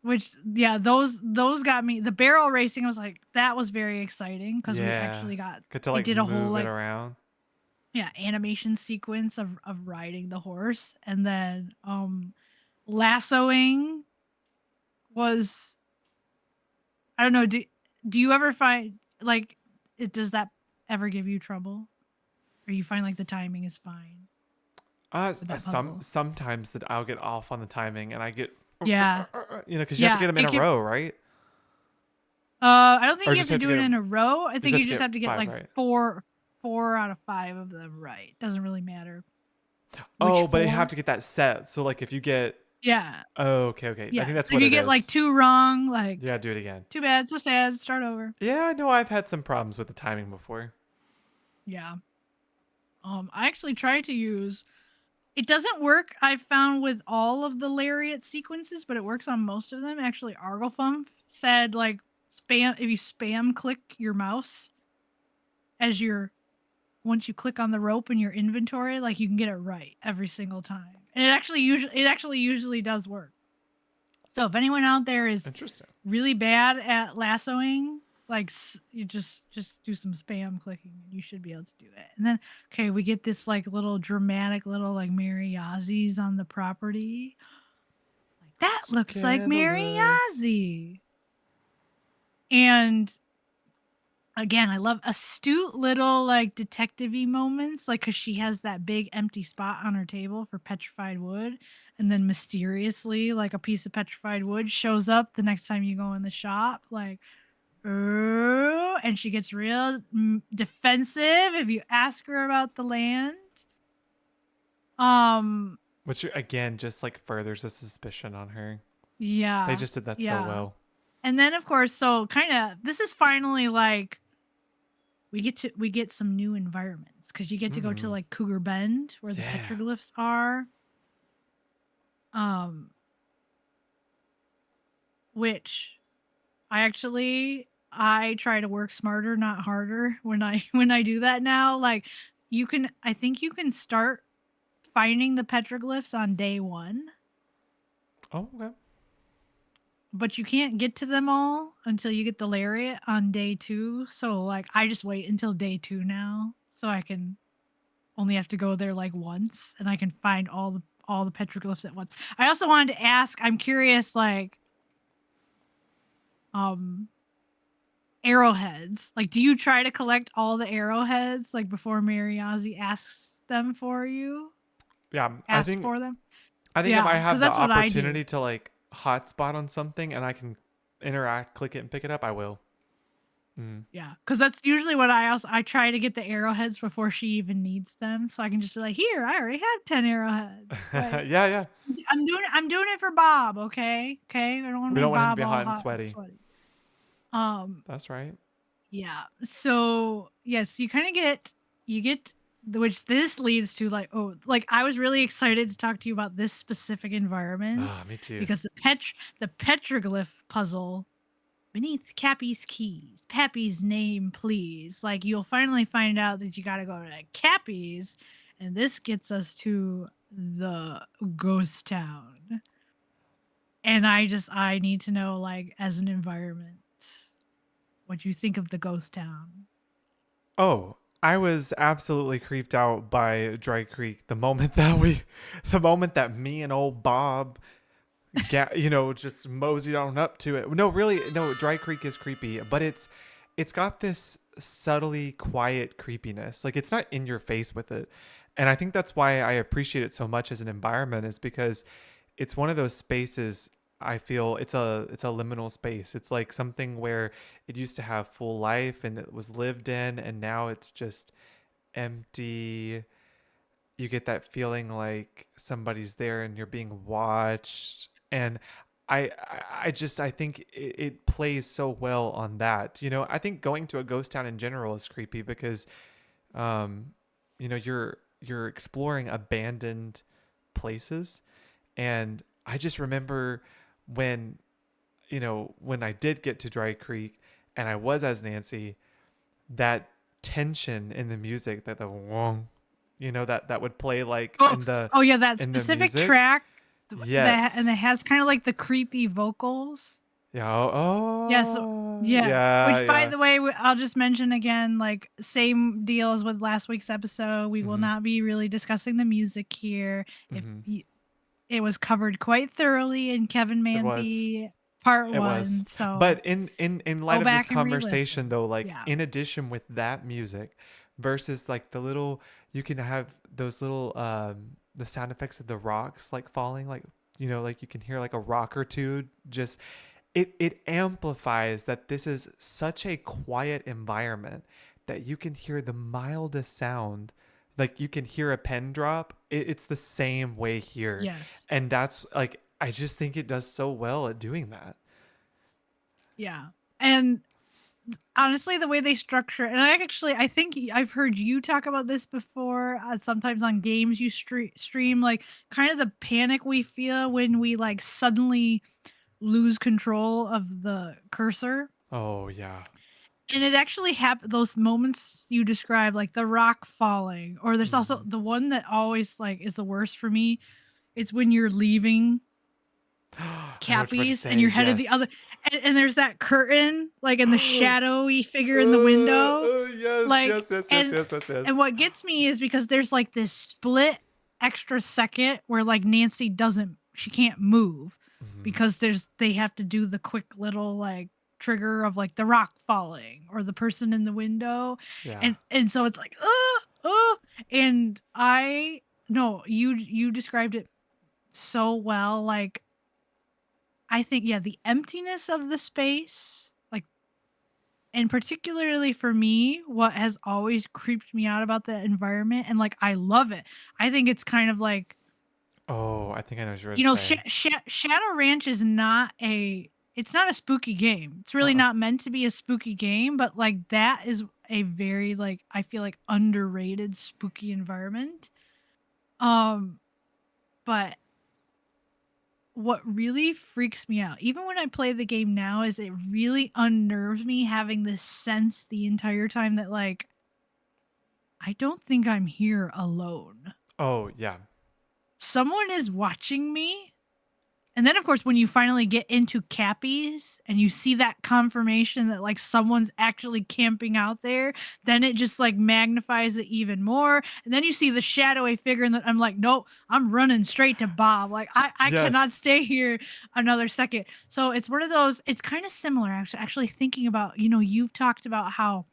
which yeah, those got me. The barrel racing, I was like, that was very exciting because we Yeah. actually got Get to it like did a whole move it like around. yeah animation sequence of riding the horse, and then lassoing was I don't know. Do you ever find like it? Does that ever give you trouble, or you find like the timing is fine with that puzzle? Sometimes that I'll get off on the timing and I get, Yeah, because you have to yeah. get them in It a can. row, right? I don't think Or you have just to have to do get it in them. a row. I You just think have you to just get have to get five like right. four out of five of them right. Doesn't really matter which Oh, but you have four. to get that set. So like if you get, Yeah, oh, okay, okay. I yeah. think that's So if what you it get like is. two wrong, You like gotta do it again. too bad, so sad. Start over. Yeah, I know I've had some problems with the timing before. Yeah. I actually tried to use. It doesn't work. I've found with all of the lariat sequences, but it works on most of them. Actually, Arglefump said like spam if you spam click your mouse as your once you click on the rope in your inventory, like you can get it right every single time. And it actually usually does work. So if anyone out there is Interesting. really bad at lassoing, like you just do some spam clicking and you should be able to do it. And then okay, we get this like little dramatic little like Mary Yazzies on the property. Like that looks like Mary Scandalous. Yazzie. And again, I love astute little like detective-y moments, like because she has that big empty spot on her table for petrified wood, and then mysteriously, like a piece of petrified wood shows up the next time you go in the shop, like, oh, and she gets real defensive if you ask her about the land. Um, Which again just like furthers the suspicion on her. They yeah, just did that so yeah. well. And then of course, so kind of this is finally like we get some new environments because you get to go to Mm-hmm. like Cougar Bend where the Yeah. petroglyphs are. Um, which I try to work smarter, not harder when I when I do that now. Like I think you can start finding the petroglyphs on day one, Oh, okay. but you can't get to them all until you get the lariat on day two. So like I just wait until day two now so I can only have to go there like once and I can find all the petroglyphs at once. I also wanted to ask, I'm curious like um arrowheads. Like do you try to collect all the arrowheads like before Mariazi asks them for you? Yeah, Asks for them? I think if I Yeah, cuz have the that's what I do. opportunity to like hotspot on something and I can interact, click it, and pick it up, I will. Mm. Yeah, cuz that's usually what I try to get the arrowheads before she even needs them so I can just be like, "Here, I already have 10 arrowheads." Like Yeah, yeah. I'm doing it for Bob, okay? Okay? I don't want to We make don't want him to Bob be all hot and hot and sweaty. sweaty. Um, That's right. yeah. So, yes, you get which this leads to like like I was really excited to talk to you about this specific environment Ah, me too. because the petroglyph puzzle beneath Cappy's keys, Pappy's name, please. Like you'll finally find out that you got to go to Cappy's, and this gets us to the ghost town. And I need to know like as an environment what you think of the ghost town. Oh, I was absolutely creeped out by Dry Creek the moment that me and old Bob just moseyed on up to it. No, really, no. Dry Creek is creepy, but it's got this subtly quiet creepiness. Like it's not in your face with it, and I think that's why I appreciate it so much as an environment. Is because it's one of those spaces. I feel it's a liminal space. It's like something where it used to have full life and it was lived in, and now it's just empty. You get that feeling like somebody's there and you're being watched, and I think it plays so well on that. I think going to a ghost town in general is creepy because um you're exploring abandoned places, and I just remember when when I did get to Dry Creek and I was as Nancy, that tension in the music, that the wong that would play like Oh, oh yeah, that in the specific music. track and Yes. it has kind of like the creepy vocals. Yeah. Yes, yeah. Yeah, Which, by yeah. the way, I'll just mention again, like same deal as with last week's episode. We will Hmm. not be really discussing the music here. If Hmm. it was covered quite thoroughly in Kevin It was. Manthe part It was. one, so But in light go of this back and conversation re-listen. though, like Yeah. in addition with that music versus like the little, you can have those little the sound effects of the rocks like falling, like like you can hear like a rock or two, just it amplifies that this is such a quiet environment that you can hear the mildest sound. Like you can hear a pen drop. It's the same way here. Yes. And that's like, I just think it does so well at doing that. Yeah. And honestly, the way they structure, and I think I've heard you talk about this before. Sometimes on games you stream like kind of the panic we feel when we like suddenly lose control of the cursor. Oh, yeah. And it actually happened, those moments you describe, like the rock falling, or there's also Mhm. the one that always like is the worst for me. It's when you're leaving I know what you're about to Cappies and say. you're headed the Yes. other, and there's that curtain like in the shadowy figure in the window, Yes, like, yes, yes, yes, and yes, yes, yes. and what gets me is because there's like this split extra second where like she can't move Mhm. because they have to do the quick little like trigger of like the rock falling or the person in the window, Yeah. and so it's like and I no, you described it so well. Like, I think, yeah, the emptiness of the space, like, and particularly for me, what has always creeped me out about the environment, and like, I love it. I think it's kind of like, Oh, I think I know what you're about to say. Shadow Ranch is it's not a spooky game. It's really Uh-uh. not meant to be a spooky game, but like, that is a very, like, I feel like underrated spooky environment. Um, but what really freaks me out, even when I play the game now, is it really unnerves me having this sense the entire time that, like, I don't think I'm here alone. Oh, yeah. Someone is watching me. And then, of course, when you finally get into Cappies and you see that confirmation that like someone's actually camping out there, then it just like magnifies it even more. And then you see the shadowy figure, and I'm like, nope, I'm running straight to Bob. Like, I cannot Yes. stay here another second. So it's one of those. It's kind of similar, actually thinking about, you've talked about how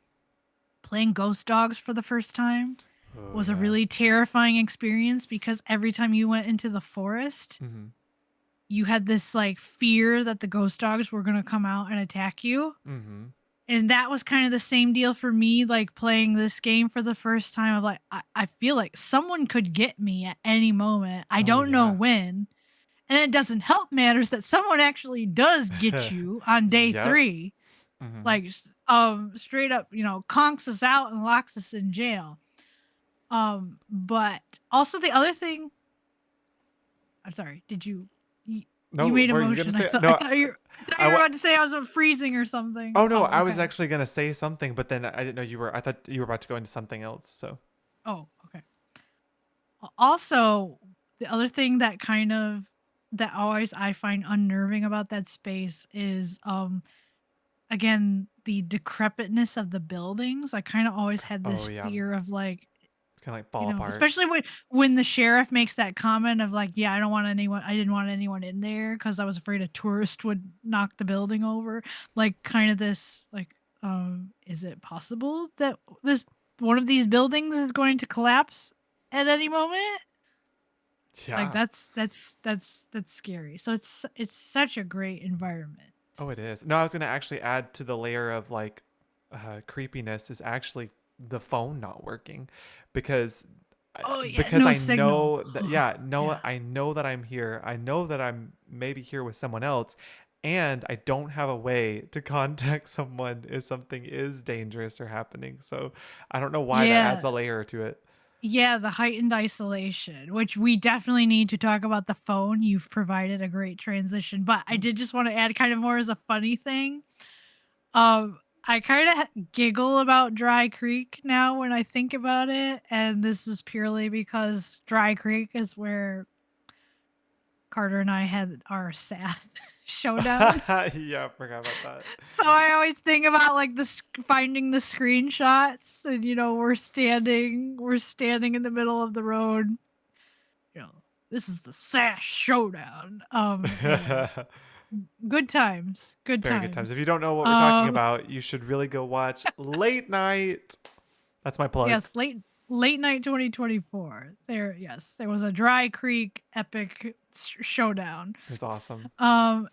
playing Ghost Dogs for the first time Oh, was a yeah. really terrifying experience because every time you went into the forest, Mm-hmm. you had this like fear that the ghost dogs were going to come out and attack you. Mm-hmm. And that was kind of the same deal for me, like playing this game for the first time. Of like, I feel like someone could get me at any moment. I Oh, don't know yeah. when. And it doesn't help matters that someone actually does get you on day Yep. 3. Mm-hmm. Like, straight up, conks us out and locks us in jail. But also the other thing, I'm sorry, No, you made a were you gonna motion. say I no? thought I you were wa- about to say I was freezing or something. Oh no, Oh, I was okay. actually gonna say something, but then I didn't know you were. I thought you were about to go into something else. So. Oh, okay. Also, the other thing that always I find unnerving about that space is again, the decrepitness of the buildings. I kind of always had this Oh yeah, fear of like, it's kind of like fall apart. especially when the sheriff makes that comment of like, yeah, I didn't want anyone in there because I was afraid a tourist would knock the building over. Like, kind of this like, is it possible that this one of these buildings is going to collapse at any moment? Like, Yeah. that's scary. So it's such a great environment. Oh, it is. No, I was gonna actually add to the layer of like creepiness is actually the phone not working, because Oh yeah, because no I signal. know that, yeah, no, Yeah. I know that I'm here. I know that I'm maybe here with someone else, and I don't have a way to contact someone if something is dangerous or happening. So I don't know why that adds Yeah. a layer to it. Yeah, the heightened isolation, which we definitely need to talk about the phone. You've provided a great transition, but I Mm. did just want to add kind of more as a funny thing. Um, I kind of giggle about Dry Creek now when I think about it, and this is purely because Dry Creek is where Carter and I had our sass showdown. Yeah, I forgot about that. So I always think about like finding the screenshots, and we're standing in the middle of the road. This is the sass showdown. Anyway, good times, good Very good times. times. If you don't know what we're talking about, you should really go watch Late Night. That's my plug. Yes, late night 2024. There was a Dry Creek epic showdown. It was awesome.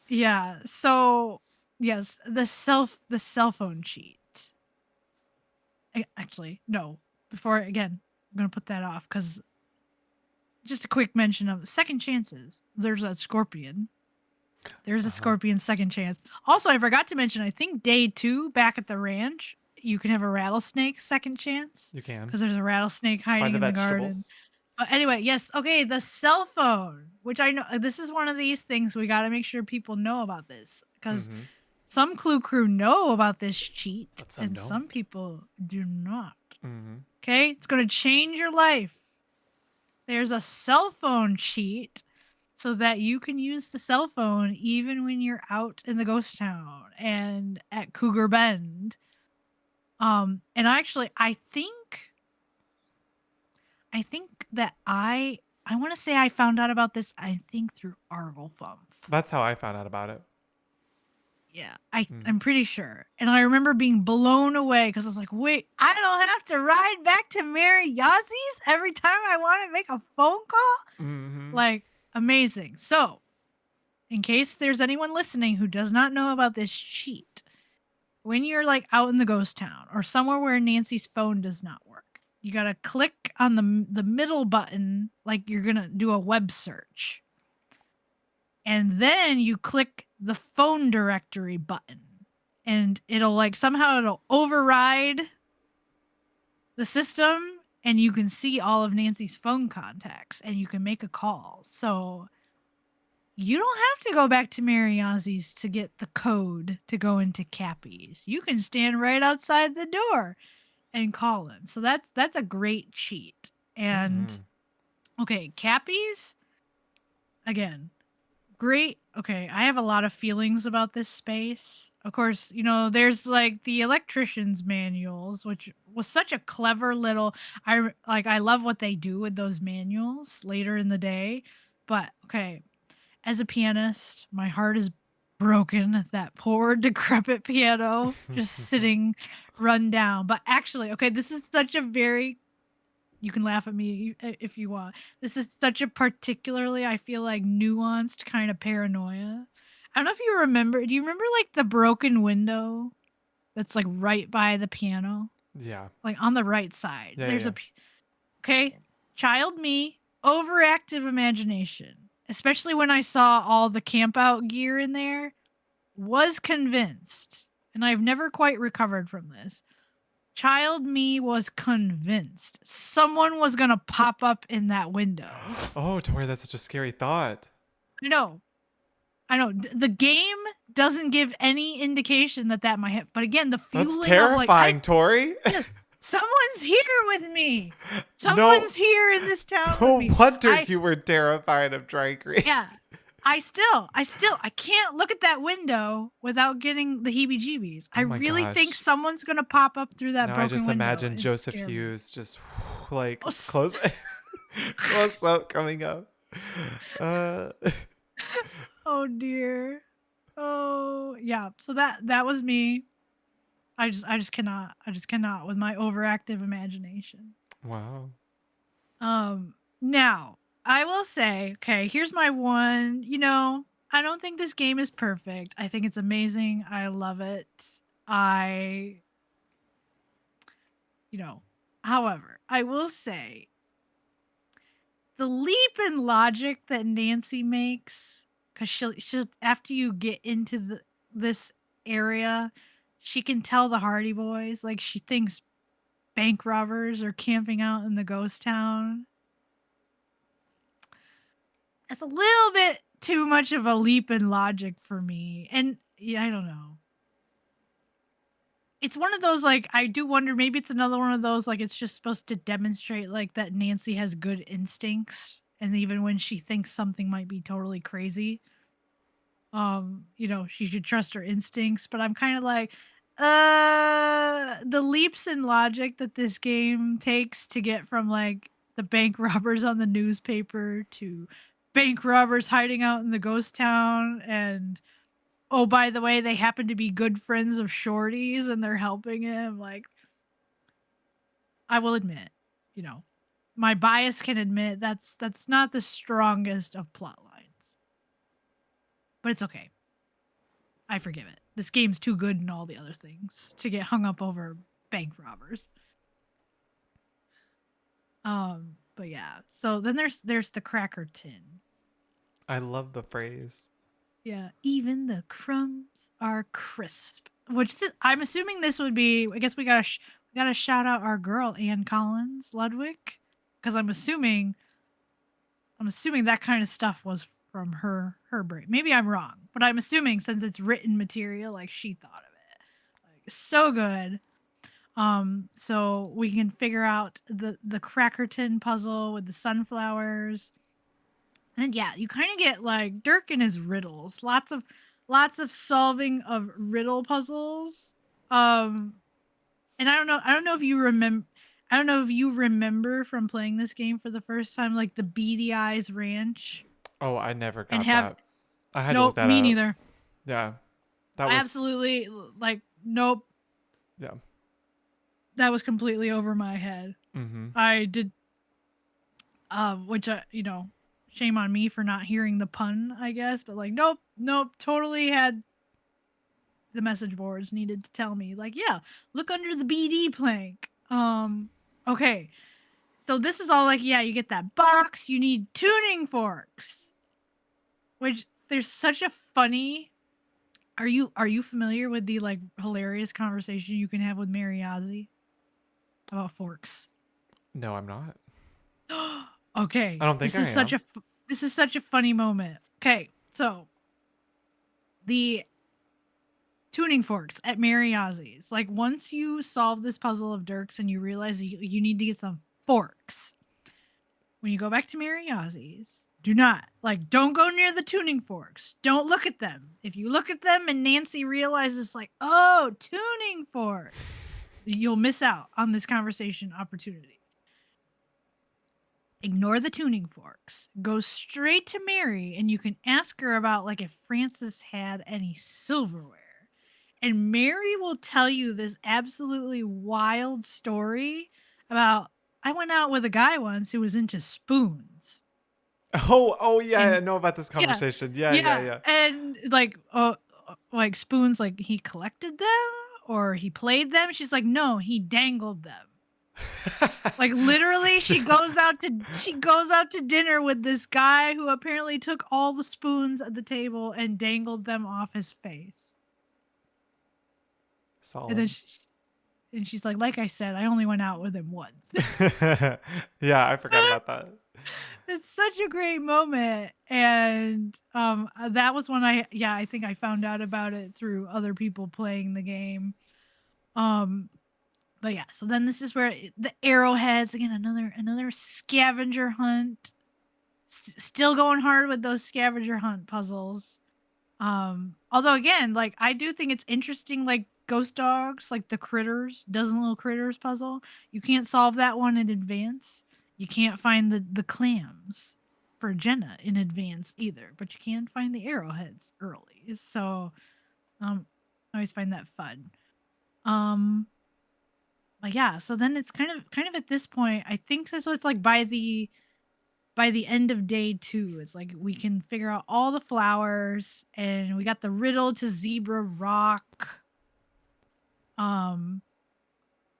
Yeah. So yes, the cell phone cheat. Actually, no. Before again, I'm gonna put that off because just a quick mention of second chances. There's a scorpion. There's a scorpion second chance. Also, I forgot to mention, I think day 2 back at the ranch, you can have a rattlesnake second chance. You can. Because there's a rattlesnake hiding in the garden. But anyway, yes. Okay, the cell phone, which I know, this is one of these things we got to make sure people know about this. Because some Clue Crew know about this cheat. And some people do not. Okay, it's going to change your life. There's a cell phone cheat so that you can use the cell phone even when you're out in the ghost town and at Cougar Bend. And actually, I think that I want to say I found out about this, I think through Arglefump. That's how I found out about it. Yeah, I'm pretty sure. And I remember being blown away because I was like, wait, I don't have to ride back to Mary Yazie's every time I want to make a phone call? Like, amazing. So, in case there's anyone listening who does not know about this cheat, when you're like out in the ghost town or somewhere where Nancy's phone does not work, you got to click on the middle button like you're going to do a web search. And then you click the phone directory button and it'll somehow override the system and you can see all of Nancy's phone contacts and you can make a call. So you don't have to go back to Mariazzi's to get the code to go into Cappy's. You can stand right outside the door and call him. So that's a great cheat. And okay, Cappy's, again, great. Okay, I have a lot of feelings about this space. Of course, there's the electrician's manuals, which was such a clever little. I love what they do with those manuals later in the day. But okay, as a pianist, my heart is broken at that poor decrepit piano just sitting run down. But actually, okay, this is such a very, you can laugh at me if you want. This is such a particularly, I feel like, nuanced kind of paranoia. I don't know if you remember. Do you remember the broken window that's right by the piano? Yeah. On the right side. Yeah, There's yeah. okay, child me, overactive imagination. Especially when I saw all the camp out gear in there, was convinced, and I've never quite recovered from this. Child me was convinced someone was going to pop up in that window. Oh, Tori, that's such a scary thought. I know. The game doesn't give any indication that might happen. But again, the feeling that's terrifying, of Tori. Someone's here with me. Someone's here in this town with me. No wonder you were terrified of Dry Creek. Yeah. I can't look at that window without getting the heebie-jeebies. I really think someone's going to pop up through that broken window. I just imagine Joseph Hughes just close up coming up. Oh dear. Oh yeah. So that was me. I just cannot with my overactive imagination. Wow. Now I will say, okay, here's my one. I don't think this game is perfect. I think it's amazing. I love it. However, I will say the leap in logic that Nancy makes, because she'll after you get into this area, she can tell the Hardy Boys, she thinks bank robbers are camping out in the ghost town. It's a little bit too much of a leap in logic for me. And yeah, I don't know. it's one of those, like, I do wonder, maybe it's another one of those, like, it's just supposed to demonstrate, like, that Nancy has good instincts, and even when she thinks something might be totally crazy, she should trust her instincts, but I'm kind of like, the leaps in logic that this game takes to get from, like, the bank robbers on the newspaper to bank robbers hiding out in the ghost town, and oh, by the way, they happen to be good friends of Shorty's and they're helping him. Like, I will admit, you know, my bias can admit that's not the strongest of plot lines, but it's okay. I forgive it. This game's too good in all the other things to get hung up over bank robbers. But yeah. So then there's the cracker tin. I love the phrase. Yeah, even the crumbs are crisp. Which I'm assuming this would be. I guess we gotta shout out our girl Ann Collins Ludwig, because I'm assuming that kind of stuff was from her brain. Maybe I'm wrong, but I'm assuming since it's written material, like she thought of it. Like so good. So we can figure out the cracker tin puzzle with the sunflowers. And yeah, you kind of get like Dirk and his riddles. Lots of solving of riddle puzzles. And I don't know if you remember from playing this game for the first time, like the Beady Eyes Ranch. Oh, I never And got that. I had to look nope, that me up. neither. Yeah. That I was absolutely, like, nope. Yeah. That was completely over my head. Mm-hmm. I did, which, shame on me for not hearing the pun, I guess, but like, nope, totally had the message boards needed to tell me, like, yeah, look under the BD plank. Okay. So this is all like, yeah, you get that box, you need tuning forks. Which there's such a funny Are you familiar with the like hilarious conversation you can have with Mary Ozzy about forks? No, I'm not. Okay. I don't think I am. This is such a funny moment. Okay. So the tuning forks at Mary Ozzy's. Like once you solve this puzzle of Dirks and you realize you need to get some forks, when you go back to Mary Ozzy's, don't go near the tuning forks. Don't look at them. If you look at them and Nancy realizes like, oh, tuning forks, you'll miss out on this conversation opportunity. Ignore the tuning forks. Go straight to Mary and you can ask her about like if Francis had any silverware. And Mary will tell you this absolutely wild story about I went out with a guy once who was into spoons. Oh yeah, And I know about this yeah, conversation. Yeah, yeah, yeah. yeah. And like spoons, like he collected them or he played them. She's like, no, he dangled them. Like literally she goes out to dinner with this guy who apparently took all the spoons at the table and dangled them off his face. Solid. And then she's like I said, I only went out with him once. Yeah, I forgot about that. It's such a great moment. And that was when I think I found out about it through other people playing the game. But yeah, so then this is where the arrowheads again, another scavenger hunt. Still going hard with those scavenger hunt puzzles. Although again, like I do think it's interesting, like ghost dogs, like the critters, dozen little critters puzzle. You can't solve that one in advance. You can't find the clams for Jenna in advance either, but you can find the arrowheads early. So I always find that fun. But yeah, so then it's kind of at this point, I think so it's like by the end of day 2, it's like we can figure out all the flowers and we got the riddle to Zebra Rock.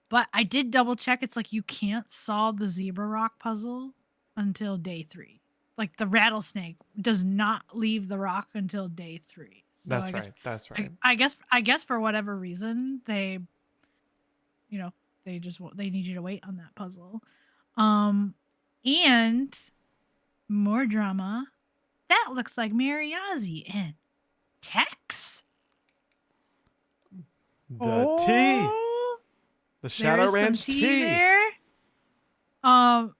But I did double check. It's like you can't solve the Zebra Rock puzzle until day 3. Like the rattlesnake does not leave the rock until day 3. So That's right. That's right. I guess for whatever reason they they need you to wait on that puzzle. And more drama. That looks like Mary Ozzy and Tex. The tea. Oh, The there Shadow is some Ranch tea tea. there. Um,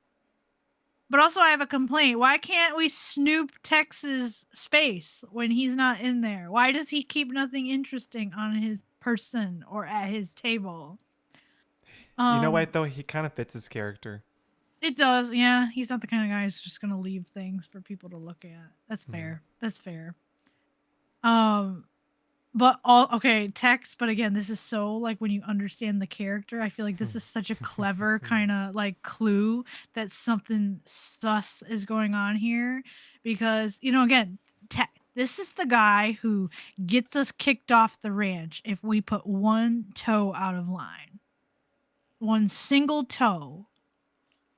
but also I have a complaint. Why can't we snoop Tex's space when he's not in there? Why does he keep nothing interesting on his person or at his table? You know what, Um, though? He kind of fits his character. it does. Yeah, he's not the kind of guy who's just gonna leave things for people to look at. That's Mm. fair. That's fair. Um, but all okay, Tex, but again, this is so like when you understand the character, I feel like this is such a clever kind of like clue that something sus is going on here because, again, this is the guy who gets us kicked off the ranch if we put one toe out of line. One single toe,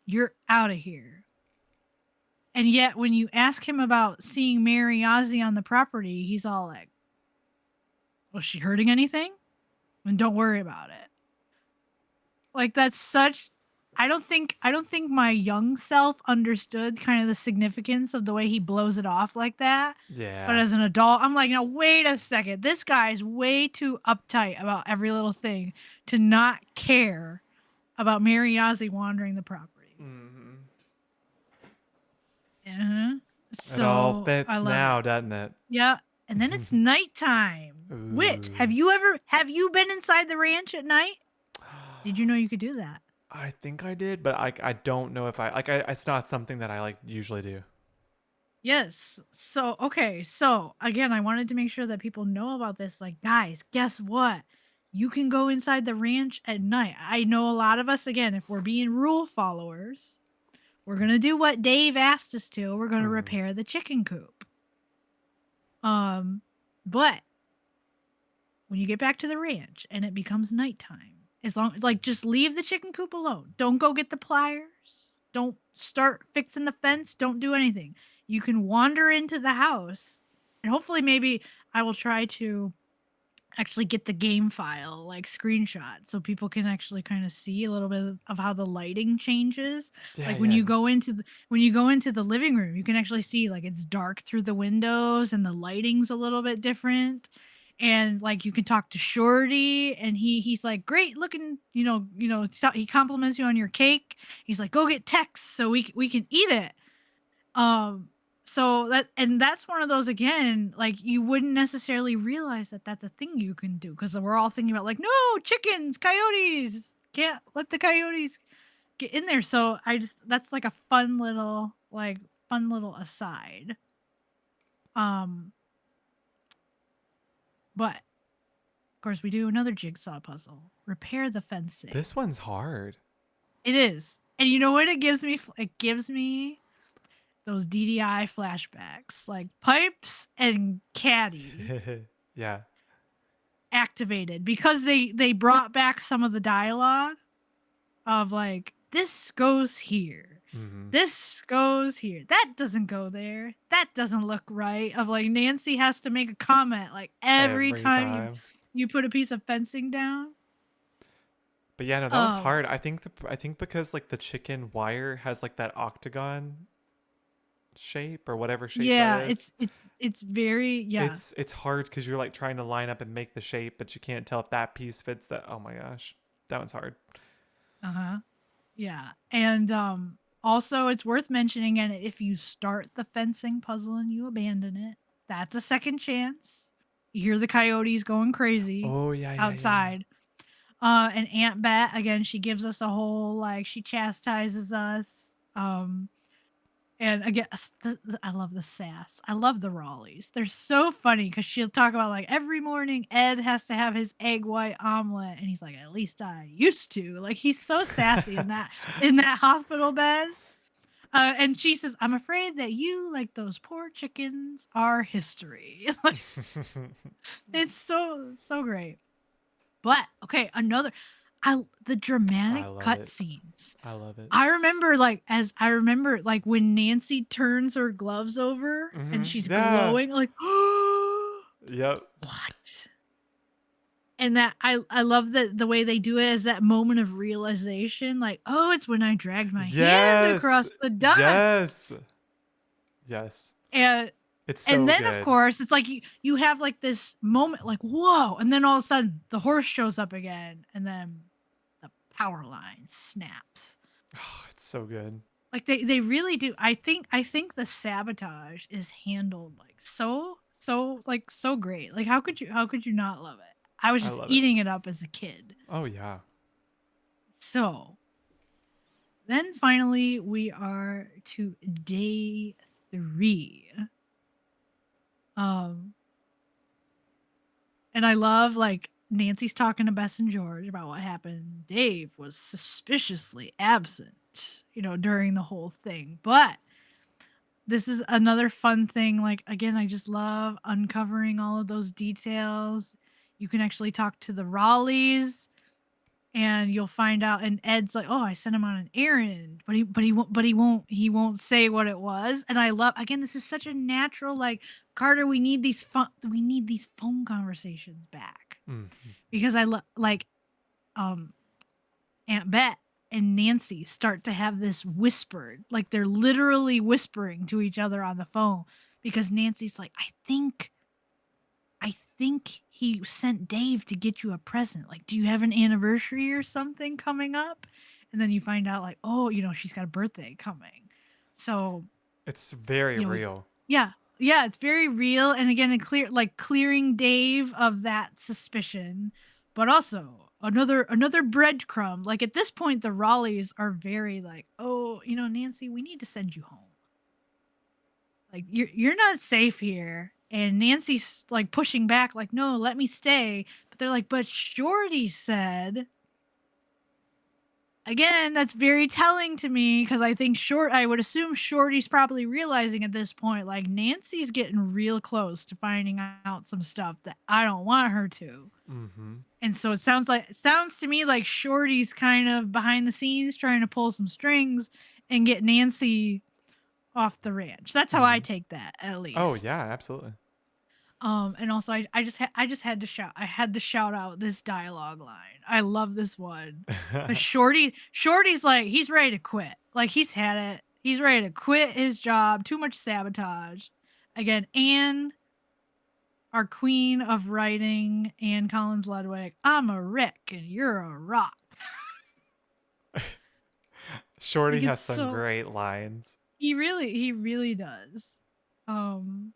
you're out of here. And yet when you ask him about seeing Mary Ozzy on the property, he's all like, was she hurting anything? And don't worry about it. Like that's such I don't think my young self understood kind of the significance of the way he blows it off like that. But Yeah. as an adult, I'm like, no, wait a second. This guy's way too uptight about every little thing to not care about Mary Ozzy wandering the property. Mm-hmm. Uh-huh. It all So I fits love it. now, doesn't it? Yeah. And then it's nighttime. Which Ooh. have you been inside the ranch at night? Did you know you could do that? I think I did, but I don't know if it's not something that I like usually do. Yes. So, okay. So, again, I wanted to make sure that people know about this. Like, guys, guess what? You can go inside the ranch at night. I know a lot of us, again, if we're being rule followers, we're going to do what Dave asked us to. We're going to Mm. repair the chicken coop. But when you get back to the ranch and it becomes nighttime, as long like just leave the chicken coop alone. Don't go get the pliers. Don't start fixing the fence. Don't do anything. You can wander into the house and hopefully maybe I will try to actually get the game file like screenshot so people can actually kind of see a little bit of how the lighting changes. Yeah, Like when yeah. you go into the living room, you can actually see like it's dark through the windows and the lighting's a little bit different. And like you can talk to Shorty and he's like great looking, he compliments you on your cake. He's like go get Tex so we can eat it. um so that's one of those again, like you wouldn't necessarily realize that that's a thing you can do because we're all thinking about like no chickens, coyotes, can't let the coyotes get in there. So that's like a fun little aside. um but of course we do another jigsaw puzzle, repair the fencing. This one's hard. It is, and you know what it gives me? It gives me those DDI flashbacks, like Pipes and Caddy Yeah. activated because they brought back some of the dialogue of like this goes here. Mm-hmm. This goes here. That doesn't go there. That doesn't look right. Of like Nancy has to make a comment like every Every time time. you put a piece of fencing down. But yeah, no, that one's Um hard. I think because like the chicken wire has like that octagon shape or whatever shape that yeah, is. it's very yeah. It's hard because you're like trying to line up and make the shape, but you can't tell if that piece fits that. Oh my gosh, that one's hard. Uh-huh. Yeah. And also it's worth mentioning, and if you start the fencing puzzle and you abandon it, that's a second chance. You hear the coyotes going crazy Oh yeah, yeah, yeah. outside. And Aunt Bet, again, she gives us a whole like she chastises us. And again, I love the sass. I love the Raleighs. They're so funny because she'll talk about like every morning Ed has to have his egg white omelet, and he's like, at least I used to. Like he's so sassy in that hospital bed. And she says, I'm afraid that you, like those poor chickens, are history. Like it's so great. But okay, the I dramatic love it. cutscenes. I love it. I remember when Nancy turns her gloves over and she's Yeah. glowing like Yep. what? And that I love that the way they do it is that moment of realization, like, oh, it's when I dragged my hand Yes. across the dust. Yes. Yes. And It's And so then of good. course it's like you have like this moment like whoa, and then all of a sudden the horse shows up again, and then the power line snaps. Oh, it's so good. Like they really do. I think the sabotage is handled like so like so great. Like how could you not love it? I was I just love it. eating it up as a kid. Oh yeah. So then finally we are to day 3. Um and I love like Nancy's talking to Bess and George about what happened. Dave was suspiciously absent, during the whole thing. But this is another fun thing. Like, again, I just love uncovering all of those details. You can actually talk to the Raleighs and you'll find out, and Ed's like, "Oh, I sent him on an errand," but he won't say what it was. And I love, again, this is such a natural, like, Carter, we need these phone conversations back, Mm-hmm. because I love, like, um Aunt Bet and Nancy start to have this whispered, like they're literally whispering to each other on the phone, because Nancy's like, I think he sent Dave to get you a present. Like, do you have an anniversary or something coming up? And then you find out, like, oh, she's got a birthday coming. So, It's very you know, real. yeah. Yeah, it's very real. And again, clearing Dave of that suspicion, but also another breadcrumb. Like, at this point, the Raleighs are very like, oh, Nancy, we need to send you home. Like, you're not safe here. And Nancy's like pushing back, like, no, let me stay. But they're like, but Shorty said, again, that's very telling to me, because I would assume Shorty's probably realizing at this point, like, Nancy's getting real close to finding out some stuff that I don't want her to. Mm-hmm. And so it sounds to me like Shorty's kind of behind the scenes trying to pull some strings and get Nancy off the ranch. That's how I Mm-hmm. take that, at Oh least. yeah, absolutely. And also I just had to shout out this dialogue line. I love this one. Cause Shorty's like, he's ready to quit. Like, he's had it. He's ready to quit his job. Too much sabotage. Again, Anne, our queen of writing, Anne Collins Ludwig. I'm a Rick and you're a rock. Shorty Like, it's has some so, great lines. he really does. Um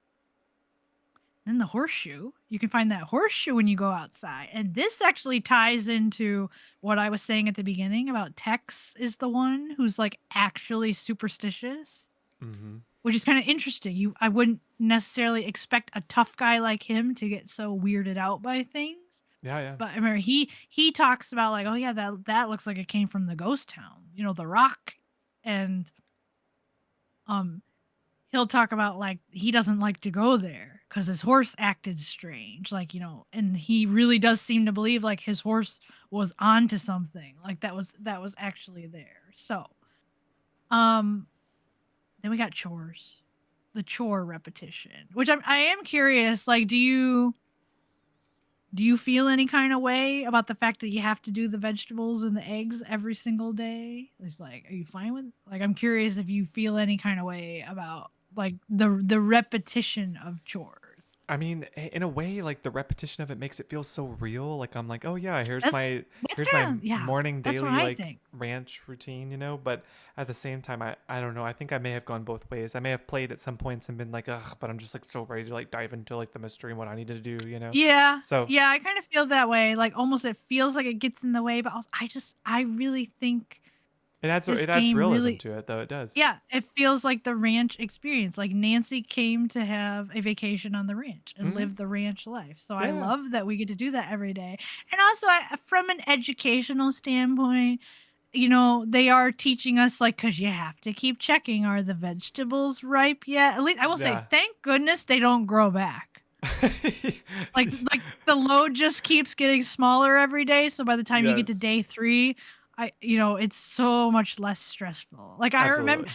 Then the horseshoe. You can find that horseshoe when you go outside. And this actually ties into what I was saying at the beginning about Tex is the one who's like actually superstitious, Mm-hmm. which is kind of interesting. I wouldn't necessarily expect a tough guy like him to get so weirded out by things. Yeah, yeah. But I remember he talks about, like, oh yeah, that looks like it came from the ghost town, the rock. And um he'll talk about, like, he doesn't like to go there because his horse acted strange, like, and he really does seem to believe like his horse was onto something, like that was actually there. So um then we got chores, the chore repetition, which I am curious, like, do you feel any kind of way about the fact that you have to do the vegetables and the eggs every single day? It's like, are you fine with, like, I'm curious if you feel any kind of way about, like, the repetition of chores. I mean, in a way, like the repetition of it makes it feel so real. Like I'm like, oh yeah, here's That's my that's here's my kind of, yeah. morning That's what daily I like think. ranch routine, But at the same time, I don't know. I think I may have gone both ways. I may have played at some points and been like, ugh, but I'm just like so ready to like dive into like the mystery and what I need to do. Yeah, So yeah, I kind of feel that way. Like, almost it feels like it gets in the way, but also, I really think this it adds game realism really, to it, though it does. yeah, it feels like the ranch experience. Like, Nancy came to have a vacation on the ranch and Hmm. live the ranch life. So I Yeah, love that we get to do that every day. And also, from an educational standpoint, they are teaching us, like, because you have to keep checking, are the vegetables ripe yet? At least I will say, yeah. thank goodness they don't grow back. Like the load just keeps getting smaller every day. So by the time you get to Yes, day 3, it's so much less stressful. Like, absolutely.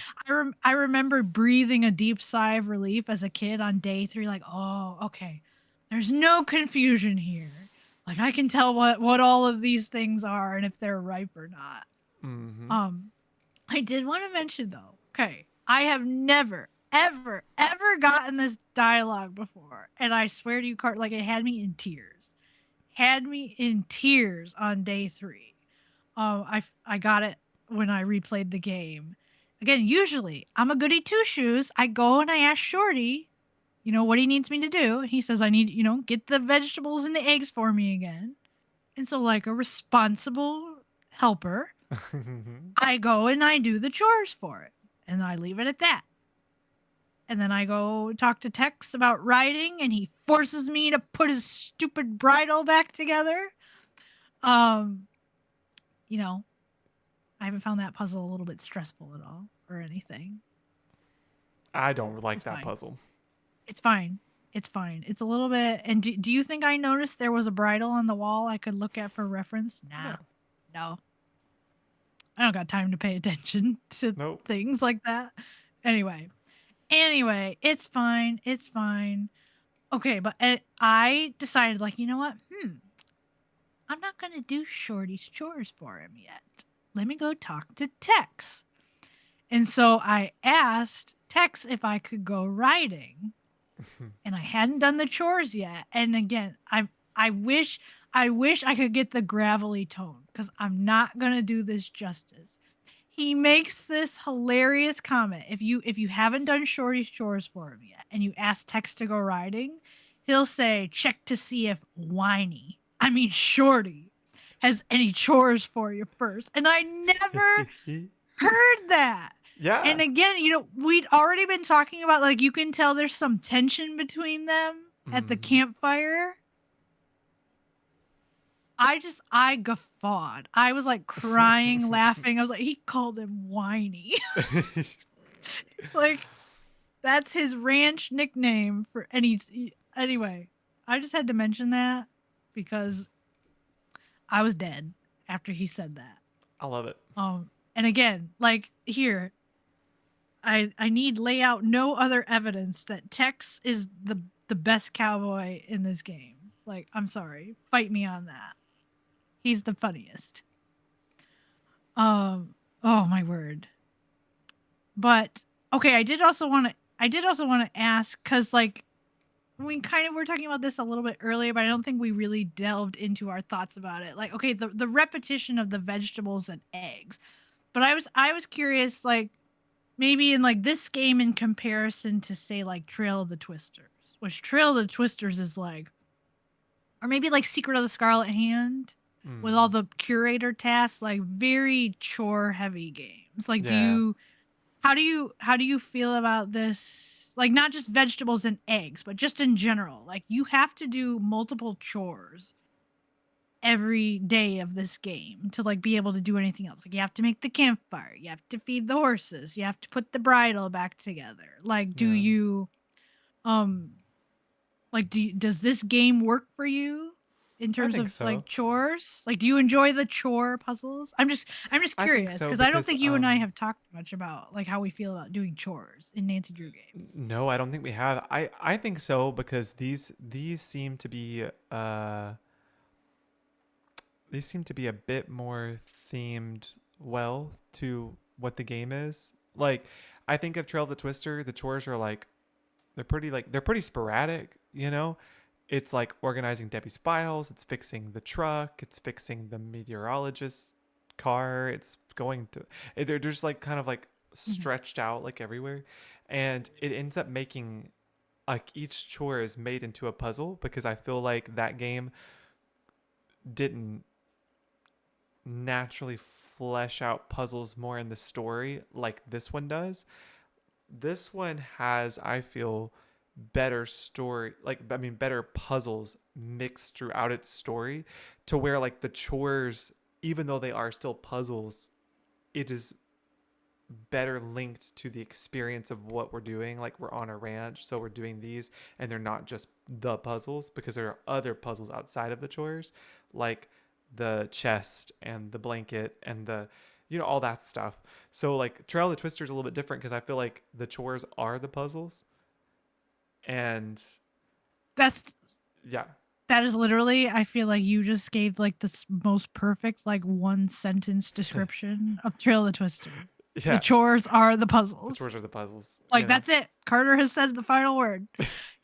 I remember breathing a deep sigh of relief as a kid on day 3. Like, oh, okay, there's no confusion here. Like, I can tell what all of these things are and if they're ripe or not. Hmm. Um, I did want to mention though. Okay, I have never ever gotten this dialogue before. And I swear to you, like it had me in tears. Had me in tears on day 3. I got it when I replayed the game. Again, usually I'm a goody two shoes. I go and I ask Shorty, what he needs me to do. He says I need, get the vegetables and the eggs for me again. And so, like a responsible helper, I go and I do the chores for it. And I leave it at that. And then I go talk to Tex about riding, and he forces me to put his stupid bridle back together. You know, I haven't found that puzzle a little bit stressful at all or anything. I don't like that puzzle. It's fine. It's fine. It's a little bit. And do you think I noticed there was a bridle on the wall I could look at for reference? Nah. No. I don't got time to pay attention to things like that. Anyway, it's fine. It's fine. Okay, but I decided, like, you know what? I'm not going to do Shorty's chores for him yet. Let me go talk to Tex. And so I asked Tex if I could go riding. And I hadn't done the chores yet. And again, I wish I could get the gravelly tone, because I'm not going to do this justice. He makes this hilarious comment. If you haven't done Shorty's chores for him yet and you ask Tex to go riding, he'll say, check to see if Shorty has any chores for you first. And I never heard that. Yeah. And again, we'd already been talking about, like, you can tell there's some tension between them at the campfire. I guffawed. I was like crying, laughing. I was like, he called him whiny. Like, that's his ranch nickname for anyway, I just had to mention that because I was dead after he said that. I love it. And again, like, here, I need lay out no other evidence that Tex is the best cowboy in this game. Like, I'm sorry. Fight me on that. He's the funniest. Oh my word. But okay, I did also want to ask, cuz like we kind of were talking about this a little bit earlier, but I don't think we really delved into our thoughts about it. Like, okay, the repetition of the vegetables and eggs. But I was curious, like, maybe in like this game in comparison to, say, like Trail of the Twisters, which Trail of the Twisters is like, or maybe like Secret of the Scarlet Hand with all the curator tasks, like very chore heavy games. Like, how do you feel about this? Like, not just vegetables and eggs, but just in general. Like, you have to do multiple chores every day of this game to like be able to do anything else. Like, you have to make the campfire, you have to feed the horses, you have to put the bridle back together. Like, do you like does this game work for you in terms of like chores? Like, do you enjoy the chore puzzles? I'm just curious, because I don't think you and I have talked much about like how we feel about doing chores in Nancy Drew games. No, I don't think we have. I think so, because these seem to be they seem to be a bit more themed well to what the game is. Like, I think of Trail of the Twister, the chores are like, they're pretty sporadic, It's like organizing Debbie's files, it's fixing the truck, it's fixing the meteorologist's car, it's going to, they're just like kind of like stretched out like everywhere. And it ends up making like each chore is made into a puzzle, because I feel like that game didn't naturally flesh out puzzles more in the story like this one does. This one has, I feel, better story, better puzzles mixed throughout its story, to where like the chores, even though they are still puzzles, it is better linked to the experience of what we're doing. Like, we're on a ranch, so we're doing these, and they're not just the puzzles, because there are other puzzles outside of the chores, like the chest and the blanket and the all that stuff. So like Trail of the Twister is a little bit different, because I feel like the chores are the puzzles. And that is literally, I feel like you just gave like the most perfect like one sentence description of Trail of the Twister. The Yeah. chores are the The puzzles. chores are the puzzles. Like, that's it. Carter has said the final word.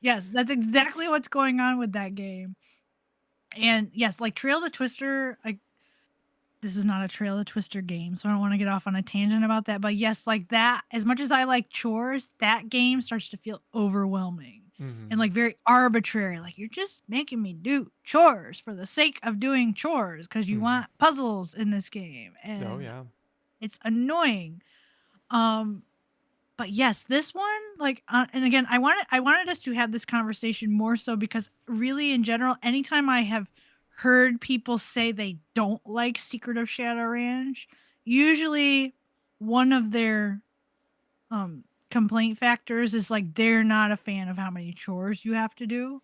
Yes, that's exactly what's going on with that game. And yes, like Trail the Twister, like this is not a Trail the Twister game, so I don't want to get off on a tangent about that. But yes, like that, as much as I like chores, that game starts to feel overwhelming and like very arbitrary. Like you're just making me do chores for the sake of doing chores because you want puzzles in this game. Oh And yeah. it's annoying. But yes, this one, like, and again, I wanted us to have this conversation more so because really, in general, anytime I have heard people say they don't like Secret of Shadow Ranch, usually one of their complaint factors is like they're not a fan of how many chores you have to do.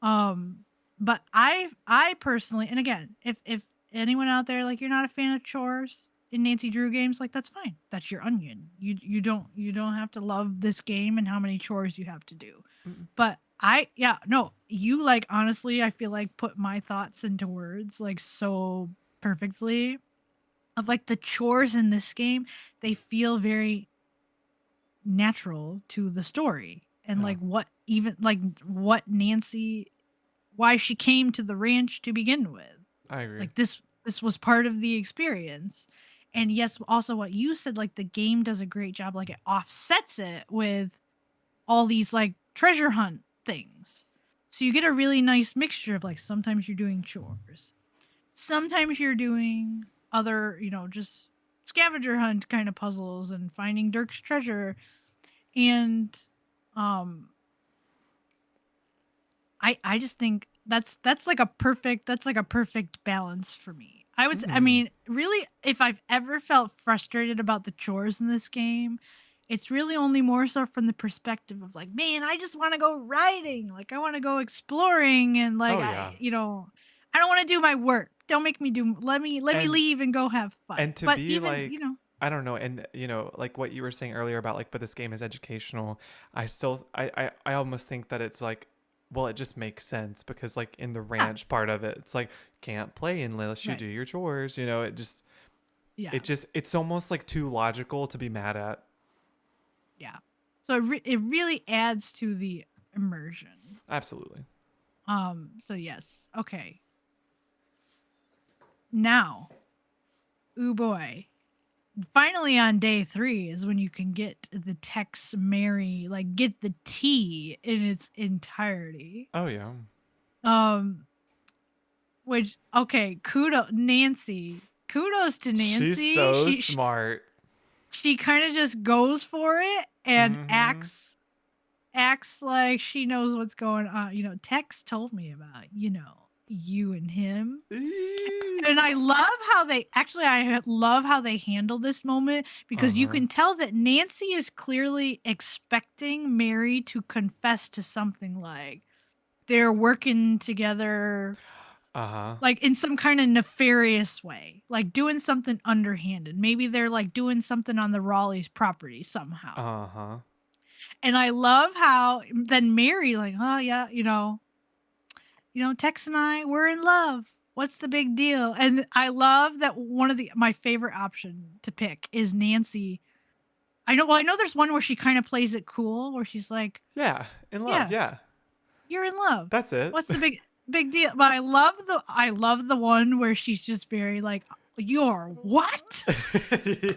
But I personally, and again, if anyone out there like you're not a fan of chores in Nancy Drew games, like that's fine. That's your onion. You don't have to love this game and how many chores you have to do. Mm-mm. But you like honestly, I feel like put my thoughts into words like so perfectly of like the chores in this game, they feel very natural to the story and Yeah. like what Nancy why she came to the ranch to begin with. I agree. Like this was part of the experience. And yes, also what you said, like the game does a great job, like it offsets it with all these like treasure hunt things. So you get a really nice mixture of like sometimes you're doing chores, sometimes you're doing other, just scavenger hunt kind of puzzles and finding Dirk's treasure. And um I just think that's like a perfect balance for me. I mean, really, if I've ever felt frustrated about the chores in this game, it's really only more so from the perspective of like, man, I just want to go riding, like I want to go exploring, and like Oh yeah. I don't want to do my work. Don't make me do. Let me And leave and go have fun. and to But be even like, I don't know, and like what you were saying earlier about like, but this game is educational. I still I almost think that it's like, well, it just makes sense because like in the yeah, ranch part of it, it's like can't play unless you right, do your chores. yeah, It's almost like too logical to be mad at. yeah. So it really adds to the immersion. Absolutely. So yes. Okay. Now, ooh boy. Finally on day 3 is when you can get the Tex Mary, like get the tea in its entirety. Oh yeah. Um, which okay, kudos to She's Nancy. so She smart. she kind of just goes for it and Mm-hmm. acts like she knows what's going on. Tex told me about, you and him. And I love how they handle this moment because you Uh-huh. can tell that Nancy is clearly expecting Mary to confess to something like they're working together Uh-huh. like in some kind of nefarious way, like doing something underhanded. Maybe they're like doing something on the Raleigh's property somehow. Uh-huh. And I love how then Mary like, "Oh yeah, Tex and I, we're in love. What's the big deal?" And I love that one of my favorite option to pick is Nancy. I know there's one where she kind of plays it cool, where she's like, Yeah. In love. "Yeah, Yeah. you're in love. That's it. What's the big deal?" But I love the one where she's just very like, "You're what?"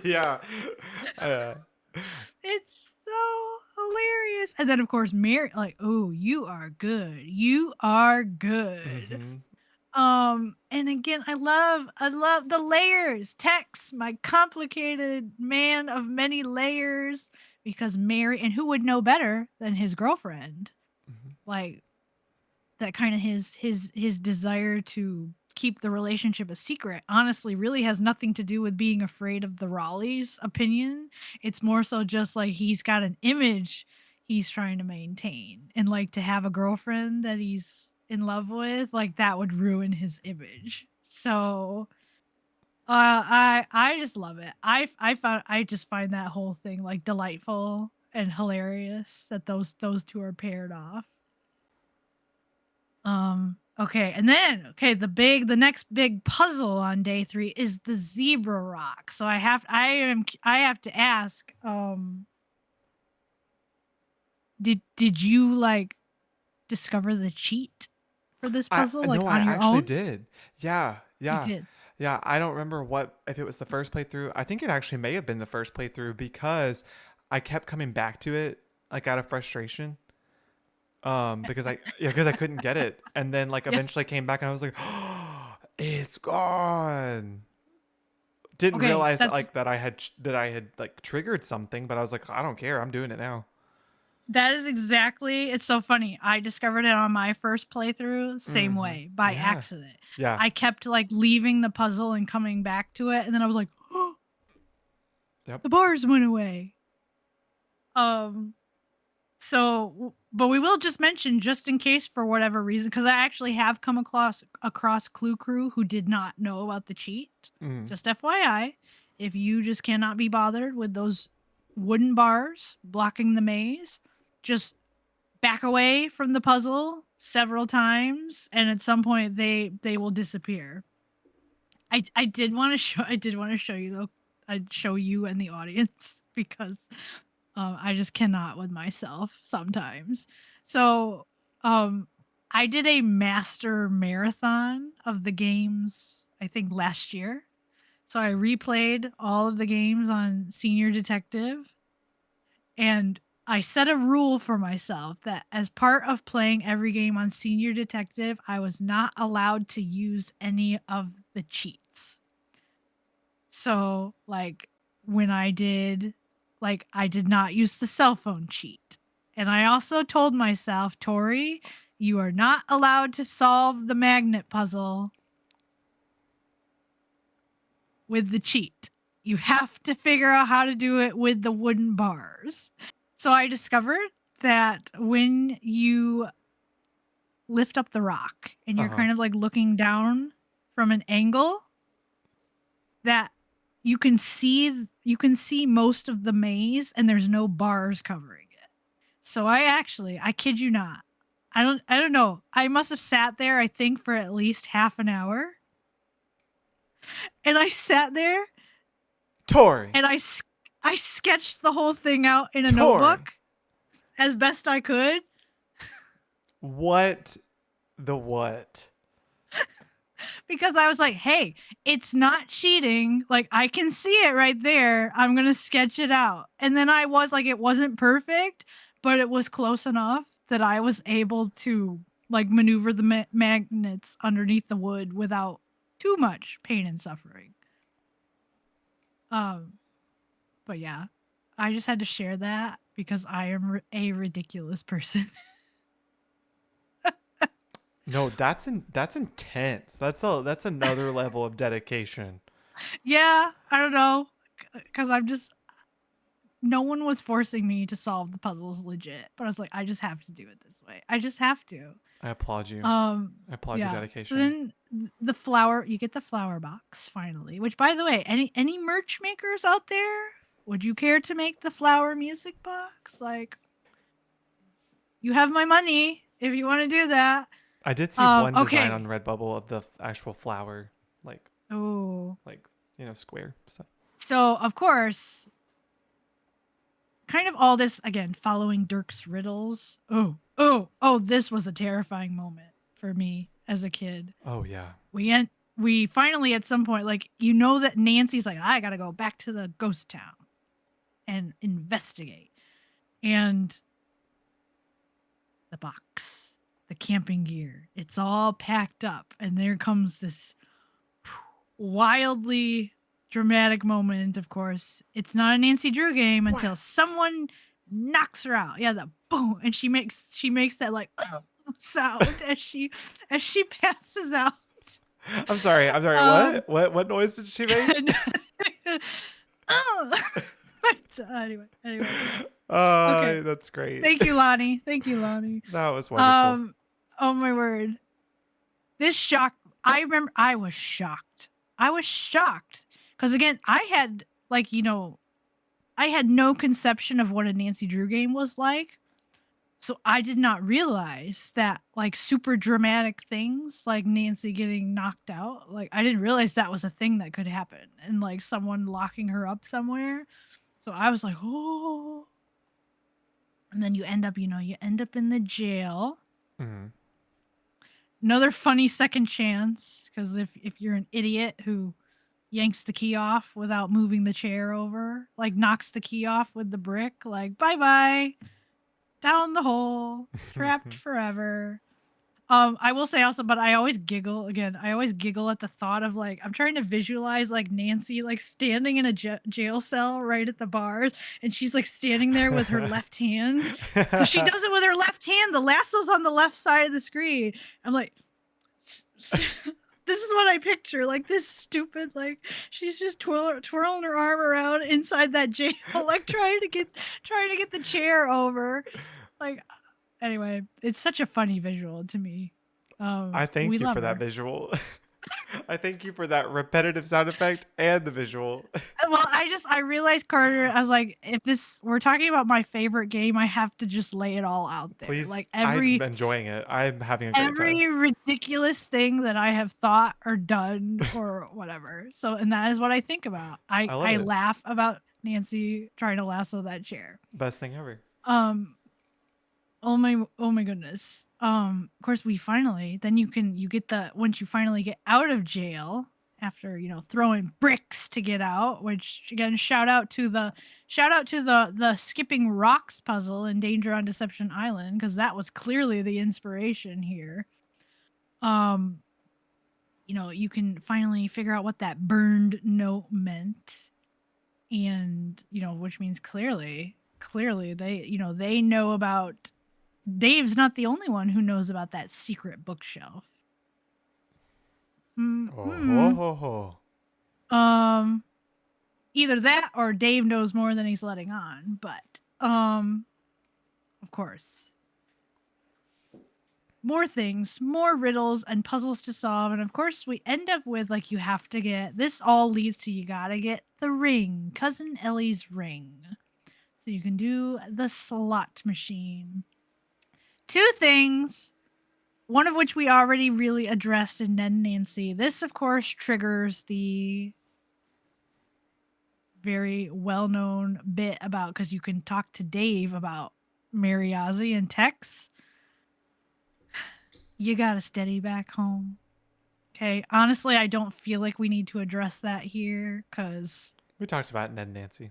Yeah. Uh, It's so hilarious. And then of course Mary like, "Oh, you are good. You are good." mm-hmm. And again, I love the layers. Tex, my complicated man of many layers, because Mary, and who would know better than his girlfriend? Mm-hmm. Like that kind of his desire to keep the relationship a secret honestly really has nothing to do with being afraid of the Raleigh's opinion. It's more so just like he's got an image he's trying to maintain, and like to have a girlfriend that he's in love with, like that would ruin his image. So I just love it. I just find that whole thing like delightful and hilarious that those two are paired off. Okay, and then the next big puzzle on day 3 is the zebra rock. So I have to ask, did you like discover the cheat for this I puzzle like no, I on your actually own? did. Yeah, You yeah, did. yeah. I don't remember if it was the first playthrough. I think it actually may have been the first playthrough because I kept coming back to it like out of frustration. Because I couldn't get it, and then like Yeah. eventually I came back and I was like, oh, it's gone. Didn't Okay, realize that I had like triggered something, but I was like, I don't care. I'm doing it now. that is exactly. It's so funny. I discovered it on my first playthrough, same Mm-hmm. way, by Yeah. accident. Yeah. I kept like leaving the puzzle and coming back to it, and then I was like, oh, Yep. the bars went away. Um, but we will just mention, just in case for whatever reason, because I actually have come across Clue Crew who did not know about the cheat. Mm-hmm. Just FYI, if you just cannot be bothered with those wooden bars blocking the maze, just back away from the puzzle several times, and at some point they will disappear. I did want to show you though. I'd show you and the audience because I just cannot with myself sometimes. So I did a master marathon of the games, I think last year. So I replayed all of the games on Senior Detective, and I set a rule for myself that as part of playing every game on Senior Detective, I was not allowed to use any of the cheats. So, like, when I did, like, I did not use the cell phone cheat. And I also told myself, Tori, you are not allowed to solve the magnet puzzle with the cheat. You have to figure out how to do it with the wooden bars. So I discovered that when you lift up the rock and you're Uh-huh. kind of like looking down from an angle, that you can see most of the maze and there's no bars covering it. So I kid you not. I don't know. I must have sat there, I think, for at least half an hour. And I sat there Tori. and I sketched the whole thing out in a Tori. notebook as best I could. What the what? Because I was like, hey, it's not cheating. Like, I can see it right there. I'm going to sketch it out. And then I was like, it wasn't perfect, but it was close enough that I was able to like maneuver the magnets underneath the wood without too much pain and suffering. Um, but yeah, I just had to share that because I am a ridiculous person. No, that's intense. That's another level of dedication. Yeah, I don't know. Because no one was forcing me to solve the puzzles legit, but I was like, I just have to do it this way. I just have to. I applaud you. Um, I applaud your yeah. So dedication. then you get the flower box finally. Which, by the way, any merch makers out there, would you care to make the flower music box? Like, you have my money if you want to do that. I did see one design on Okay. Redbubble of the actual flower, like Oh. like square stuff. So of course, kind of all this again following Dirk's riddles. Oh, this was a terrifying moment for me as a kid. Oh yeah. We finally at some point, like, you know, that Nancy's like, I gotta go back to the ghost town and investigate. And the box, the camping gear, it's all packed up, and there comes this wildly dramatic moment. Of course, it's not a Nancy Drew game until someone knocks her out. Yeah, the boom, and she makes that like sound as she passes out. I'm sorry. I'm sorry. Um, What noise did she make? anyway. Okay. That's great. Thank you, Lonnie. Thank you, Lonnie. That was wonderful. Oh my word. This shocked. I remember I was shocked. Because again, I had I had no conception of what a Nancy Drew game was like. So I did not realize that like super dramatic things like Nancy getting knocked out, like I didn't realize that was a thing that could happen and like someone locking her up somewhere. So I was like, oh. And then you end up in the jail. Mm-hmm. Another funny second chance, because if you're an idiot who yanks the key off without moving the chair over, like knocks the key off with the brick, like bye bye, down the hole, trapped forever. I will say also, but I always giggle again. I always giggle at the thought of like I'm trying to visualize like Nancy like standing in a jail cell right at the bars, and she's like standing there with her left hand because she does it with her left hand. The lasso's on the left side of the screen. I'm like, this is what I picture. Like this stupid, like she's just twirling her arm around inside that jail, like trying to get the chair over, like. Anyway, it's such a funny visual to me. I thank you for that visual. I thank you for that repetitive sound effect and the visual. Well, I realized, Carter, I was like, if we're talking about my favorite game, I have to just lay it all out there. Please, Like I'm enjoying it. I'm having a great time. Every ridiculous thing that I have thought or done or whatever. So, and that is what I think about. I laugh about Nancy trying to lasso that chair. Best thing ever. Oh my goodness. Of course we finally, then once you finally get out of jail after, throwing bricks to get out, which again, shout out to the skipping rocks puzzle in Danger on Deception Island, because that was clearly the inspiration here. You can finally figure out what that burned note meant. And, which means clearly they know about. Dave's not the only one who knows about that secret bookshelf. Either that or Dave knows more than he's letting on, but of course. More things, more riddles and puzzles to solve, and of course we end up with like you have to get this all leads to you gotta get the ring, Cousin Ellie's ring. So you can do the slot machine. Two things, one of which we already really addressed in Ned and Nancy. This, of course, triggers the very well-known bit about, because you can talk to Dave about Mary Ozzy and Tex. You gotta steady back home. Okay, honestly, I don't feel like we need to address that here, because... We talked about Ned and Nancy.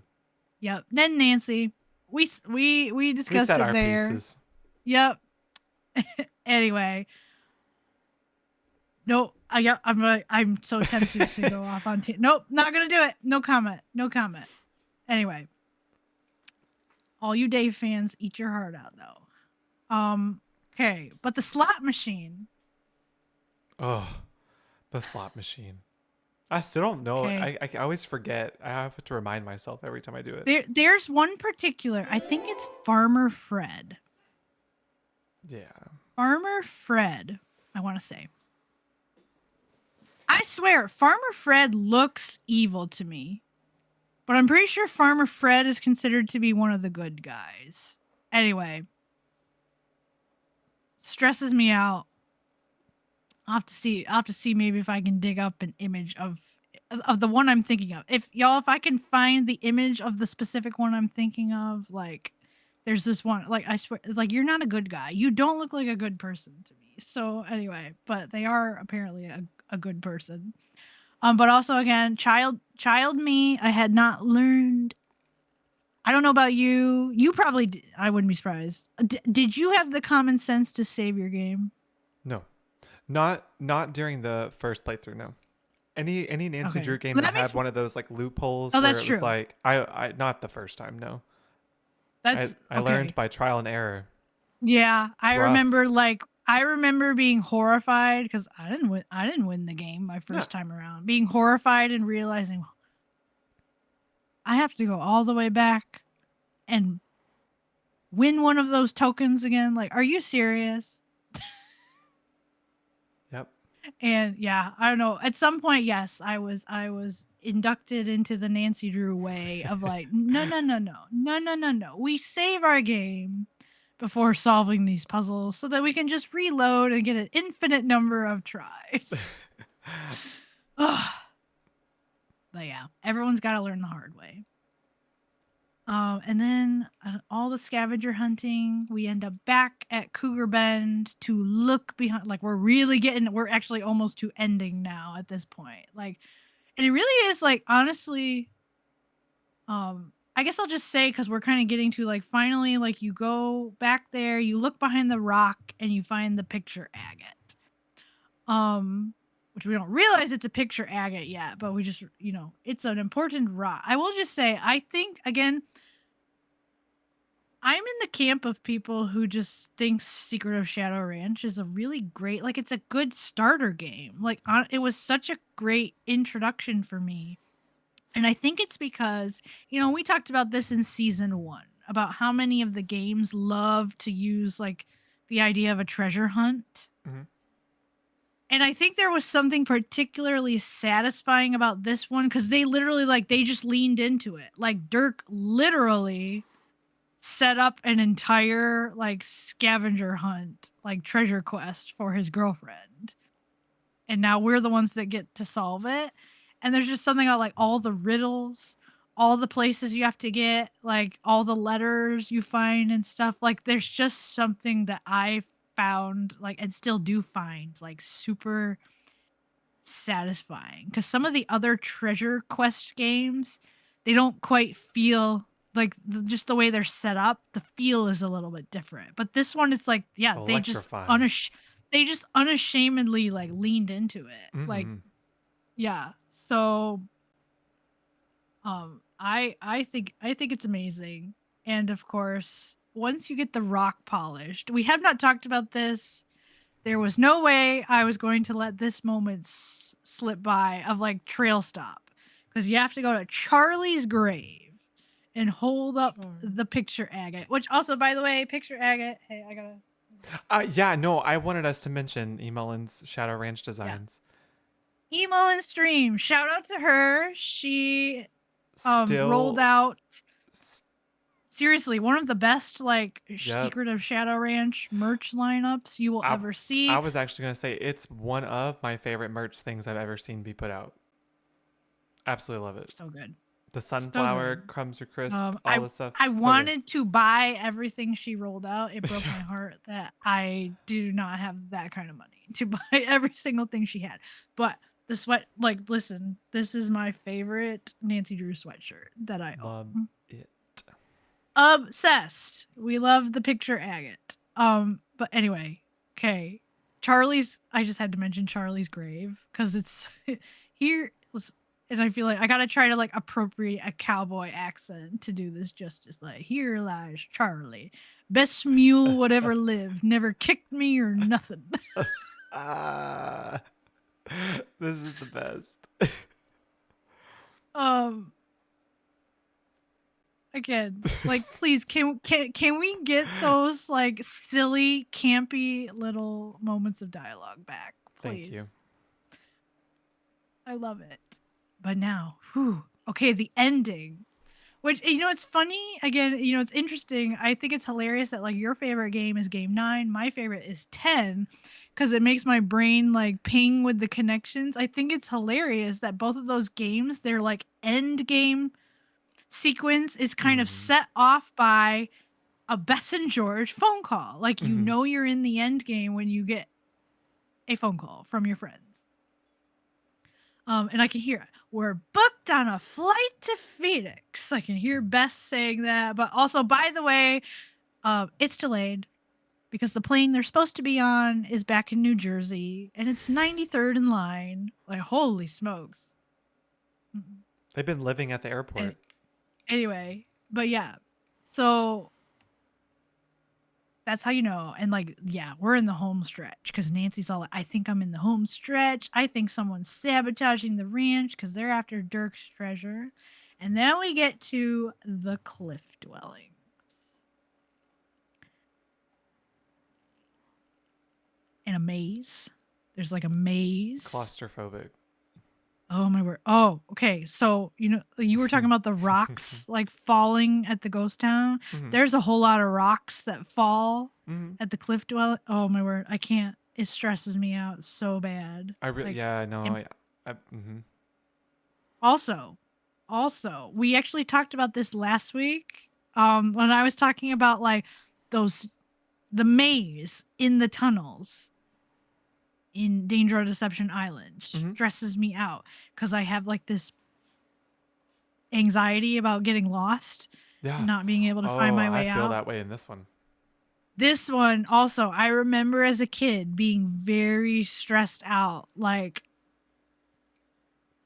Yep, Ned and Nancy. We discussed it there. Pieces. Yep. Anyway, no, I'm so tempted to go off on nope, not gonna do it. No comment. Anyway, all you Dave fans, eat your heart out though. Okay, but the slot machine. Oh, the slot machine. I still don't know. Okay. I always forget. I have to remind myself every time I do it. There's one particular. I think it's Farmer Fred. Yeah. Farmer Fred, I want to say. I swear, Farmer Fred looks evil to me. But I'm pretty sure Farmer Fred is considered to be one of the good guys. Anyway. Stresses me out. I'll have to see maybe if I can dig up an image of the one I'm thinking of. If I can find the image of the specific one I'm thinking of, like... There's this one, like, I swear, like, you're not a good guy. You don't look like a good person to me. So anyway, but they are apparently a good person. But also, again, child me, I had not learned. I don't know about you. You probably did. I wouldn't be surprised. Did you have the common sense to save your game? No, not during the first playthrough. No. Any Nancy Drew game that had one of those like loopholes. Oh, that's true. Was like I not the first time. No. I learned by trial and error. Yeah, I remember being horrified because I didn't win the game my first time around. Being horrified and realizing I have to go all the way back and win one of those tokens again. Like, are you serious? Yep. And yeah, I don't know. At some point, yes, I was inducted into the Nancy Drew way of like, no. We save our game before solving these puzzles so that we can just reload and get an infinite number of tries. Ugh. But yeah, everyone's got to learn the hard way. And then all the scavenger hunting, we end up back at Cougar Bend to look behind. Like we're actually almost to ending now at this point. Like, and it really is like, honestly, I guess I'll just say, because we're kind of getting to like, finally, like you go back there, you look behind the rock and you find the picture agate. Which we don't realize it's a picture agate yet, but we just, it's an important rock. I will just say, I think, again, I'm in the camp of people who just think Secret of Shadow Ranch is a really great, like, it's a good starter game. Like, it was such a great introduction for me. And I think it's because, we talked about this in season 1 about how many of the games love to use, like, the idea of a treasure hunt. Mm-hmm. And I think there was something particularly satisfying about this one because they literally, like, they just leaned into it. Like, Dirk literally set up an entire like scavenger hunt, like treasure quest for his girlfriend. And now we're the ones that get to solve it. And there's just something about like all the riddles, all the places you have to get, like all the letters you find and stuff. Like there's just something that I found like and still do find like super satisfying because some of the other treasure quest games, they don't quite feel like just the way they're set up. The feel is a little bit different, but this one, it's like, yeah, they just unashamedly like leaned into it. Mm-hmm. Like, yeah. So, I think it's amazing, and of course, once you get the rock polished, we have not talked about this. There was no way I was going to let this moment slip by of like trail stop because you have to go to Charlie's grave and hold up the picture agate, which also, by the way, picture agate. Hey, I gotta. Yeah, no, I wanted us to mention E. Mullen's Shadow Ranch designs. Yeah. E. Mullen Stream, shout out to her. She rolled out. Seriously, one of the best like Secret of Shadow Ranch merch lineups you will ever see. I was actually going to say it's one of my favorite merch things I've ever seen be put out. Absolutely love it. So good. The sunflower, crumbs are crisp, all this stuff. I wanted to buy everything she rolled out. It broke my heart that I do not have that kind of money to buy every single thing she had. But the sweat, like, listen, this is my favorite Nancy Drew sweatshirt that I own. It. Obsessed. We love the picture agate. But anyway, okay. I just had to mention Charlie's grave because it's here. And I feel like I gotta try to like appropriate a cowboy accent to do this justice. Like, here lies Charlie, best mule would ever live, never kicked me or nothing. This is the best. Again, like, please, can we get those like silly, campy little moments of dialogue back, please? Thank you. I love it. But now, okay, the ending. Which, it's funny. Again, it's interesting. I think it's hilarious that like your favorite game is game 9. My favorite is 10 because it makes my brain like ping with the connections. I think it's hilarious that both of those games, their like end game sequence is kind of set off by a Bess and George phone call. Like, you're in the end game when you get a phone call from your friends. And I can hear it. We're booked on a flight to Phoenix. I can hear Bess saying that. But also, by the way, it's delayed because the plane they're supposed to be on is back in New Jersey, and it's 93rd in line. Like, holy smokes. They've been living at the airport. Anyway, but yeah. So that's how you know. And like, yeah, we're in the home stretch because Nancy's all like, I think I'm in the home stretch. I think someone's sabotaging the ranch because they're after Dirk's treasure. And then we get to the cliff dwellings. In a maze. There's like a maze. Claustrophobic. Oh my word. Oh, okay. So, you were talking about the rocks like falling at the ghost town. Hmm. There's a whole lot of rocks that fall Hmm. at the cliff dwelling. Oh my word. I can't. It stresses me out so bad. I really, Like, yeah, no, and mhm. also, also, we actually talked about this last week. When I was talking about like those, the maze in the tunnels in Danger or Deception Island Hmm. stresses me out because I have like this anxiety about getting lost and Yeah. not being able to find Oh, my I way feel out. that way in this one. This one also, I remember as a kid being very stressed out, like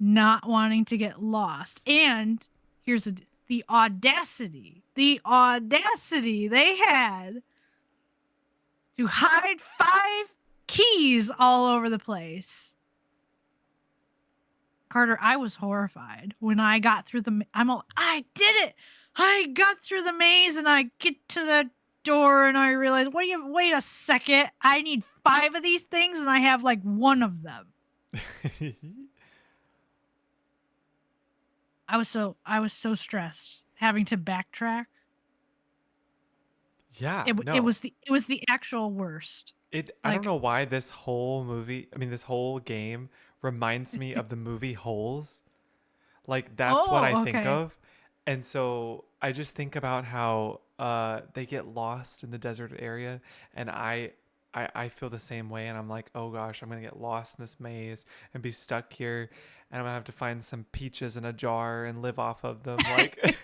not wanting to get lost. And here's the audacity they had to hide 5 keys all over the place. Carter, I was horrified when I got through I did it. I got through the maze and I get to the door and I realized, wait a second. I need 5 of these things and I have like one of them. I was so stressed having to backtrack. Yeah, It no. was the actual worst. I don't Like, know why this whole movie, I mean, this whole game reminds me of the movie Holes. Like that's what I oh, think okay. of. And so I just think about how they get lost in the desert area, and I feel the same way, and I'm like, oh gosh, I'm gonna get lost in this maze and be stuck here, and I'm gonna have to find some peaches in a jar and live off of them. Like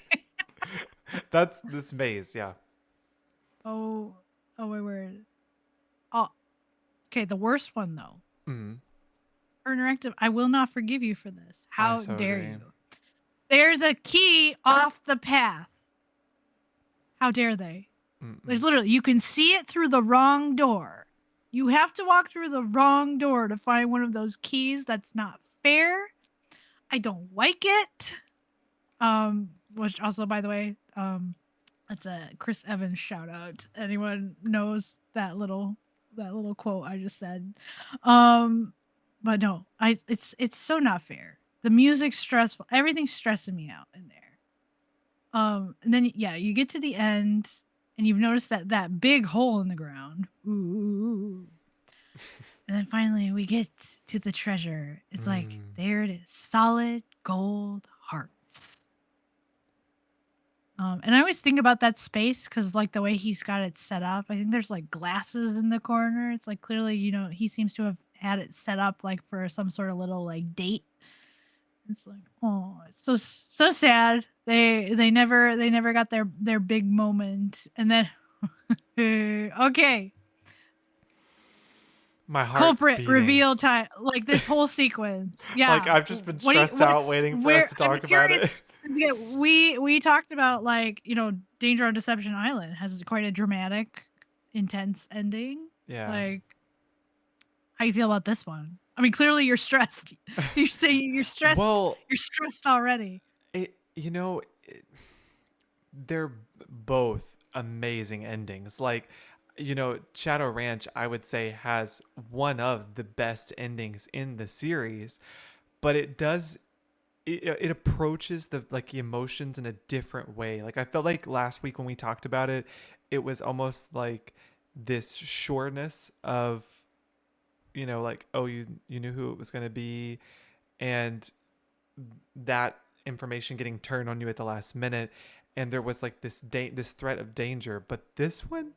that's this maze, yeah. oh, oh, wait. Oh, okay. The worst one though. Mm, Interactive. I will not forgive you for this. I How so dare agree. you? There's a key off the path. How dare they? There's Mm-mm. literally, you can see it through the wrong door. You have to walk through the wrong door to find one of those keys. That's not fair. I don't like it. Which also, by the way, that's a Chris Evans shout out. Anyone knows that little quote I just said. Um, but no, it's so not fair. The music's stressful. Everything's stressing me out in there. And then yeah, you get to the end, and you've noticed that big hole in the ground. Ooh. And then finally we get to the treasure. It's like Mm. there it is, solid gold hearts. And I always think about that space because like the way he's got it set up. I think there's like glasses in the corner. It's like clearly, he seems to have had it set up like for some sort of little like date. It's like, oh, it's so sad. They never got their big moment. And then okay, My heart's culprit beating. reveal time. Like this whole sequence. Like Yeah. I've just been What do you stressed what out waiting for us where to I'm talk about curious. it. Yeah, we talked about like, Danger on Deception Island has quite a dramatic, intense ending. Yeah. Like, how you feel about this one? I mean, clearly you're stressed. You say you're stressed. Well, You're stressed already. they're both amazing endings. Like, Shadow Ranch, I would say, has one of the best endings in the series, but it approaches the like emotions in a different way. Like I felt like last week when we talked about it, it was almost like this sureness of, like, oh, you knew who it was going to be, and that information getting turned on you at the last minute, and there was like this threat of danger. But this one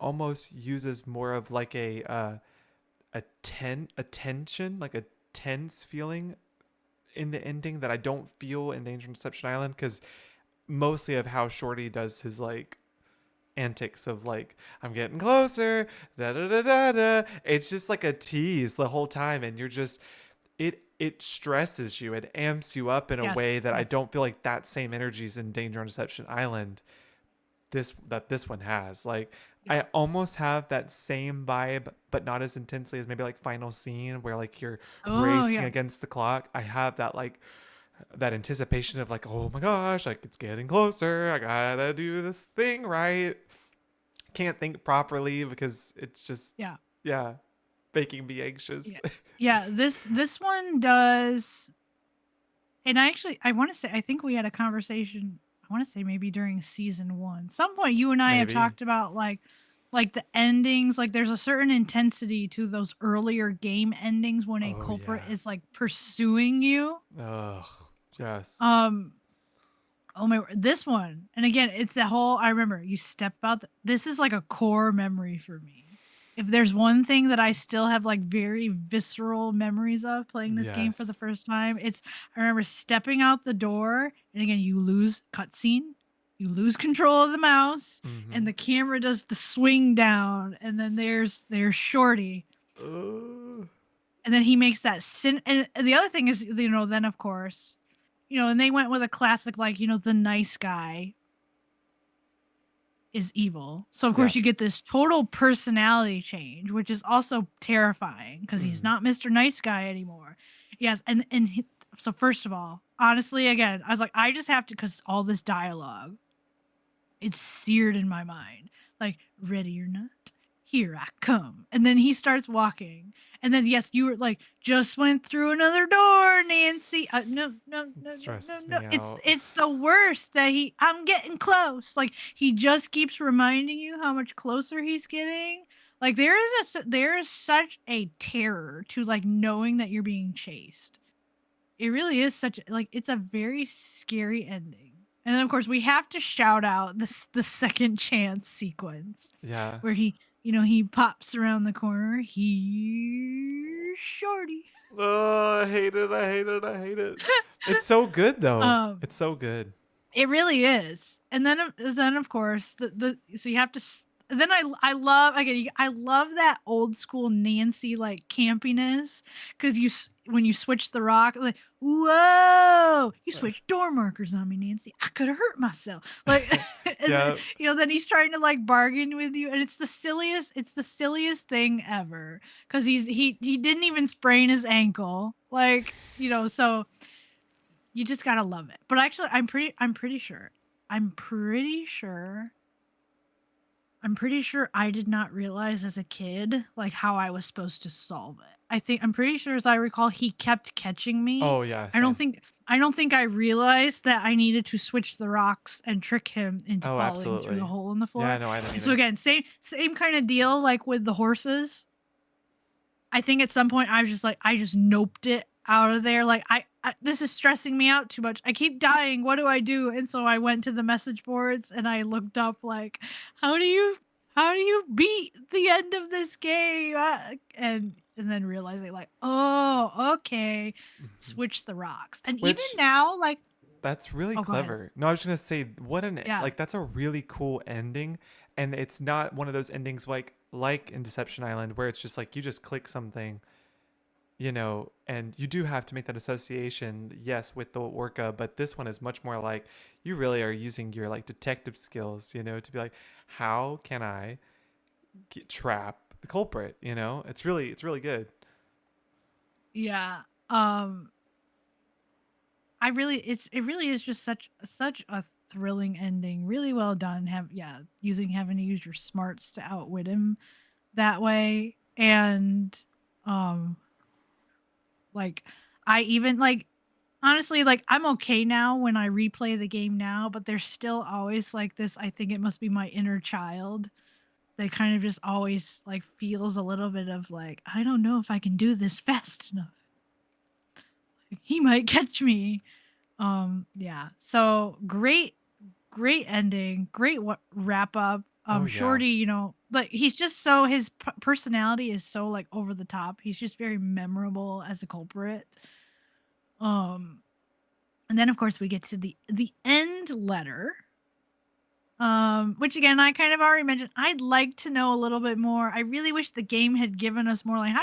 almost uses more of like a tension, like a tense feeling in the ending that I don't feel in Danger and Deception Island, because mostly of how Shorty does his like antics of like, I'm getting closer, da da da da da. It's just like a tease the whole time, and you're just it stresses you, it amps you up in a Yes, way that I yes. don't feel like that same energy is in Danger on Deception Island. This one has like, I Yeah. almost have that same vibe, but not as intensely as maybe like Final Scene, where like you're Oh, racing yeah. against the clock. I have that like that anticipation of like, oh my gosh, like it's getting closer, I gotta do this thing right. Can't think properly because it's just, Yeah. yeah. making me anxious. Yeah, this one does. And I want to say, I think we had a conversation, I want to say maybe during season 1. Some point you and I have Maybe. talked about like the endings, like there's a certain intensity to those earlier game endings when a Oh culprit yeah. is like pursuing you. Oh yes. Um oh my, this one. And again, it's the whole, I remember you step out this is like a core memory for me. If there's one thing that I still have like very visceral memories of playing this game for the Yes. first time, it's I remember stepping out the door, and again you lose cutscene, you lose control of the mouse, and Mm-hmm. the camera does the swing down, and then there's Shorty, Uh, and then he makes that sin. And the other thing is, then of course, and they went with a classic, like, the nice guy is evil. So of yeah. course you get this total personality change, which is also terrifying because he's Mm. not Mr. Nice Guy anymore. Yes, so first of all, honestly, again, I was like, I just have to, because all this dialogue, it's seared in my mind. Like, ready or not, here I come. And then he starts walking. And then, yes, you were like, just went through another door, Nancy. No, no, It no, no, no, stresses no. me It's out. it's the worst that I'm getting close. Like, he just keeps reminding you how much closer he's getting. Like, there is such a terror to like knowing that you're being chased. It really is it's a very scary ending. And then of course we have to shout out the second chance sequence Yeah. where he pops around the corner. Here's Shorty. Oh, I hate it. I hate it. I hate it. It's so good though. Um It's so good. It really is. And then of course so you have to then I love, again, I love that old school Nancy like campiness, cuz when you switch the rock, like, whoa, you switched door markers on me, Nancy. I could have hurt myself. Like, and then, Yeah. then he's trying to like bargain with you, and it's the silliest thing ever, cuz he didn't even sprain his ankle. Like, so you just gotta love it. But actually, I'm pretty sure, I did not realize as a kid like how I was supposed to solve it. I'm pretty sure, as I recall, he kept catching me. Oh yeah. I don't Same. think I don't think I realized that I needed to switch the rocks and trick him into Oh, falling through the absolutely. hole in the Yeah. floor. No, I didn't So either. again, same kind of deal like with the horses. I think at some point I was just like, I just noped it out of there. Like, this is stressing me out too much. I keep dying. What do I do? And so I went to the message boards and I looked up like, how do you beat the end of this game? And then realizing like, oh, okay, Mhm. switch the rocks. And even Which now, like, that's really oh, go ahead. clever. No, I was just gonna say what an Yeah. like that's a really cool ending, and it's not one of those endings like in Deception Island where it's just like you just click something, and you do have to make that association, yes, with the orca, but this one is much more like you really are using your like detective skills, to be like, how can I trap the culprit? It's really good. Yeah. It really is just such a thrilling ending. Really well done. Having to use your smarts to outwit him that way. And um like, I even like, honestly, like, I'm okay now when I replay the game now, but there's still always like this, I think it must be my inner child that kind of just always like feels a little bit of like, I don't know if I can do this fast enough. Like, he might catch me. Yeah. So great ending, great wrap up. Oh yeah. Shorty, like, he's just his personality is so like over the top. He's just very memorable as a culprit. Um, and then of course we get to the end letter. Which again, I kind of already mentioned. I'd like to know a little bit more. I really wish the game had given us more, like, how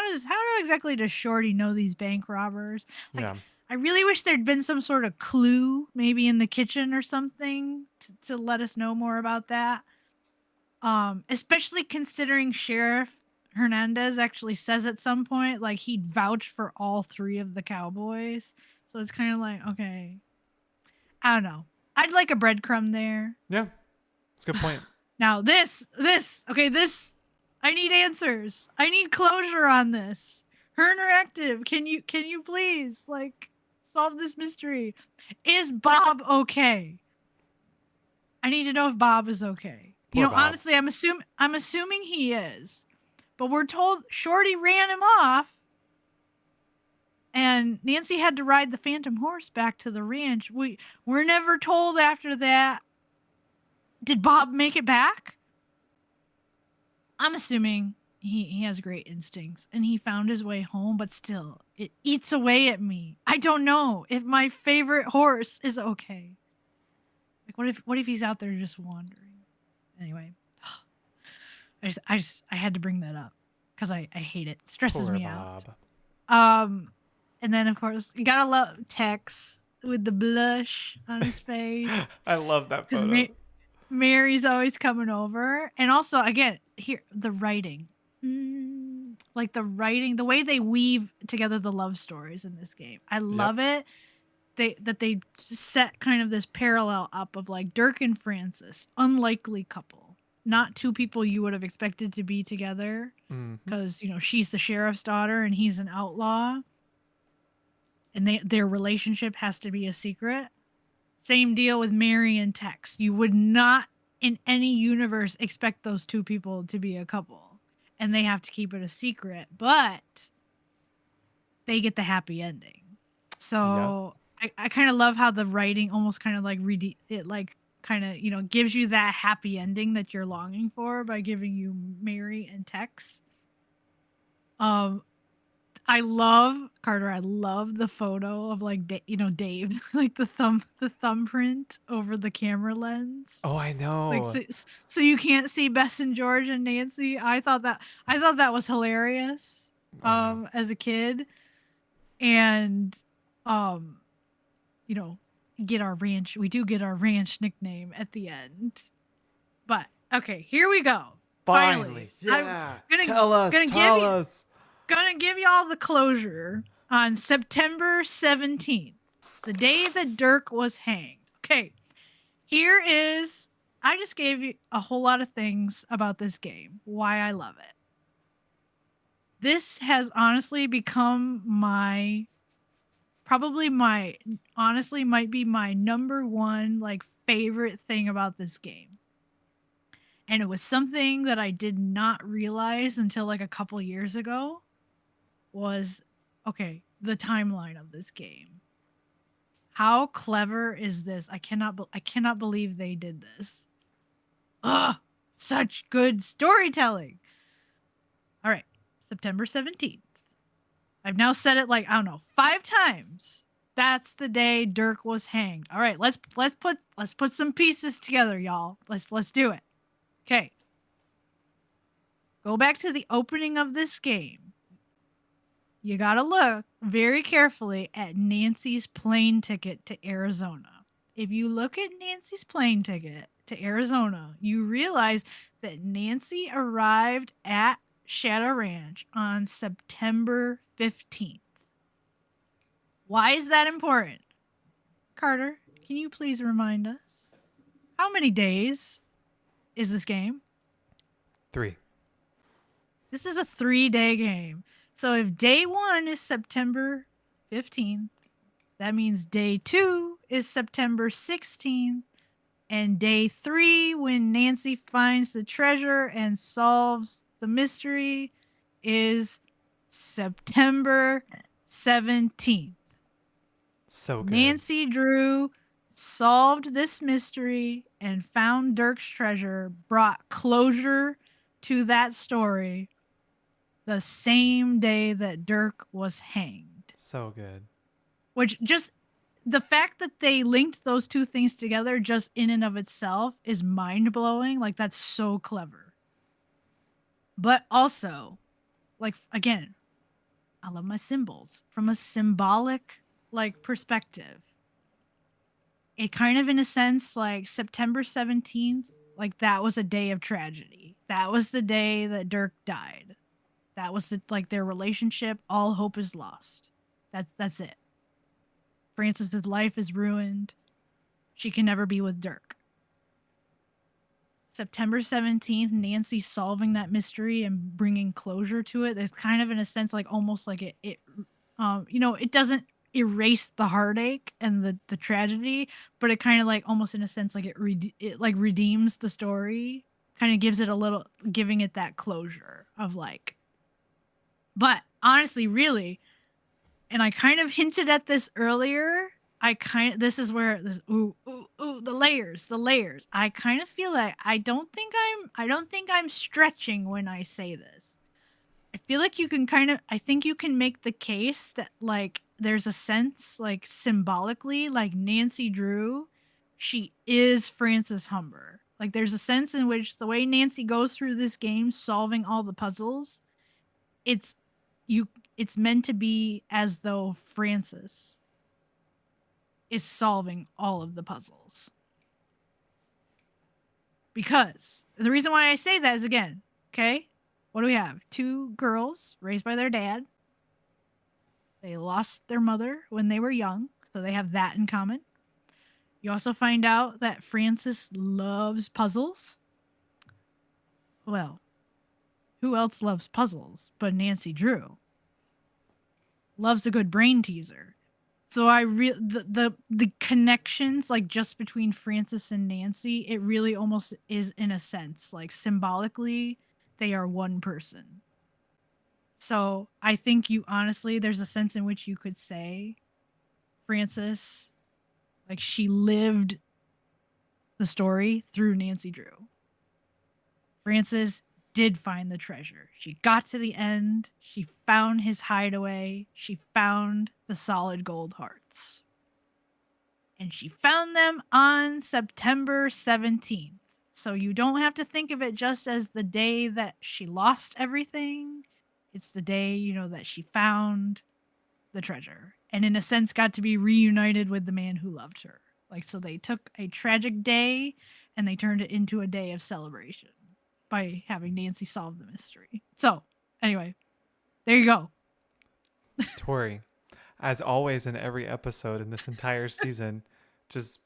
exactly does Shorty know these bank robbers? Like, Yeah. I really wish there'd been some sort of clue, maybe in the kitchen or something, to let us know more about that. Especially considering Sheriff Hernandez actually says at some point, like, he'd vouch for all three of the cowboys. So it's kind of like, okay, I don't know. I'd like a breadcrumb there. Yeah. It's a good point. Now this, okay, this, I need answers. I need closure on this. Her Interactive, can you please like solve this mystery? Is Bob okay? I need to know if Bob is okay. Poor Bob. Honestly, I'm assuming he is. But we're told Shorty ran him off. And Nancy had to ride the Phantom Horse back to the ranch. We're never told after that. Did Bob make it back? I'm assuming he has great instincts and he found his way home, but still, it eats away at me. I don't know if my favorite horse is okay. Like, what if he's out there just wandering? Anyway, I had to bring that up because I hate it. Stresses Poor me Bob. out. And then of course you gotta love Tex with the blush on his face. I love that photo. Mary's always coming over, and also again here the writing, like the writing, the way they weave together the love stories in this game. I love it. They set kind of this parallel up of like Dirk and Francis, unlikely couple, not two people you would have expected to be together, because she's the sheriff's daughter and he's an outlaw, and their relationship has to be a secret. Same deal with Mary and Tex. You would not in any universe expect those two people to be a couple, and they have to keep it a secret, but they get the happy ending. So I kind of love how the writing almost kind of like gives you that happy ending that you're longing for by giving you Mary and Tex. I love the photo of like Dave, like the thumbprint over the camera lens. Oh, I know. Like so you can't see Bess and George and Nancy. I thought that was hilarious. As a kid, and get our ranch. We do get our ranch nickname at the end. But okay, here we go. Finally. Yeah. Tell us. Gonna give y'all the closure on September 17th, the day that Dirk was hanged. Okay, I just gave you a whole lot of things about this game, why I love it. This has honestly become honestly might be my number one like favorite thing about this game. And it was something that I did not realize until like a couple years ago. Was the timeline of this game. How clever is this? I cannot believe they did this. Ugh, such good storytelling. All right, September 17th. I've now said it like 5 times. That's the day Dirk was hanged. All right, let's put some pieces together, y'all. Let's do it. Okay. Go back to the opening of this game. You gotta look very carefully at Nancy's plane ticket to Arizona. If you look at Nancy's plane ticket to Arizona, you realize that Nancy arrived at Shadow Ranch on September 15th. Why is that important? Carter, can you please remind us? How many days is this game? 3. This is a 3-day game. So if day 1 is September 15th, that means day 2 is September 16th, and day 3, when Nancy finds the treasure and solves the mystery, is September 17th. So good. Nancy Drew solved this mystery and found Dirk's treasure, brought closure to that story the same day that Dirk was hanged. So good. Which just the fact that they linked those two things together just in and of itself is mind-blowing. Like, that's so clever. But also, like, again, I love my symbols. From a symbolic, like, perspective, it kind of, in a sense, like, September 17th, like, that was a day of tragedy. That was the day that Dirk died. That was their relationship. All hope is lost. That's it. Francis's life is ruined. She can never be with Dirk. September 17th, Nancy solving that mystery and bringing closure to it. There's kind of, in a sense, like almost like it doesn't erase the heartache and the tragedy, but it kind of like almost in a sense like it like redeems the story, kind of gives it a little, giving it that closure of like. But honestly, really, and I kind of hinted at this earlier. This is where this the layers. I kind of feel like I don't think I'm stretching when I say this. I feel like I think you can make the case that like there's a sense like symbolically like Nancy Drew, she is Frances Humber. Like there's a sense in which the way Nancy goes through this game solving all the puzzles, it's you it's meant to be as though Frances is solving all of the puzzles. Because the reason why I say that is, again, okay, what do we have? 2 girls raised by their dad. They lost their mother when they were young, so they have that in common. You also find out that Frances loves puzzles. Well, who else loves puzzles but Nancy Drew? Loves a good brain teaser. So the connections like just between Frances and Nancy, it really almost is, in a sense, like symbolically they are one person. So I think there's a sense in which you could say Frances, like she lived the story through Nancy Drew. Frances did find the treasure. She got to the end. She found his hideaway. She found the solid gold hearts. And she found them on September 17th. So you don't have to think of it just as the day that she lost everything. It's the day, that she found the treasure. And in a sense got to be reunited with the man who loved her. Like, so they took a tragic day and they turned it into a day of celebration by having Nancy solve the mystery. So, anyway, there you go. Tori, as always in every episode in this entire season, just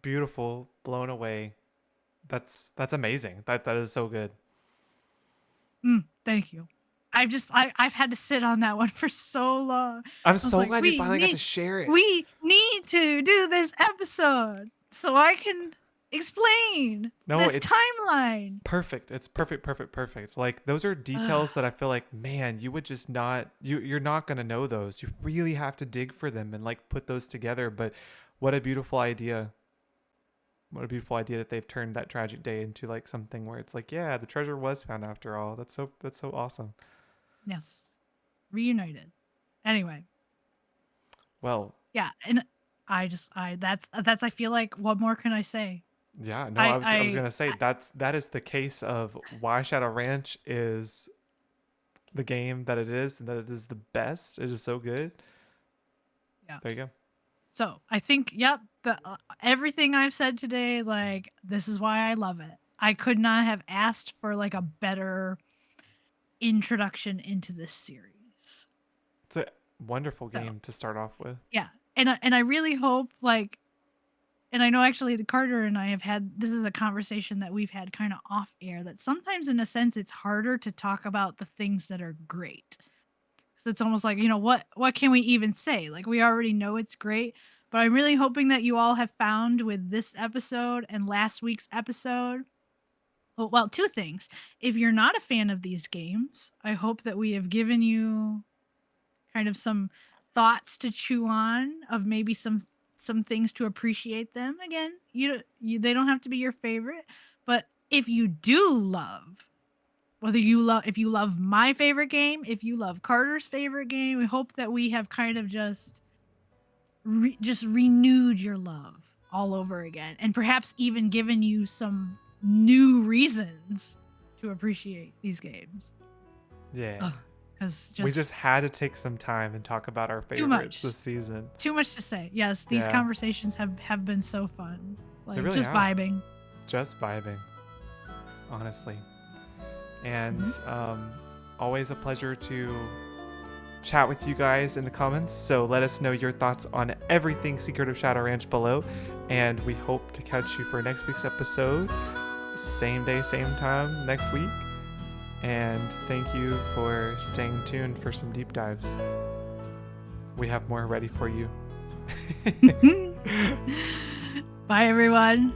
beautiful, blown away. That's amazing. That is so good. Thank you. I've had to sit on that one for so long. I'm so glad you finally got to share it. We need to do this episode so I can explain this timeline. Perfect. It's perfect. It's like those are details that I feel like, man, you would just not, you're not going to know those. You really have to dig for them and like put those together. But what a beautiful idea. What a beautiful idea that they've turned that tragic day into like something where it's like, yeah, the treasure was found after all. That's so awesome. Yes. Reunited. Anyway. Well. Yeah. And I feel like, what more can I say? Yeah, no, I was going to say that is the case of why Shadow Ranch is the game that it is, and that it is the best. It is so good. Yeah. There you go. So I think, everything I've said today, like, this is why I love it. I could not have asked for like a better introduction into this series. It's a wonderful game to start off with. Yeah. And I really hope, like, and I know actually the Carter and I have had, this is a conversation that we've had kind of off air, that sometimes in a sense it's harder to talk about the things that are great. So it's almost like, what can we even say? Like, we already know it's great, but I'm really hoping that you all have found with this episode and last week's episode, well, 2 things. If you're not a fan of these games, I hope that we have given you kind of some thoughts to chew on, of maybe some things to appreciate them. Again, they don't have to be your favorite, but if you do love, if you love my favorite game, if you love Carter's favorite game, we hope that we have kind of just renewed your love all over again, and perhaps even given you some new reasons to appreciate these games. Yeah. We just had to take some time and talk about our favorites this season. Too much to say. Yes, these conversations have been so fun. Like, they really vibing. Just vibing. Honestly. And always a pleasure to chat with you guys in the comments. So let us know your thoughts on everything Secret of Shadow Ranch below. And we hope to catch you for next week's episode. same day, same time next week. And thank you for staying tuned for some deep dives. We have more ready for you. Bye, everyone.